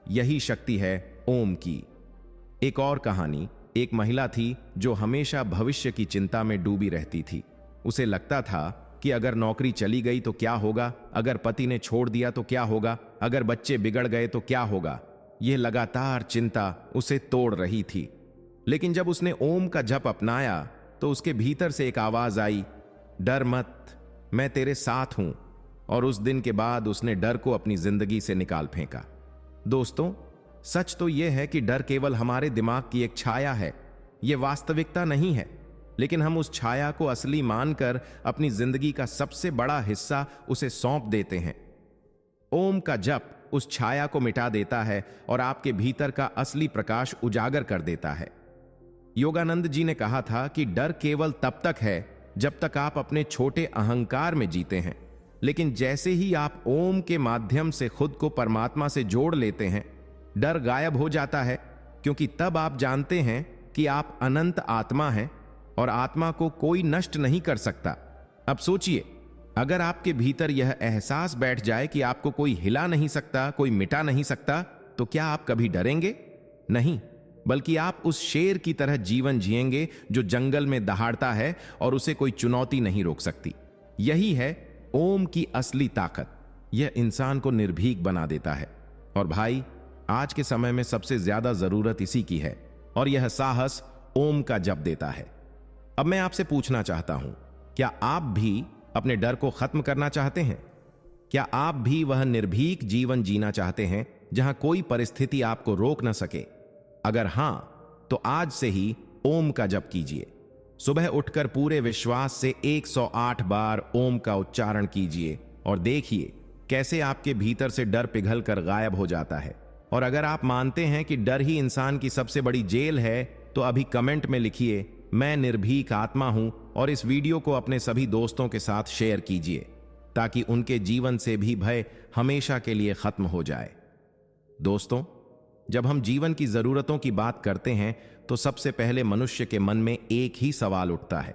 यही शक्ति है ओम की। एक और कहानी। एक महिला थी जो हमेशा भविष्य की चिंता में डूबी रहती थी। उसे लगता था कि अगर नौकरी चली गई तो क्या होगा, अगर पति ने छोड़ दिया तो क्या होगा, अगर बच्चे बिगड़ गए तो क्या होगा। यह लगातार चिंता उसे तोड़ रही थी। लेकिन जब उसने ओम का जप अपनाया तो उसके भीतर से एक आवाज आई, डर मत, मैं तेरे साथ हूं। और उस दिन के बाद उसने डर को अपनी जिंदगी से निकाल फेंका। दोस्तों, सच तो यह है कि डर केवल हमारे दिमाग की एक छाया है, यह वास्तविकता नहीं है। लेकिन हम उस छाया को असली मानकर अपनी जिंदगी का सबसे बड़ा हिस्सा उसे सौंप देते हैं। ओम का जप उस छाया को मिटा देता है और आपके भीतर का असली प्रकाश उजागर कर देता है। योगानंद जी ने कहा था कि डर केवल तब तक है जब तक आप अपने छोटे अहंकार में जीते हैं, लेकिन जैसे ही आप ओम के माध्यम से खुद को परमात्मा से जोड़ लेते हैं, डर गायब हो जाता है, क्योंकि तब आप जानते हैं कि आप अनंत आत्मा हैं और आत्मा को कोई नष्ट नहीं कर सकता। अब सोचिए, अगर आपके भीतर यह एहसास बैठ जाए कि आपको कोई हिला नहीं सकता, कोई मिटा नहीं सकता, तो क्या आप कभी डरेंगे? नहीं, बल्कि आप उस शेर की तरह जीवन जिएंगे जो जंगल में दहाड़ता है और उसे कोई चुनौती नहीं रोक सकती। यही है ओम की असली ताकत। यह इंसान को निर्भीक बना देता है। और भाई, आज के समय में सबसे ज्यादा जरूरत इसी की है, और यह साहस ओम का जप देता है। अब मैं आपसे पूछना चाहता हूं, क्या आप भी अपने डर को खत्म करना चाहते हैं? क्या आप भी वह निर्भीक जीवन जीना चाहते हैं जहां कोई परिस्थिति आपको रोक न सके? अगर हां, तो आज से ही ओम का जप कीजिए। सुबह उठकर पूरे विश्वास से 108 बार ओम का उच्चारण कीजिए और देखिए कैसे आपके भीतर से डर पिघल कर गायब हो जाता है। और अगर आप मानते हैं कि डर ही इंसान की सबसे बड़ी जेल है, तो अभी कमेंट में लिखिए, मैं निर्भीक आत्मा हूं, और इस वीडियो को अपने सभी दोस्तों के साथ शेयर कीजिए ताकि उनके जीवन से भी भय हमेशा के लिए खत्म हो जाए। दोस्तों, जब हम जीवन की जरूरतों की बात करते हैं तो सबसे पहले मनुष्य के मन में एक ही सवाल उठता है,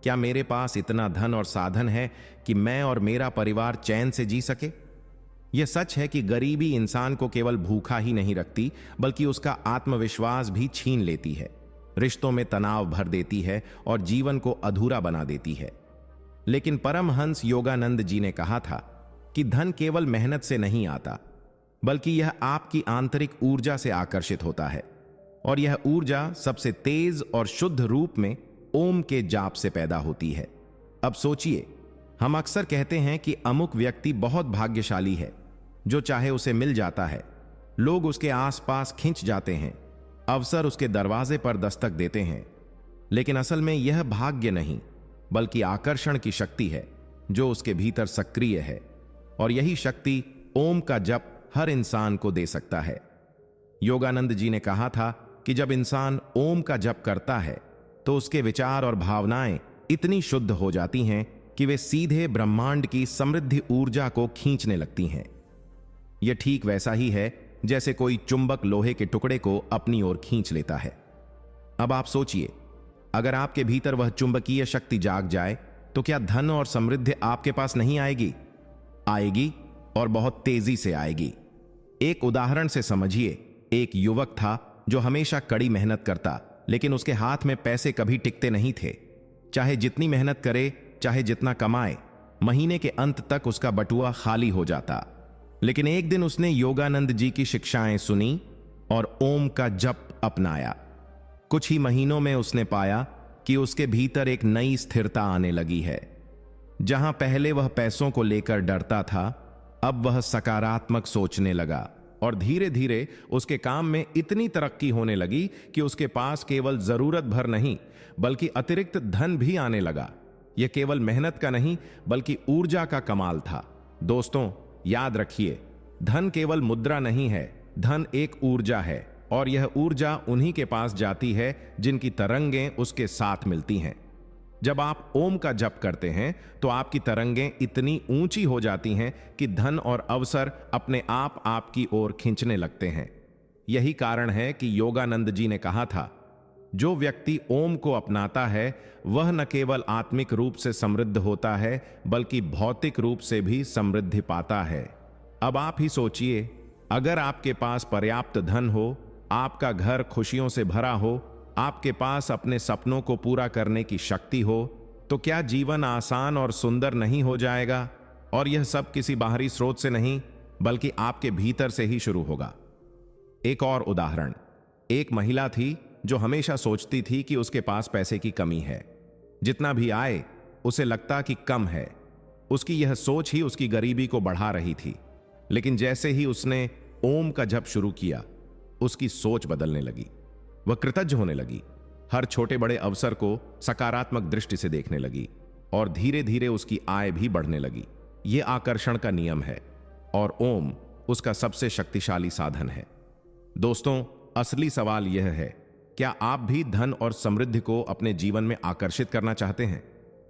क्या मेरे पास इतना धन और साधन है कि मैं और मेरा परिवार चैन से जी सके? यह सच है कि गरीबी इंसान को केवल भूखा ही नहीं रखती, बल्कि उसका आत्मविश्वास भी छीन लेती है, रिश्तों में तनाव भर देती है और जीवन को अधूरा बना देती है। लेकिन परमहंस योगानंद जी ने कहा था कि धन केवल मेहनत से नहीं आता, बल्कि यह आपकी आंतरिक ऊर्जा से आकर्षित होता है, और यह ऊर्जा सबसे तेज और शुद्ध रूप में ओम के जाप से पैदा होती है। अब सोचिए, हम अक्सर कहते हैं कि अमुक व्यक्ति बहुत भाग्यशाली है, जो चाहे उसे मिल जाता है, लोग उसके आसपास खिंच जाते हैं, अवसर उसके दरवाजे पर दस्तक देते हैं। लेकिन असल में यह भाग्य नहीं, बल्कि आकर्षण की शक्ति है जो उसके भीतर सक्रिय है, और यही शक्ति ओम का जप हर इंसान को दे सकता है। योगानंद जी ने कहा था कि जब इंसान ओम का जप करता है तो उसके विचार और भावनाएं इतनी शुद्ध हो जाती हैं कि वे सीधे ब्रह्मांड की समृद्धि ऊर्जा को खींचने लगती हैं। यह ठीक वैसा ही है जैसे कोई चुंबक लोहे के टुकड़े को अपनी ओर खींच लेता है। अब आप सोचिए, अगर आपके भीतर वह चुंबकीय शक्ति जाग जाए तो क्या धन और समृद्धि आपके पास नहीं आएगी? आएगी, और बहुत तेजी से आएगी। एक उदाहरण से समझिए, एक युवक था जो हमेशा कड़ी मेहनत करता, लेकिन उसके हाथ में पैसे कभी टिकते नहीं थे। चाहे जितनी मेहनत करे, चाहे जितना कमाए, महीने के अंत तक उसका बटुआ खाली हो जाता। लेकिन एक दिन उसने योगानंद जी की शिक्षाएं सुनी और ओम का जप अपनाया। कुछ ही महीनों में उसने पाया कि उसके भीतर एक नई स्थिरता आने लगी है। जहां पहले वह पैसों को लेकर डरता था, अब वह सकारात्मक सोचने लगा, और धीरे धीरे उसके काम में इतनी तरक्की होने लगी कि उसके पास केवल जरूरत भर नहीं, बल्कि अतिरिक्त धन भी आने लगा। यह केवल मेहनत का नहीं, बल्कि ऊर्जा का कमाल था। दोस्तों, याद रखिए, धन केवल मुद्रा नहीं है, धन एक ऊर्जा है, और यह ऊर्जा उन्हीं के पास जाती है जिनकी तरंगें उसके साथ मिलती हैं। जब आप ओम का जप करते हैं तो आपकी तरंगें इतनी ऊंची हो जाती हैं कि धन और अवसर अपने आप आपकी ओर खींचने लगते हैं। यही कारण है कि योगानंद जी ने कहा था, जो व्यक्ति ओम को अपनाता है वह न केवल आत्मिक रूप से समृद्ध होता है, बल्कि भौतिक रूप से भी समृद्धि पाता है। अब आप ही सोचिए, अगर आपके पास पर्याप्त धन हो, आपका घर खुशियों से भरा हो, आपके पास अपने सपनों को पूरा करने की शक्ति हो, तो क्या जीवन आसान और सुंदर नहीं हो जाएगा? और यह सब किसी बाहरी स्रोत से नहीं, बल्कि आपके भीतर से ही शुरू होगा। एक और उदाहरण, एक महिला थी जो हमेशा सोचती थी कि उसके पास पैसे की कमी है, जितना भी आए उसे लगता कि कम है। उसकी यह सोच ही उसकी गरीबी को बढ़ा रही थी। लेकिन जैसे ही उसने ओम का जप शुरू किया, उसकी सोच बदलने लगी। वह कृतज्ञ होने लगी, हर छोटे बड़े अवसर को सकारात्मक दृष्टि से देखने लगी, और धीरे धीरे उसकी आय भी बढ़ने लगी। यह आकर्षण का नियम है, और ओम उसका सबसे शक्तिशाली साधन है। दोस्तों, असली सवाल यह है, क्या आप भी धन और समृद्धि को अपने जीवन में आकर्षित करना चाहते हैं?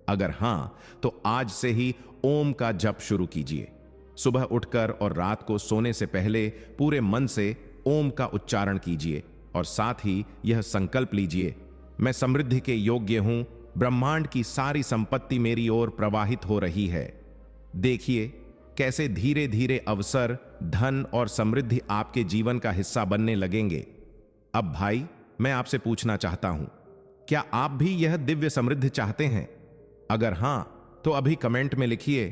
अगर हां, तो आज से ही ओम का जप शुरू कीजिए। सुबह उठकर और रात को सोने से पहले पूरे मन से ओम का उच्चारण कीजिए, और साथ ही यह संकल्प लीजिए, मैं समृद्धि के योग्य हूं, ब्रह्मांड की सारी संपत्ति मेरी ओर प्रवाहित हो रही है। देखिए कैसे धीरे धीरे अवसर, धन और समृद्धि आपके जीवन का हिस्सा बनने लगेंगे। अब भाई, मैं आपसे पूछना चाहता हूं, क्या आप भी यह दिव्य समृद्धि चाहते हैं? अगर हां, तो अभी कमेंट में लिखिए,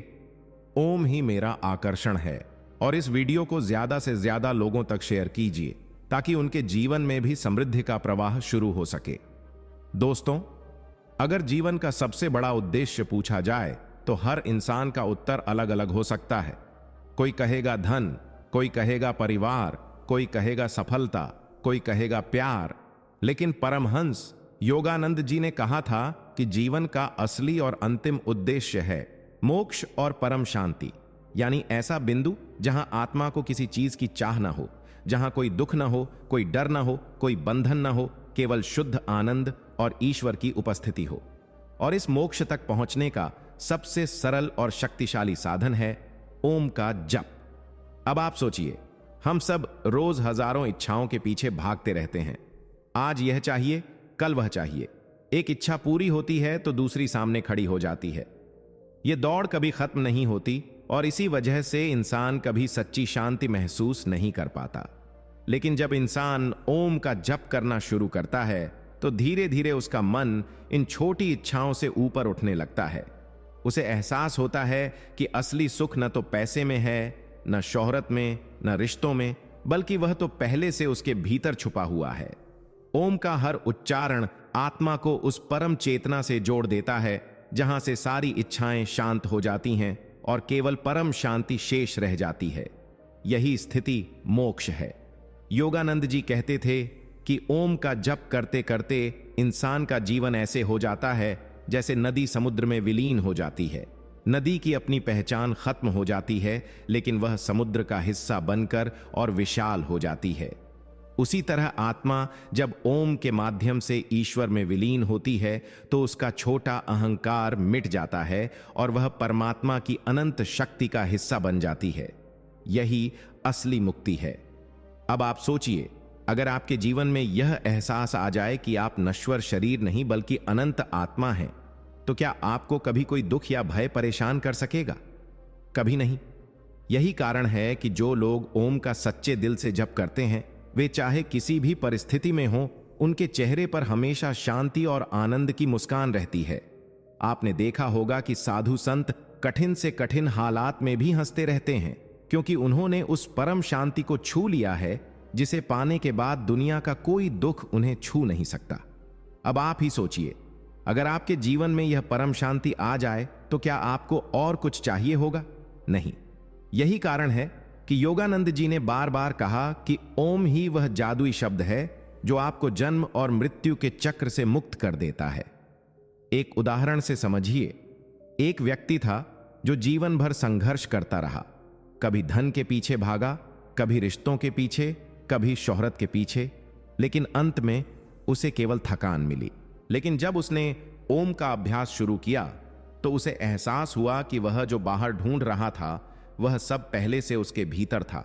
ओम ही मेरा आकर्षण है, और इस वीडियो को ज्यादा से ज्यादा लोगों तक शेयर कीजिए ताकि उनके जीवन में भी समृद्धि का प्रवाह शुरू हो सके। दोस्तों, अगर जीवन का सबसे बड़ा उद्देश्य पूछा जाए तो हर इंसान का उत्तर अलग अलग हो सकता है। कोई कहेगा धन, कोई कहेगा परिवार, कोई कहेगा सफलता, कोई कहेगा प्यार। लेकिन परमहंस योगानंद जी ने कहा था कि जीवन का असली और अंतिम उद्देश्य है मोक्ष और परम शांति, यानी ऐसा बिंदु जहां आत्मा को किसी चीज की चाह ना हो, जहां कोई दुख न हो, कोई डर न हो, कोई बंधन न हो, केवल शुद्ध आनंद और ईश्वर की उपस्थिति हो। और इस मोक्ष तक पहुंचने का सबसे सरल और शक्तिशाली साधन है ओम का जप। अब आप सोचिए, हम सब रोज हजारों इच्छाओं के पीछे भागते रहते हैं। आज यह चाहिए, कल वह चाहिए। एक इच्छा पूरी होती है तो दूसरी सामने खड़ी हो जाती है। यह दौड़ कभी खत्म नहीं होती और इसी वजह से इंसान कभी सच्ची शांति महसूस नहीं कर पाता। लेकिन जब इंसान ओम का जप करना शुरू करता है तो धीरे धीरे उसका मन इन छोटी इच्छाओं से ऊपर उठने लगता है। उसे एहसास होता है कि असली सुख न तो पैसे में है, न शोहरत में, न रिश्तों में, बल्कि वह तो पहले से उसके भीतर छुपा हुआ है। ओम का हर उच्चारण आत्मा को उस परम चेतना से जोड़ देता है जहां से सारी इच्छाएं शांत हो जाती हैं और केवल परम शांति शेष रह जाती है। यही स्थिति मोक्ष है। योगानंद जी कहते थे कि ओम का जप करते करते इंसान का जीवन ऐसे हो जाता है जैसे नदी समुद्र में विलीन हो जाती है। नदी की अपनी पहचान खत्म हो जाती है, लेकिन वह समुद्र का हिस्सा बनकर और विशाल हो जाती है। उसी तरह आत्मा जब ओम के माध्यम से ईश्वर में विलीन होती है तो उसका छोटा अहंकार मिट जाता है और वह परमात्मा की अनंत शक्ति का हिस्सा बन जाती है। यही असली मुक्ति है। अब आप सोचिए, अगर आपके जीवन में यह एहसास आ जाए कि आप नश्वर शरीर नहीं बल्कि अनंत आत्मा हैं, तो क्या आपको कभी कोई दुख या भय परेशान कर सकेगा? कभी नहीं। यही कारण है कि जो लोग ओम का सच्चे दिल से जप करते हैं, वे चाहे किसी भी परिस्थिति में हों, उनके चेहरे पर हमेशा शांति और आनंद की मुस्कान रहती है। आपने देखा होगा कि साधु संत कठिन से कठिन हालात में भी हंसते रहते हैं, क्योंकि उन्होंने उस परम शांति को छू लिया है जिसे पाने के बाद दुनिया का कोई दुख उन्हें छू नहीं सकता। अब आप ही सोचिए, अगर आपके जीवन में यह परम शांति आ जाए तो क्या आपको और कुछ चाहिए होगा? नहीं। यही कारण है कि योगानंद जी ने बार बार कहा कि ओम ही वह जादुई शब्द है जो आपको जन्म और मृत्यु के चक्र से मुक्त कर देता है। एक उदाहरण से समझिए। एक व्यक्ति था जो जीवन भर संघर्ष करता रहा। कभी धन के पीछे भागा, कभी रिश्तों के पीछे, कभी शोहरत के पीछे, लेकिन अंत में उसे केवल थकान मिली। लेकिन जब उसने ओम का अभ्यास शुरू किया तो उसे एहसास हुआ कि वह जो बाहर ढूंढ रहा था वह सब पहले से उसके भीतर था।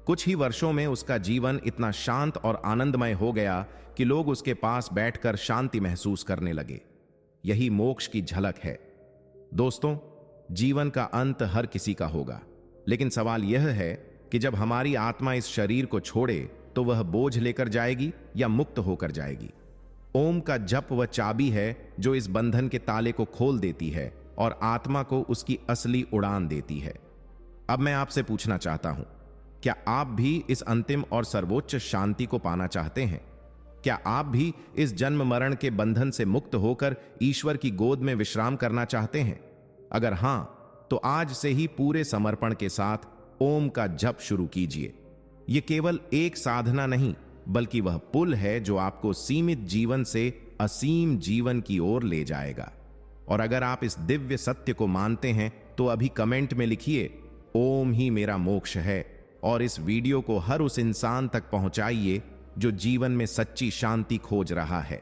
कुछ ही वर्षों में उसका जीवन इतना शांत और आनंदमय हो गया कि लोग उसके पास बैठकर शांति महसूस करने लगे। यही मोक्ष की झलक है। दोस्तों, जीवन का अंत हर किसी का होगा, लेकिन सवाल यह है कि जब हमारी आत्मा इस शरीर को छोड़े तो वह बोझ लेकर जाएगी या मुक्त होकर जाएगी। ओम का जप वह चाबी है जो इस बंधन के ताले को खोल देती है और आत्मा को उसकी असली उड़ान देती है। अब मैं आपसे पूछना चाहता हूं, क्या आप भी इस अंतिम और सर्वोच्च शांति को पाना चाहते हैं? क्या आप भी इस जन्म मरण के बंधन से मुक्त होकर ईश्वर की गोद में विश्राम करना चाहते हैं? अगर हां, तो आज से ही पूरे समर्पण के साथ ओम का जप शुरू कीजिए। यह केवल एक साधना नहीं, बल्कि वह पुल है जो आपको सीमित जीवन से असीम जीवन की ओर ले जाएगा। और अगर आप इस दिव्य सत्य को मानते हैं तो अभी कमेंट में लिखिए, ओम ही मेरा मोक्ष है, और इस वीडियो को हर उस इंसान तक पहुंचाइए जो जीवन में सच्ची शांति खोज रहा है।